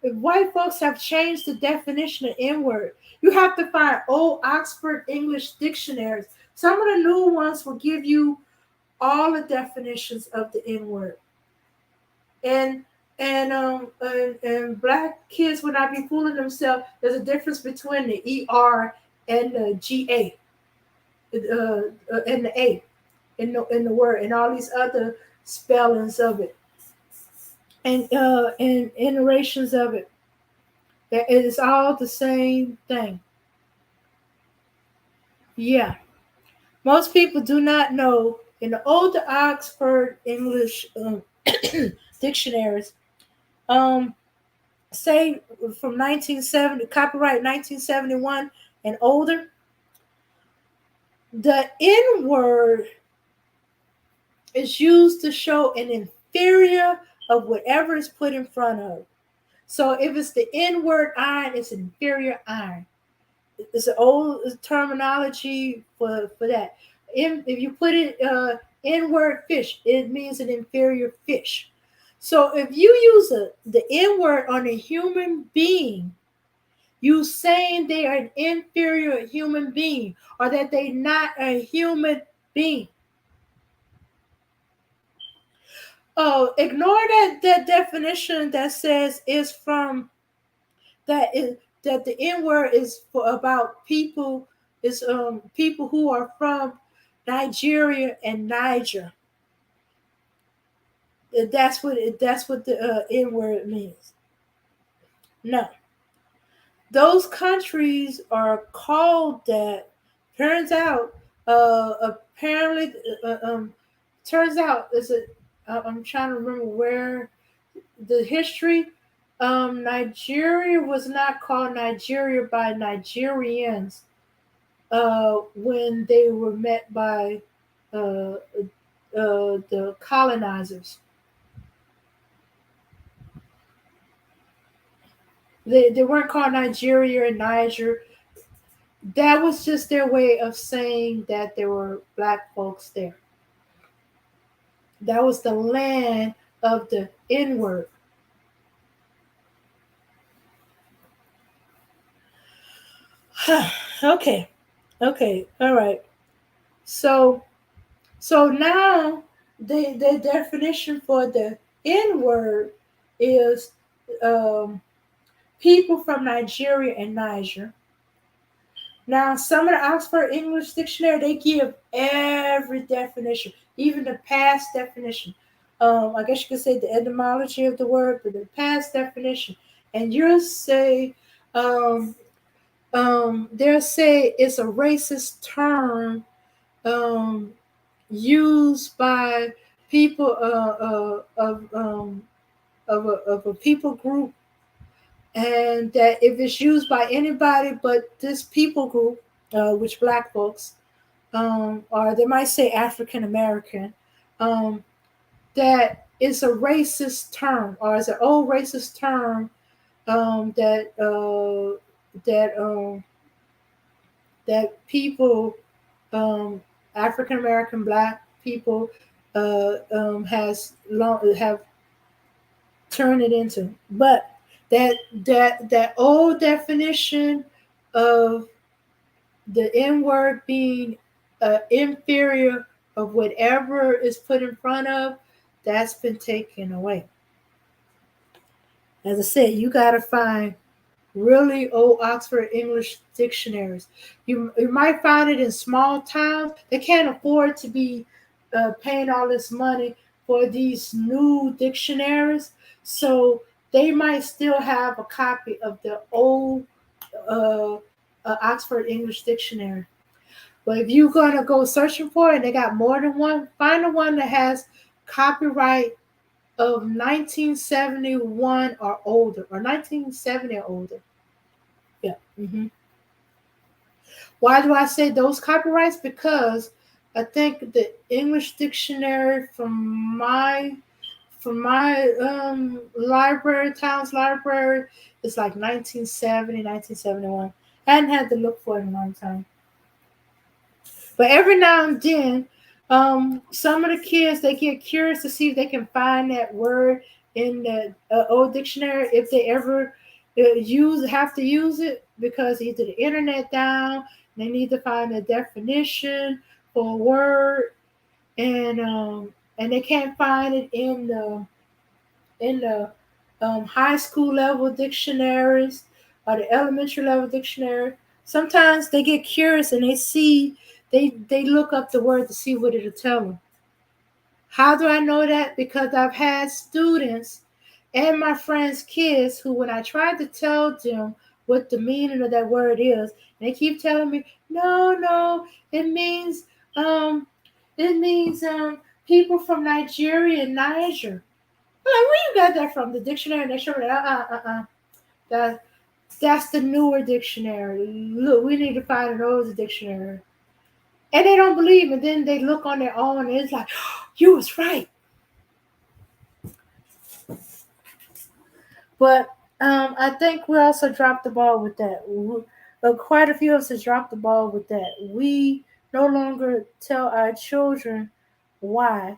If white folks have changed the definition of N word, you have to find old Oxford English dictionaries. Some of the new ones will give you all the definitions of the N word. And and black kids would not be fooling themselves. There's a difference between the ER and the GA, and the A in the word, and all these other spellings of it, and iterations of it. It is all the same thing. Yeah. Most people do not know in the older Oxford English dictionaries, um, say from 1970, copyright 1971 and older, the N word is used to show an inferior of whatever is put in front of. So if it's the N word iron, it's inferior iron. It's an old terminology for that. If you put it N word fish, it means an inferior fish. So if you use the N word on a human being, you saying they are an inferior human being, or that they're not a human being. Oh, ignore that definition that says is from that is that the N word is for about people, is people who are from Nigeria and Niger. That's what the N word means. No, those countries are called that. Turns out, apparently, turns out is it. I'm trying to remember where the history. Nigeria was not called Nigeria by Nigerians when they were met by the colonizers. They weren't called Nigeria and Niger. That was just their way of saying that there were black folks there. That was the land of the N word. Okay, okay, all right. So now the definition for the N word is um, people from Nigeria and Niger. Now, some of the Oxford English Dictionary, they give every definition, even the past definition. I guess you could say the etymology of the word, but the past definition. And you'll say, um, they'll say it's a racist term um, used by people of a people group, and that if it's used by anybody but this people group, which black folks, or they might say African American, um, that is a racist term, or is an old racist term that that people, um, African American black people, has long have turned it into. But that old definition of the N word being inferior of whatever is put in front of, That's been taken away. As I said, you got to find really old Oxford English dictionaries. You might find it in small towns. They can't afford to be paying all this money for these new dictionaries, so they might still have a copy of the old uh, Oxford English dictionary. But if you're gonna go searching for it, and they got more than one, find the one that has copyright of 1971 or older, or 1970 or older. Yeah. Why do I say those copyrights? Because I think the English dictionary from my library, town's library, is like 1970, 1971. I hadn't had to look for it in a long time. But every now and then, some of the kids, they get curious to see if they can find that word in the old dictionary, if they ever have to use it, because either the internet down, they need to find a definition for a word, and they can't find it in the high school level dictionaries or the elementary level dictionary. Sometimes they get curious and they look up the word to see what it'll tell them. How do I know that? Because I've had students and my friends' kids who, when I tried to tell them what the meaning of that word is, they keep telling me, no, no, it means um it means people from Nigeria and Niger. I'm like, where you got that from? The dictionary? And they show me that. That's the newer dictionary. Look, we need to find an older dictionary. And they don't believe, and then they look on their own, and it's like, oh, you was right. But I think we also dropped the ball with that. Quite a few of us has dropped the ball with that. We no longer tell our children why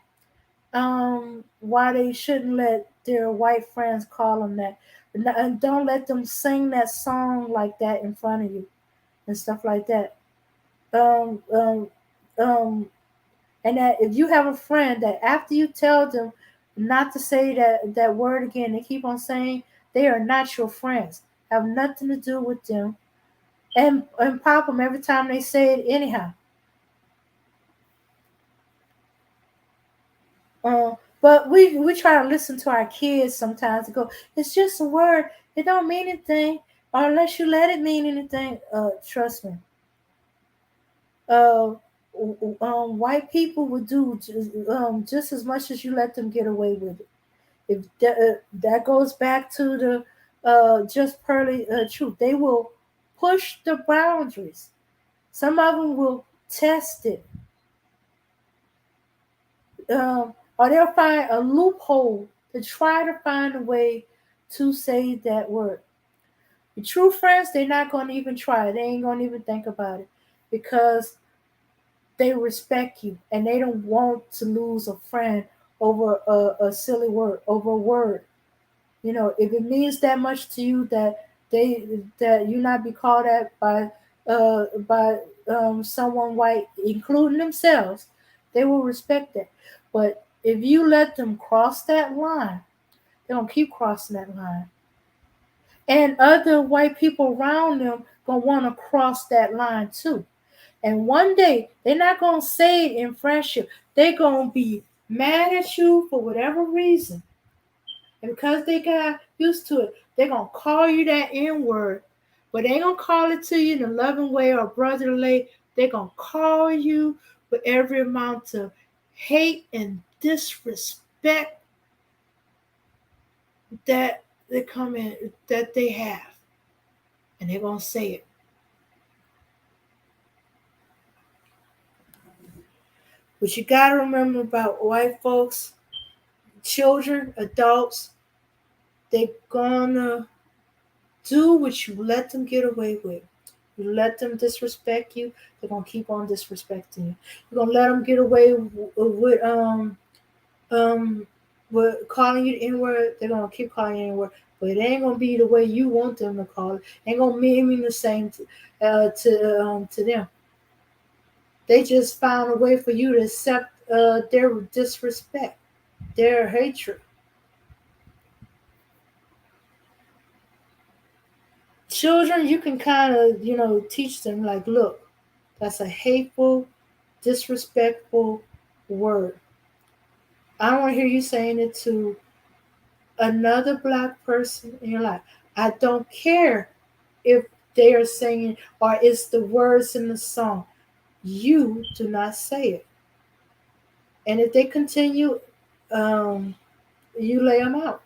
why they shouldn't let their white friends call them that, and don't let them sing that song like that in front of you and stuff like that. Um, um, um, and that if you have a friend that after you tell them not to say that word again, they keep on saying, they are not your friends. Have nothing to do with them, and pop them every time they say it anyhow. But we try to listen to our kids sometimes and go, it's just a word. It don't mean anything, or unless you let it mean anything. Trust me. Uh, White people would do just as much as you let them get away with it. If that goes back to the just pearly truth, they will push the boundaries. Some of them will test it, or they'll find a loophole to try to find a way to say that word. Your true friends, they're not going to even try. They ain't going to even think about it because they respect you and they don't want to lose a friend over a silly word, over a word. You know, if it means that much to you that you not be called at by someone white, including themselves, they will respect that. But if you let them cross that line, they're gonna keep crossing that line. And other white people around them gonna wanna cross that line too. And one day they're not gonna say it in friendship. They're gonna be mad at you for whatever reason. And because they got used to it, they're gonna call you that N word. But they ain't gonna call it to you in a loving way or brotherly. They're gonna call you with every amount of hate and disrespect that they have. And they're gonna say it. But you gotta remember about white folks, children, adults, they're gonna do what you let them get away with. You let them disrespect you, they're gonna keep on disrespecting you. You're gonna let them get away um with calling you the N word. They're gonna keep calling you the N word, but it ain't gonna be the way you want them to call it. Ain't gonna mean the same to them. They just found a way for you to accept their disrespect. their hatred. Children, you can kind of, teach them like, look, that's a hateful, disrespectful word. I don't want to hear you saying it to another black person in your life. I don't care if they are singing or it's the words in the song. You do not say it. And if they continue, um, you lay them out.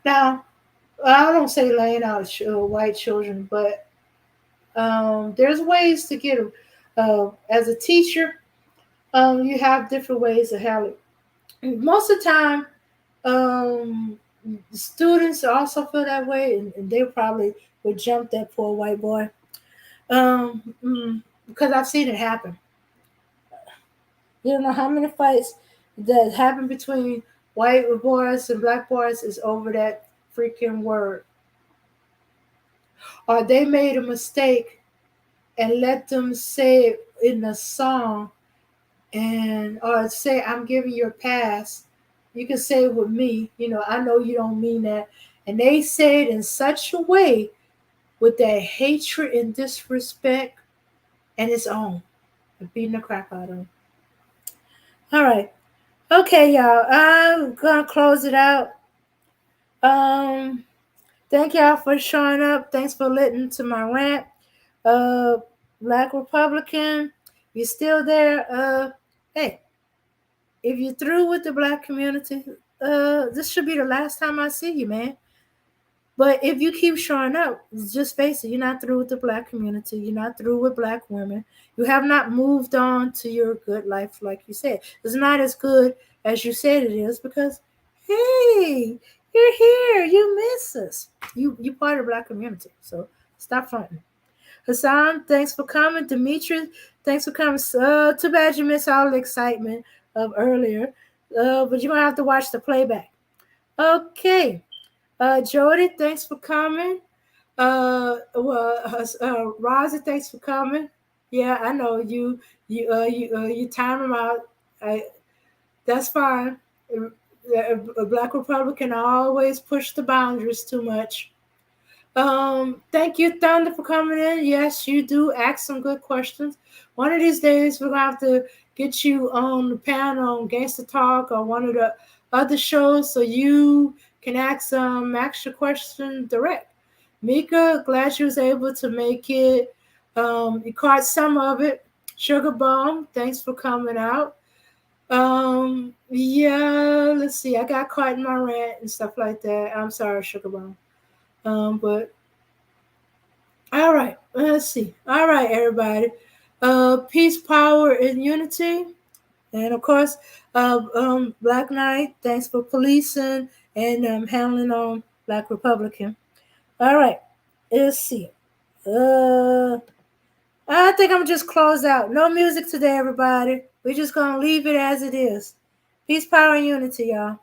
Now, I don't say laying out white children, but there's ways to get them. As a teacher, you have different ways to handle it. Most of the time, um, students also feel that way, and they probably would jump that poor white boy. Because I've seen it happen. You don't know how many fights that happen between white boys and black boys is over that freaking word. Or they made a mistake and let them say it in a song, and or say, I'm giving you a pass. You can say it with me, I know you don't mean that. And they say it in such a way with that hatred and disrespect, and it's on. They're beating the crap out of them. All right. Okay, y'all. I'm gonna close it out. Um, Thank y'all for showing up. Thanks for listening to my rant. Uh, Black Republican, you still there? Hey, if you're through with the black community, this should be the last time I see you, man. But if you keep showing up, just face it, you're not through with the black community. You're not through with black women. You have not moved on to your good life, like you said. It's not as good as you said it is because, hey, you're here. You miss us. You part of the black community. So stop fronting. Hassan, thanks for coming. Demetrius, thanks for coming. Too bad you missed all the excitement of earlier. But you're going to have to watch the playback. Okay. Jody, thanks for coming. Rosie, thanks for coming. Yeah, I know you time them out. That's fine. A black Republican always push the boundaries too much. Thank you, Thunder, for coming in. Yes, you do ask some good questions. One of these days, we're gonna have to get you on the panel on Gangsta Talk or one of the other shows so you can ask your question direct. Mika, glad you was able to make it. You caught some of it. Sugar Bomb, thanks for coming out. Yeah, let's see. I got caught in my rant and stuff like that. I'm sorry, Sugar Bomb. But all right, let's see. All right, everybody. Peace, power, and unity. And of course, Black Knight, thanks for policing and handling on Black Republican. All right, let's see. I think I'm just close out. No music today, everybody. We're just gonna leave it as it is. Peace, power, and unity, y'all.